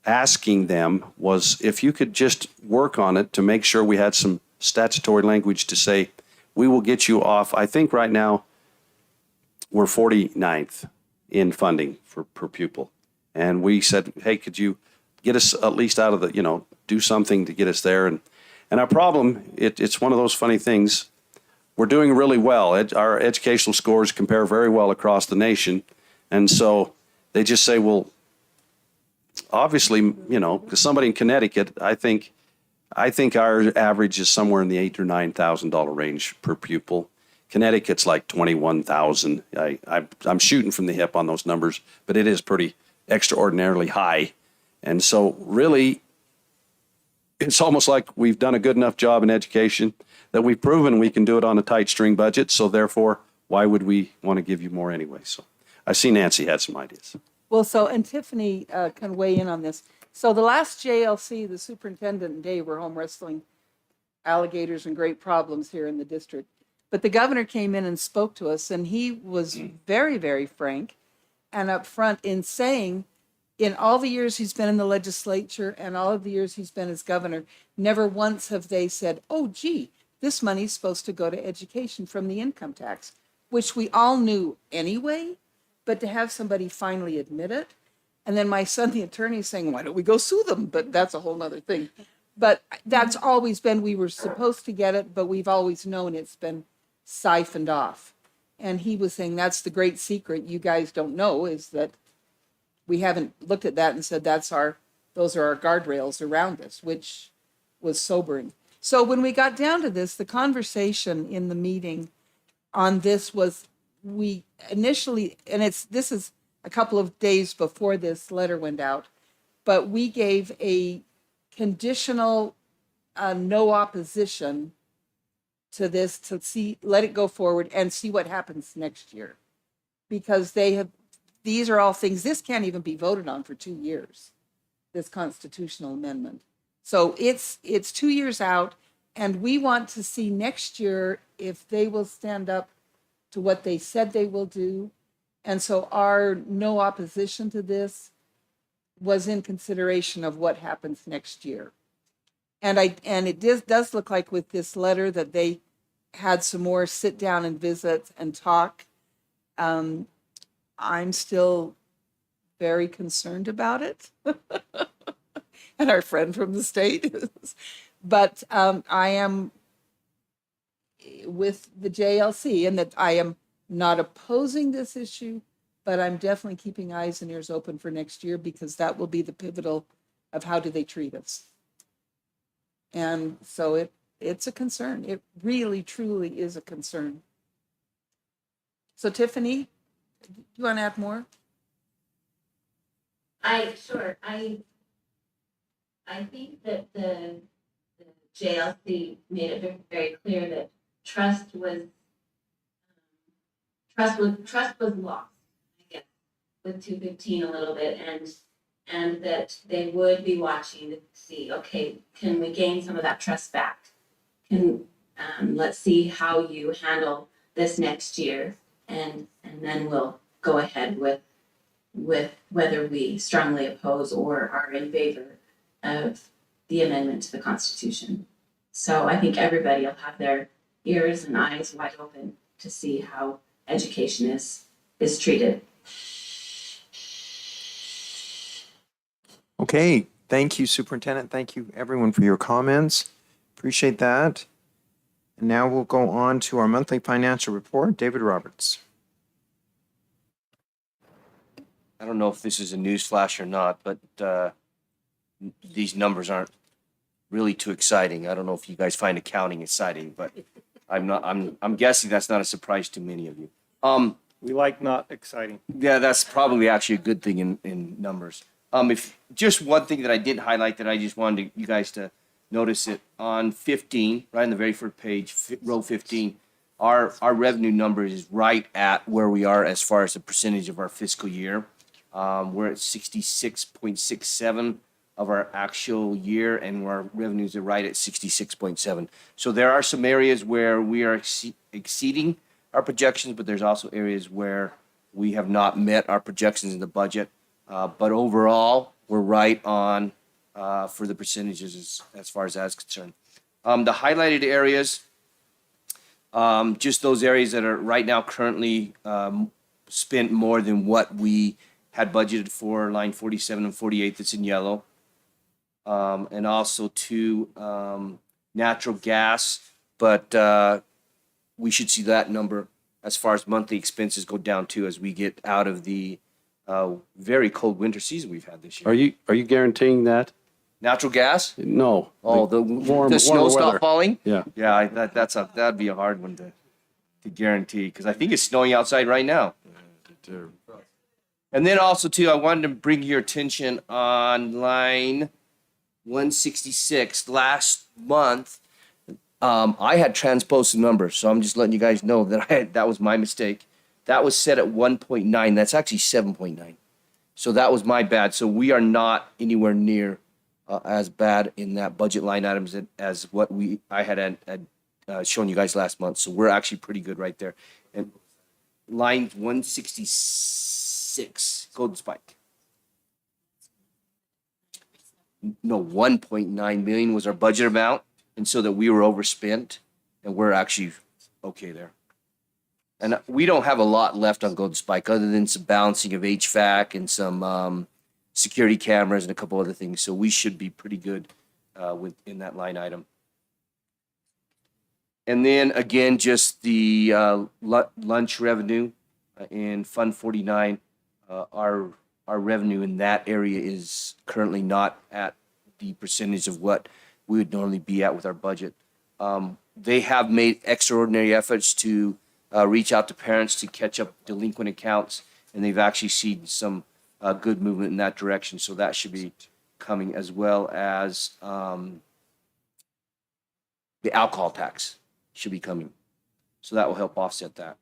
asking them was if you could just work on it to make sure we had some statutory language to say, we will get you off. I think right now we're 49th in funding per pupil. And we said, hey, could you get us at least out of the, do something to get us there? And our problem, it's one of those funny things. We're doing really well. Our educational scores compare very well across the nation. And so they just say, well, obviously, because somebody in Connecticut, I think our average is somewhere in the $8,000 or $9,000 range per pupil. Connecticut's like 21,000. I'm shooting from the hip on those numbers, but it is pretty extraordinarily high. And so really, it's almost like we've done a good enough job in education that we've proven we can do it on a tight string budget. So therefore, why would we want to give you more anyway? So I see Nancy had some ideas. Well, and Tiffany can weigh in on this. So the last JLC, the superintendent and Dave were home wrestling alligators and great problems here in the district. But the governor came in and spoke to us, and he was very, very frank and upfront in saying, in all the years he's been in the legislature and all of the years he's been as governor, never once have they said, oh, gee, this money's supposed to go to education from the income tax, which we all knew anyway. But to have somebody finally admit it, and then my son, the attorney, is saying, why don't we go sue them? But that's a whole nother thing. But that's always been, we were supposed to get it, but we've always known it's been siphoned off. And he was saying, that's the great secret you guys don't know, is that we haven't looked at that and said, those are our guardrails around us, which was sobering. So when we got down to this, the conversation in the meeting on this was, we initially, and this is a couple of days before this letter went out, but we gave a conditional no opposition to this to let it go forward and see what happens next year. Because these are all things, this can't even be voted on for 2 years, this constitutional amendment. So it's 2 years out, and we want to see next year if they will stand up to what they said they will do. And so our no opposition to this was in consideration of what happens next year. And it does look like with this letter that they had some more sit down and visit and talk. I'm still very concerned about it. And our friend from the state is. But I am with the JLC, and that I am not opposing this issue, but I'm definitely keeping eyes and ears open for next year because that will be the pivotal of how do they treat us. And so it's a concern. It really, truly is a concern. So Tiffany, do you want to add more? Sure. I think that the JLC made it very clear that trust was lost, I guess, with 215 a little bit, and that they would be watching to see, okay, can we gain some of that trust back? Let's see how you handle this next year, and then we'll go ahead with whether we strongly oppose or are in favor of the amendment to the Constitution. So I think everybody will have their ears and eyes wide open to see how education is treated. Okay, thank you, Superintendent. Thank you, everyone, for your comments. Appreciate that. And now we'll go on to our monthly financial report. David Roberts. I don't know if this is a news flash or not, but these numbers aren't really too exciting. I don't know if you guys find accounting exciting, but I'm guessing that's not a surprise to many of you. We like not exciting. Yeah, that's probably actually a good thing in numbers. If just one thing that I did highlight that I just wanted you guys to notice it on 15, right on the very first page, row 15, our revenue number is right at where we are as far as the percentage of our fiscal year. We're at 66.67 of our actual year, and our revenues are right at 66.7. So there are some areas where we are exceeding our projections, but there's also areas where we have not met our projections in the budget. But overall, we're right on for the percentages as far as that's concerned. The highlighted areas, just those areas that are right now currently spent more than what we had budgeted for, line 47 and 48 that's in yellow. And also to natural gas, but we should see that number as far as monthly expenses go down too as we get out of the very cold winter season we've had this year. Are you guaranteeing that? Natural gas? No. Oh, the snow stop weather. falling? Yeah. Yeah, that'd be a hard one to guarantee because I think it's snowing outside right now. And then also too, I wanted to bring your attention on line 166. Last month, I had transposed the numbers, so I'm just letting you guys know that that was my mistake. That was set at 1.9. That's actually 7.9. So that was my bad. So we are not anywhere near as bad in that budget line items as what I had shown you guys last month. So we're actually pretty good right there. And line 166, Golden Spike. No, 1.9 million was our budget amount, and so that we were overspent, and we're actually okay there. And we don't have a lot left on Golden Spike other than some balancing of HVAC and some security cameras and a couple other things. So we should be pretty good in that line item. And then again, just the lunch revenue in Fund 49. Our revenue in that area is currently not at the percentage of what we would normally be at with our budget. They have made extraordinary efforts to reach out to parents to catch up delinquent accounts, and they've actually seen some good movement in that direction. So that should be coming, as well as the alcohol tax should be coming. So that will help offset that.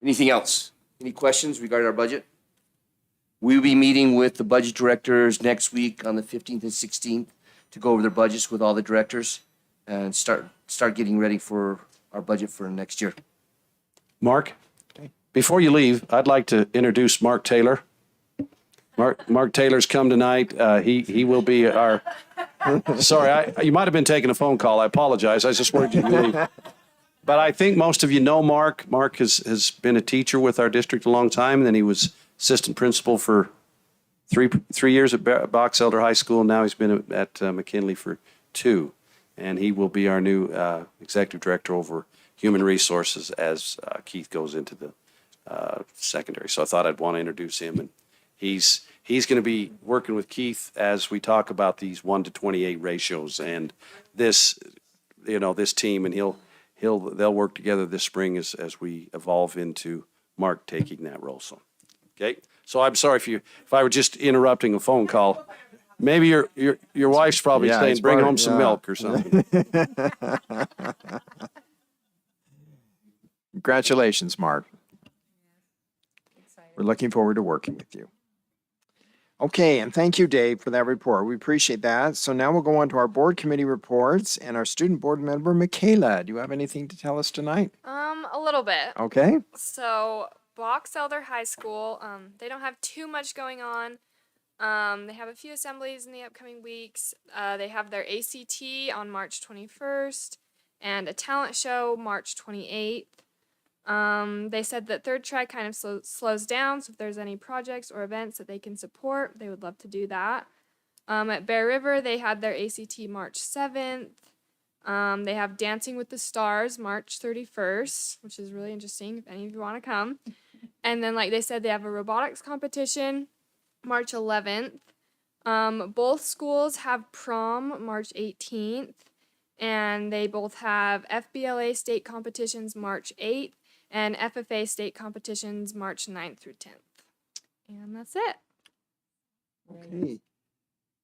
Anything else? Any questions regarding our budget? We'll be meeting with the budget directors next week on the 15th and 16th to go over their budgets with all the directors and start getting ready for our budget for next year. Mark, before you leave, I'd like to introduce Mark Taylor. Mark Taylor's come tonight. He will be our. Sorry, you might have been taking a phone call. I apologize. I just wanted you to leave. But I think most of you know Mark. Mark has been a teacher with our district a long time. And then he was assistant principal for three years at Box Elder High School. Now he's been at McKinley for 2. And he will be our new executive director over human resources as Keith goes into the secondary. So I thought I'd want to introduce him, and he's going to be working with Keith as we talk about these 1 to 28 ratios and this, this team, and they'll work together this spring as we evolve into Mark taking that role. So, okay. So I'm sorry if I were just interrupting a phone call. Maybe your wife's probably saying, it's bring probably- home some yeah. milk or something. Congratulations, Mark. We're looking forward to working with you. Okay, and thank you, Dave, for that report. We appreciate that. So now we'll go on to our board committee reports and our student board member, Michaela. Do you have anything to tell us tonight? A little bit. Okay. So Box Elder High School, they don't have too much going on. They have a few assemblies in the upcoming weeks. They have their ACT on March 21st and a talent show March 28th. They said that third track kind of slows down, so if there's any projects or events that they can support, they would love to do that. At Bear River, they had their ACT March 7th. They have Dancing with the Stars March 31st, which is really interesting if any of you want to come. And then, like they said, they have a robotics competition March 11th. Both schools have prom March 18th, and they both have FBLA state competitions March 8th and FFA state competitions March 9th through 10th. And that's it. Okay.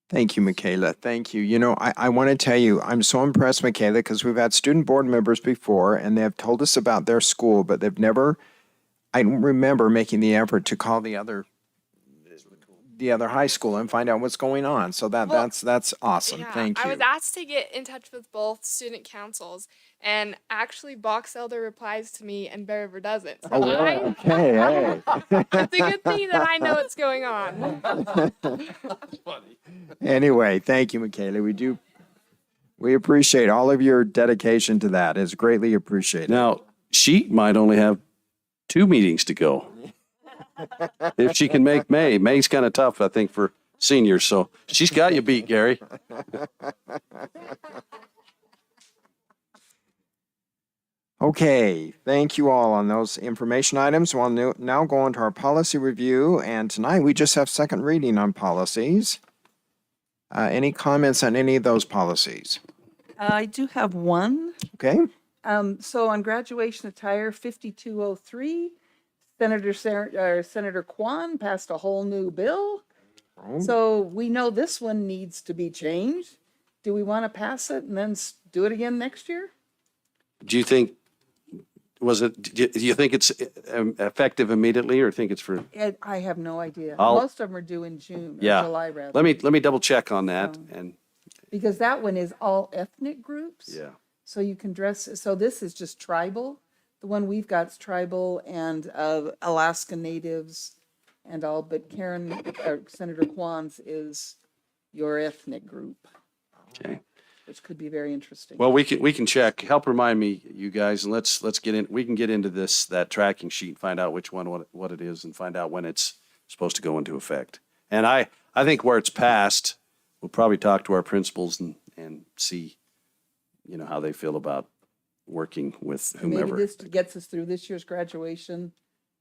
Thank you, Michaela. Thank you. You know, I want to tell you, I'm so impressed, Michaela, because we've had student board members before and they have told us about their school, but they've never, I don't remember making the effort to call the other high school and find out what's going on. So that's awesome. Yeah, Thank I you. was asked to get in touch with both student councils, and actually Box Elder replies to me and Bear River doesn't. So Oh, really? Okay, hey. it's a good thing that I know what's going on. Anyway, thank you, Michaela. We appreciate all of your dedication to that. It's greatly appreciated. Now, she might only have 2 meetings to go. If she can make May. May's kind of tough, I think, for seniors. So she's got you beat, Gary. Okay, thank you all on those information items. We'll now go on to our policy review, and tonight we just have second reading on policies. Any comments on any of those policies? I do have one. Okay. So on graduation attire 5203, Senator Kwan passed a whole new bill. Oh. So we know this one needs to be changed. Do we want to pass it and then do it again next year? Do you think, do you think it's effective immediately or think it's for? I have no idea. I'll- Most of them are due in June or Yeah. July rather. Let me double check on that and Because that one is all ethnic groups. yeah. So you can dress, so this is just tribal. The one we've got is tribal and Alaska Natives and all, but Senator Kwan's is your ethnic group, Okay. which could be very interesting. Well, we can check. Help remind me, you guys, and let's get in. We can get into that tracking sheet and find out which one what it is and find out when it's supposed to go into effect. And I think where it's passed, we'll probably talk to our principals and see, how they feel about working with And maybe whomever. this gets us through this year's graduation,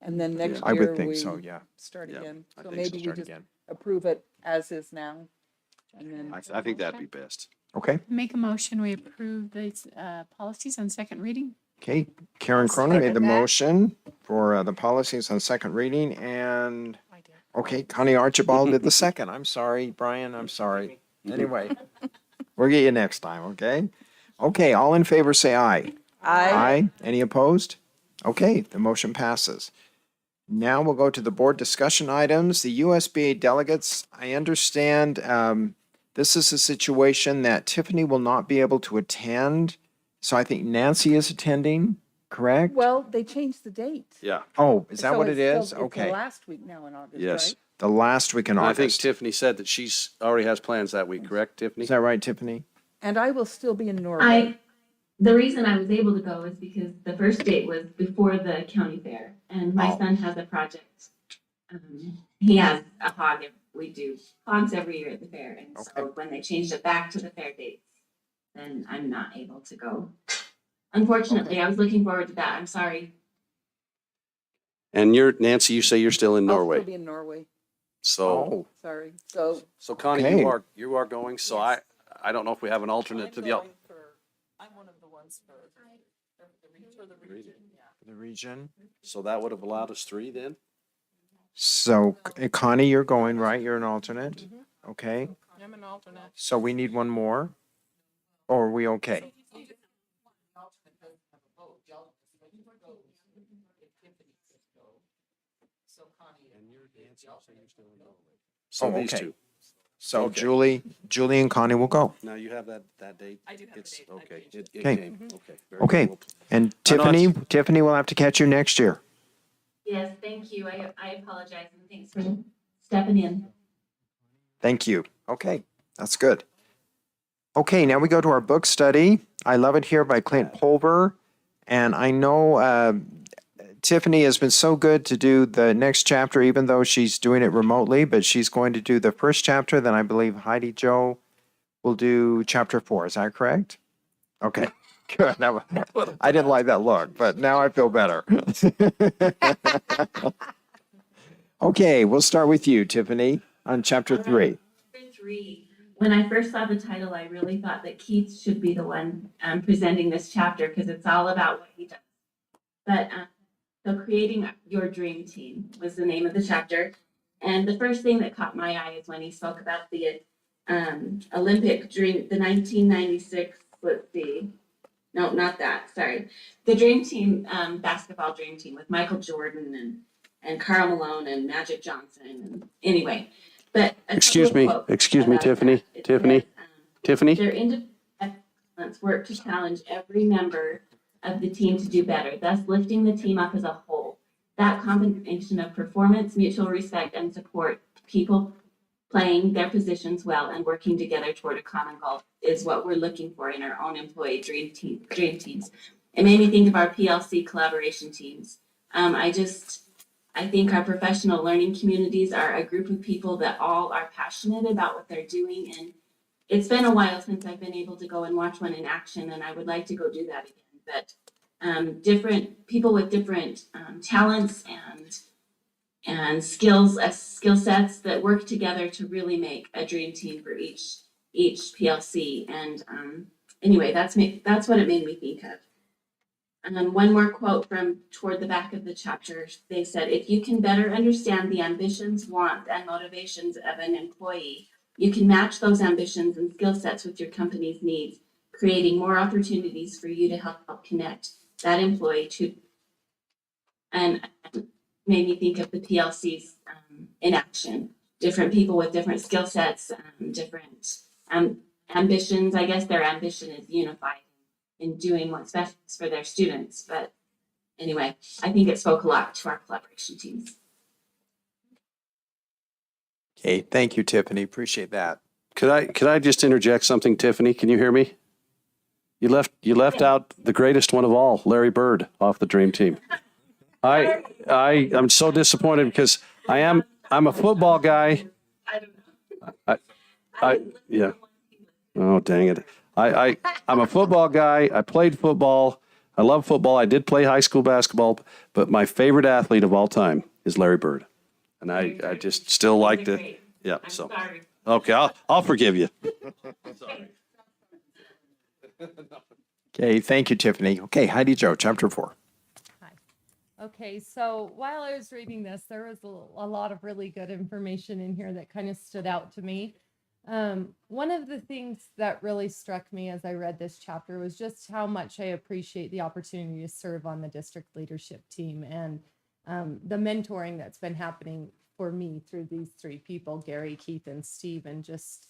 and then next I year would think we so, yeah. start Yeah, again. I So think so. maybe we Start just again. approve it as is now. And then I think that'd be best. Okay. Make a motion, we approve these policies on second reading. Okay, Karen Cronin made the motion for the policies on second reading, and, okay, Connie Archibald did the second. I'm sorry, Brian, I'm sorry. Anyway, we'll get you next time, okay? Okay, all in favor, say aye. Aye. Any opposed? Okay, the motion passes. Now we'll go to the board discussion items. The USBA delegates, I understand this is a situation that Tiffany will not be able to attend. So I think Nancy is attending, correct? well, they changed the date. Yeah. Oh, is that So what it it's is? still- it's the Okay. last week now in August, Yes. right? The last week in And I think August. Tiffany said that she's already has plans that week, correct, Tiffany? Is that right, Tiffany? And I will still be in Norway. The reason I was able to go is because the first date was before the county fair, and my son has a project. He has a hog, we do hogs every year at the fair, and so when they changed it back to the fair dates, then I'm not able to go. Unfortunately, I was looking forward to that, I'm sorry. And you're, Nancy, you say you're still in I'll Norway. still be in Norway. So, Oh, Sorry. So so Connie, Okay. you are going. So I don't know if we have an alternate to the, I'm one of the ones for the region. the region. so that would have allowed us 3 then? So Connie, you're going, right? You're an alternate? Okay. I'm an alternate. So we need one more? Or are we okay? So Oh, these okay. 2. So Okay. Julie and Connie will go. Now you have that date? I do have It's, a date. okay, it Okay. came, okay. very Okay. good. And I know Tiffany, it's- Tiffany will have to catch you next year. Yes, thank you. I apologize and thanks for stepping in. Thank you. Okay, that's good. Okay, now we go to our book study. I Love It Here by Clint Pulver. And I know Tiffany has been so good to do the next chapter, even though she's doing it remotely, but she's going to do the first chapter. Then I believe Heidi Jo will do chapter 4. Is that correct? Okay, good. I didn't like that look, but now I feel better. Okay, we'll start with you, Tiffany, on chapter 3. Chapter 3. When I first saw the title, I really thought that Keith should be the one presenting this chapter because it's all about what he does. But so creating your dream team was the name of the chapter. And the first thing that caught my eye is when he spoke about the Olympic dream, the 1996, let's see. No, not that, sorry. The dream team, basketball dream team with Michael Jordan and Karl Malone and Magic Johnson. And anyway, but Excuse me, Tiffany, Tiffany. their individual excellence work to challenge every member of the team to do better, thus lifting the team up as a whole. That combination of performance, mutual respect, and support, people playing their positions well and working together toward a common goal is what we're looking for in our own employee dream teams. It made me think of our PLC collaboration teams. I think our professional learning communities are a group of people that all are passionate about what they're doing. And it's been a while since I've been able to go and watch one in action, and I would like to go do that again. But different people with different talents and skill sets that work together to really make a dream team for each PLC. And anyway, that's what it made me think of. One more quote from toward the back of the chapter. They said, if you can better understand the ambitions, wants, and motivations of an employee, you can match those ambitions and skill sets with your company's needs, creating more opportunities for you to help connect that employee to, and made me think of the PLCs in action. Different people with different skill sets, different ambitions. I guess their ambition is unified in doing what's best for their students. But anyway, I think it spoke a lot to our collaboration teams. Okay, thank you, Tiffany. Appreciate that. Could I just interject something, Tiffany? Can you hear me? You left out the greatest one of all, Larry Bird, off the dream team. I'm so disappointed because I'm a football guy. Yeah. Oh, dang it. I'm a football guy. I played football. I love football. I did play high school basketball, but my favorite athlete of all time is Larry Bird. And I just still like to, yeah, so. Okay, I'll forgive you. Okay, thank you, Tiffany. Okay, Heidi Jo, chapter 4. Okay, so while I was reading this, there was a lot of really good information in here that kind of stood out to me. One of the things that really struck me as I read this chapter was just how much I appreciate the opportunity to serve on the district leadership team and the mentoring that's been happening for me through these 3 people, Gary, Keith, and Steve, and just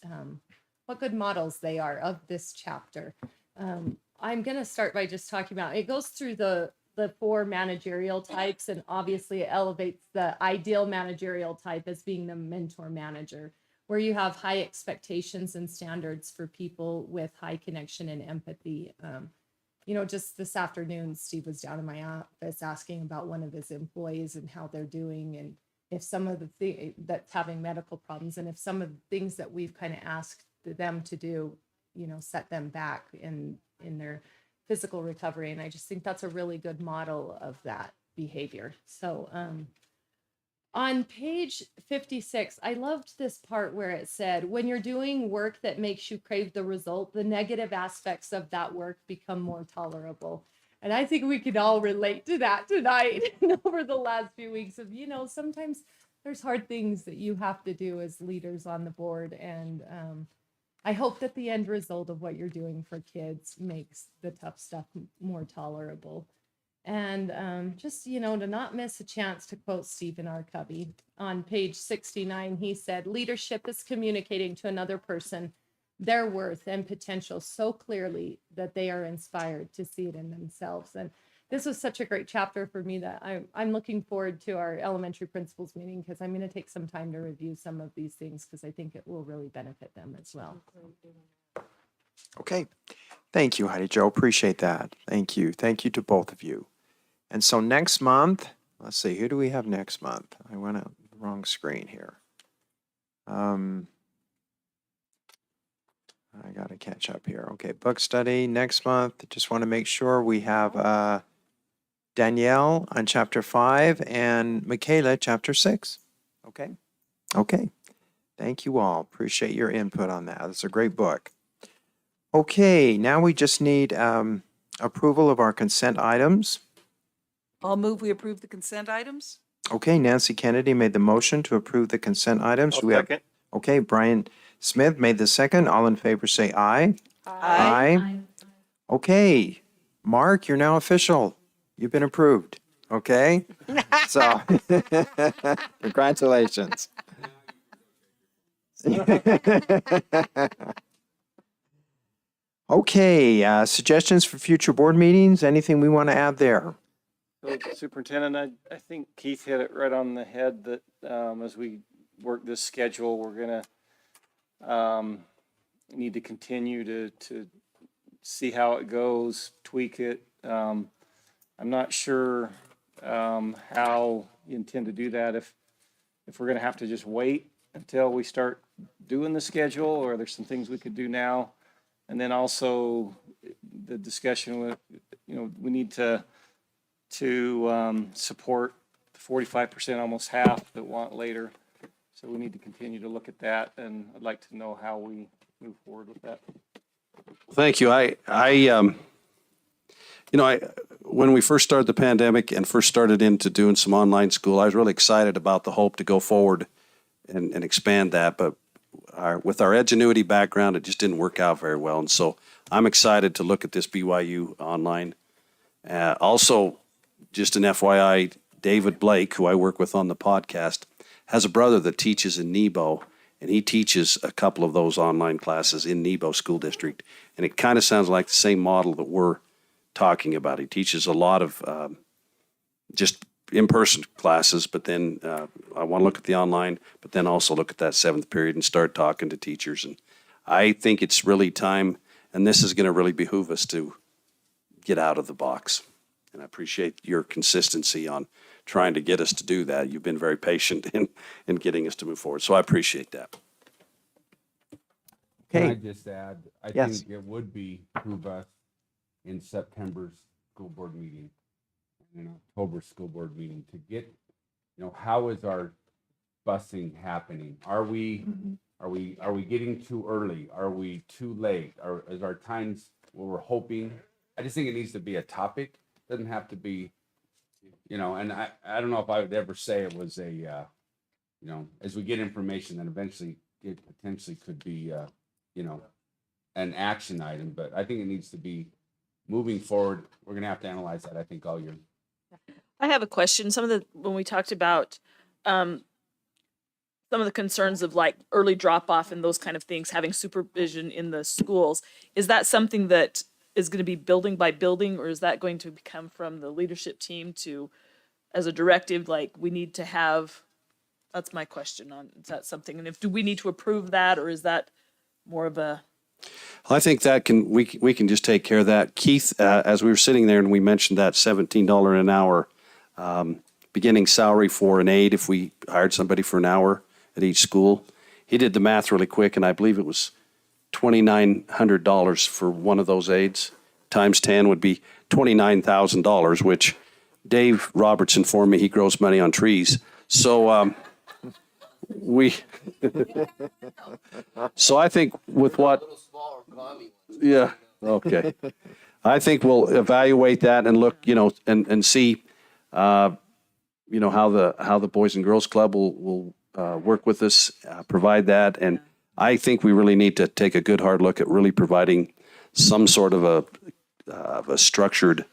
what good models they are of this chapter. I'm going to start by just talking about, it goes through the 4 managerial types, and obviously it elevates the ideal managerial type as being the mentor manager, where you have high expectations and standards for people with high connection and empathy. Just this afternoon, Steve was down in my office asking about one of his employees and how they're doing, and if some of the that's having medical problems, and if some of the things that we've kind of asked them to do, set them back in their physical recovery. And I just think that's a really good model of that. behavior. So on page 56, I loved this part where it said, when you're doing work that makes you crave the result, the negative aspects of that work become more tolerable. And I think we could all relate to that tonight and over the last few weeks of, sometimes there's hard things that you have to do as leaders on the board. And I hope that the end result of what you're doing for kids makes the tough stuff more tolerable. And just, to not miss a chance to quote Stephen R. Covey. On page 69, he said, leadership is communicating to another person their worth and potential so clearly that they are inspired to see it in themselves. And this was such a great chapter for me that I'm looking forward to our elementary principals meeting, because I'm going to take some time to review some of these things, because I think it will really benefit them as well. Okay. Thank you, Heidi Jo. Appreciate that. Thank you. Thank you to both of you. And so next month, let's see, who do we have next month? I went out the wrong screen here. I got to catch up here. Okay, book study next month. Just want to make sure we have Danielle on chapter 5 and Michaela chapter 6. Okay. Okay. Thank you all. Appreciate your input on that. It's a great book. Okay, now we just need approval of our consent items. I'll move we approve the consent items. Okay, Nancy Kennedy made the motion to approve the consent items. I'll second. Okay, Brian Smith made the second. All in favor say aye. Aye. Okay, Mark, you're now official. You've been approved. Okay? So, congratulations. Okay, suggestions for future board meetings? Anything we want to add there? So, Superintendent, I think Keith hit it right on the head that as we work this schedule, we're going to need to continue to see how it goes, tweak it. I'm not sure how you intend to do that, if we're going to have to just wait until we start doing the schedule, or there's some things we could do now. And then also the discussion with, we need to support the 45%, almost half that want later. So we need to continue to look at that, and I'd like to know how we move forward with that. Thank you. When we first started the pandemic and first started into doing some online school, I was really excited about the hope to go forward and expand that. But with our Edgenuity background, it just didn't work out very well. And so I'm excited to look at this BYU online. Also, just an FYI, David Blake, who I work with on the podcast, has a brother that teaches in Nebo, and he teaches a couple of those online classes in Nebo School District. And it kind of sounds like the same model that we're talking about. He teaches a lot of just in-person classes, but then I want to look at the online, but then also look at that 7th period and start talking to teachers. And I think it's really time, and this is going to really behoove us to get out of the box. And I appreciate your consistency on trying to get us to do that. You've been very patient in getting us to move forward. So I appreciate that. Can I just add, I Yes. think it would behoove us in September's school board meeting, and October school board meeting, to get, how is our busing happening? Are we getting too early? Are we too late? Is our times what we're hoping? I just think it needs to be a topic. Doesn't have to be, and I don't know if I would ever say it was a, as we get information, then eventually it potentially could be, an action item, but I think it needs to be moving forward. We're going to have to analyze that, I think, all year. I have a question. When we talked about some of the concerns of like early drop off and those kind of things, having supervision in the schools, is that something that is going to be building by building, or is that going to come from the leadership team as a directive, like we need to have? That's my question on, is that something, and do we need to approve that, or is that more of a? I think that we can just take care of that. Keith, as we were sitting there and we mentioned that $17 an hour beginning salary for an aide if we hired somebody for an hour at each school, he did the math really quick, and I believe it was $2,900 for one of those aides. Times 10 would be $29,000, which Dave Roberts informed me he grows money on trees. So we, so I think with what, yeah, okay. I think we'll evaluate that and look, and see, how the Boys and Girls Club will work with us, provide that. And I think we really need to take a good hard look at really providing some sort of a structured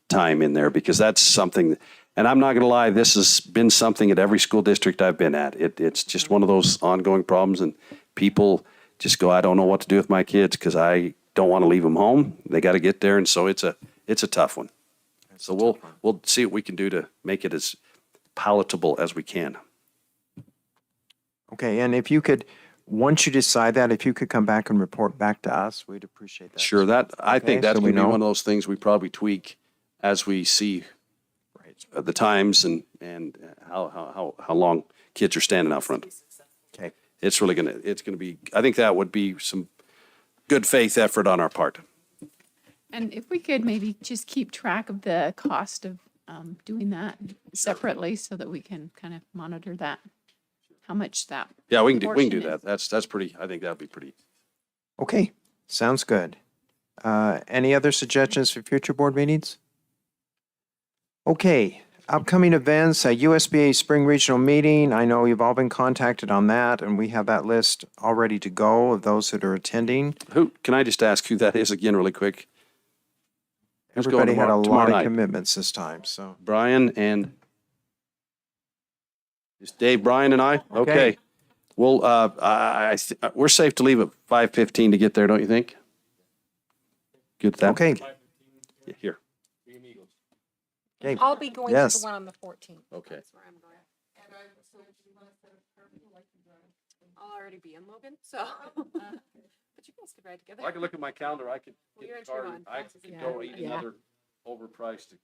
time in there, because that's something, and I'm not going to lie, this has been something at every school district I've been at. It's just one of those ongoing problems, and people just go, I don't know what to do with my kids because I don't want to leave them home. They got to get there, and so it's a tough one. So we'll see what we can do to make it as palatable as we can. Okay, and if you could, once you decide that, if you could come back and report back to us, we'd appreciate that. Sure, I think Okay, that's so going we to be know. one of those things we probably tweak as we see the times and how long kids are standing out front. Okay. It's going to be, I think that would be some good faith effort on our part. And if we could maybe just keep track of the cost of doing that separately so that we can kind of monitor that, how much that. Yeah, we can do portion that. That's pretty, I think that'd be pretty. Okay, sounds good. Any other suggestions for future board meetings? Okay, upcoming events, a USBA Spring Regional Meeting. I know you've all been contacted on that, and we have that list all ready to go of those that are attending. Can I just ask who that is again really quick? Who's going Everybody had a tomorrow lot of night? commitments this time, so. Brian and, is Dave, Brian and I? Okay. Well, we're safe to leave at 5:15 to get there, don't you think? Good with that? Okay. Yeah, here. Okay. I'll be going to Yes. the one on the 14th. Okay. That's where I'm going. I'll already be in Logan, so. But you guys could ride together. Well, I can look at my calendar. I could Well, get you're in the car. Tremont. I Francis is could in go Tremont. eat Yeah. another overpriced,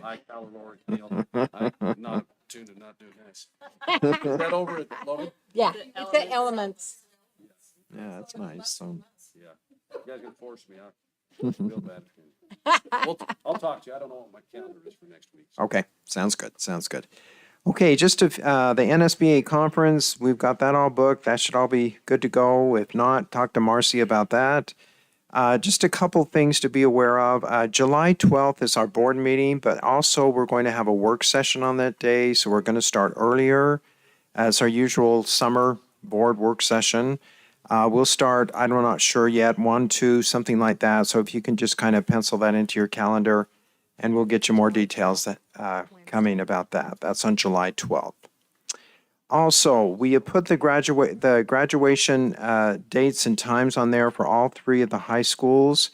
high-calorie meal. I'm not tuned to not doing this. Is that over at Logan? Yeah, it's the elements. Yeah, that's nice. So, Yeah. You guys gonna force me. I feel bad. I'll talk to you. I don't know what my calendar is for next week. okay, sounds good, sounds good. Okay, just to, the NSBA conference, we've got that all booked. That should all be good to go. If not, talk to Marcy about that. Just a couple things to be aware of. July 12th is our board meeting, but also we're going to have a work session on that day, so we're going to start earlier as our usual summer board work session. We'll start, I'm not sure yet, 1, 2, something like that. So if you can just kind of pencil that into your calendar, and we'll get you more details that coming about that. That's on July 12th. Also, we have put the graduation dates and times on there for all 3 of the high schools.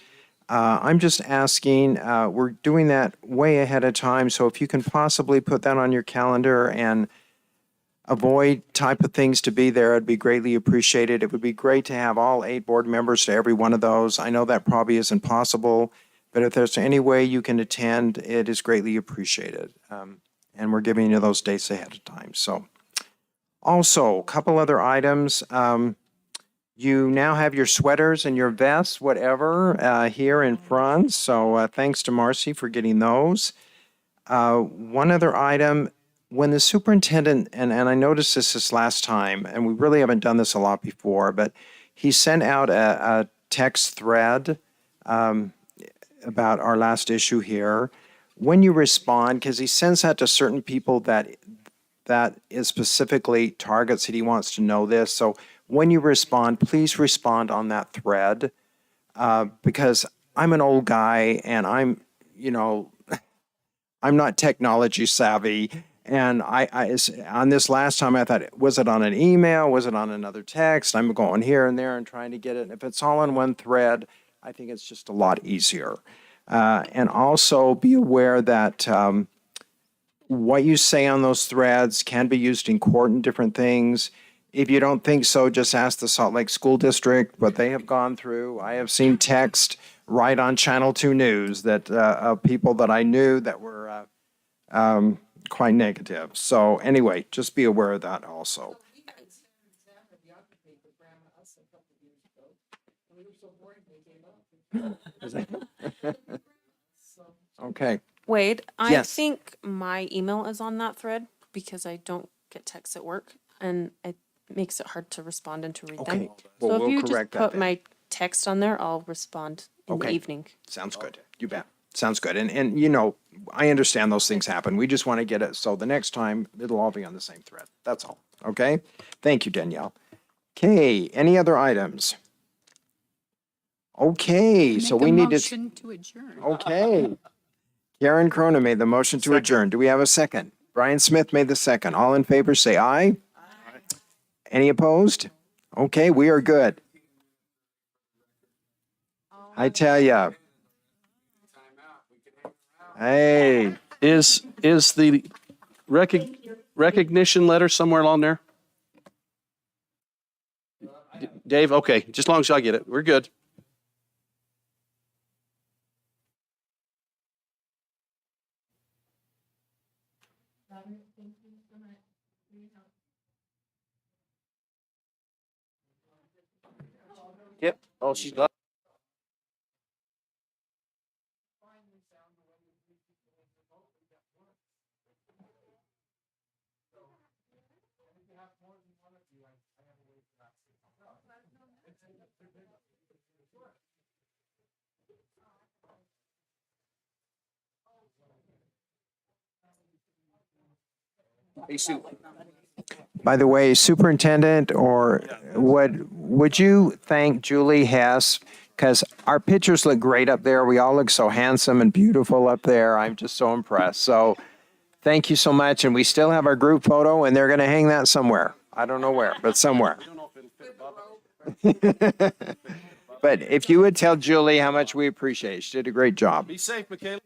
I'm just asking, we're doing that way ahead of time, so if you can possibly put that on your calendar and avoid type of things to be there, it'd be greatly appreciated. It would be great to have all 8 board members to every one of those. I know that probably isn't possible, but if there's any way you can attend, it is greatly appreciated. And we're giving you those dates ahead of time. So, also, a couple other items. You now have your sweaters and your vests, whatever, here in front. So thanks to Marcy for getting those. One other item, when the superintendent, and I noticed this last time, and we really haven't done this a lot before, but he sent out a text thread about our last issue here. When you respond, because he sends that to certain people that is specifically targets that he wants to know this. So when you respond, please respond on that thread, because I'm an old guy and I'm not technology savvy. And I on this last time, I thought, was it on an email? Was it on another text? I'm going here and there and trying to get it. And if it's all in one thread, I think it's just a lot easier. And also be aware that what you say on those threads can be used in court and different things. If you don't think so, just ask the Salt Lake School District what they have gone through. I have seen text right on Channel 2 News that of people that I knew that were quite negative. So anyway, just be aware of that also. Okay. Wade, I Yes. think my email is on that thread because I don't get texts at work and it makes it hard to respond and to read them. Okay, well, So if we'll you just correct that put then. my text on there, I'll respond in the Okay. evening. Sounds good. You bet. Sounds good. And you know, I understand those things happen. We just want to get it so the next time it'll all be on the same thread. That's all. Okay? Thank you, Danielle. Okay, any other items? Okay, so we need to. Motion to adjourn. Okay. Karen Cronin made the motion to adjourn. Do we have a second? Brian Smith made the second. All in favor, say aye. Any opposed? Okay, we are good. I tell ya. Hey, Is the recognition letter somewhere along there? Dave, okay, just as long as I get it, we're good. Yep. Oh, she's got. Hey, Sue. by the way, Superintendent, or would you thank Julie Hess? Because our pictures look great up there. We all look so handsome and beautiful up there. I'm just so impressed. So thank you so much. And we still have our group photo, and they're going to hang that somewhere. I don't know where, but somewhere. But if you would tell Julie how much we appreciate it. She did a great job. Be safe, Michaela.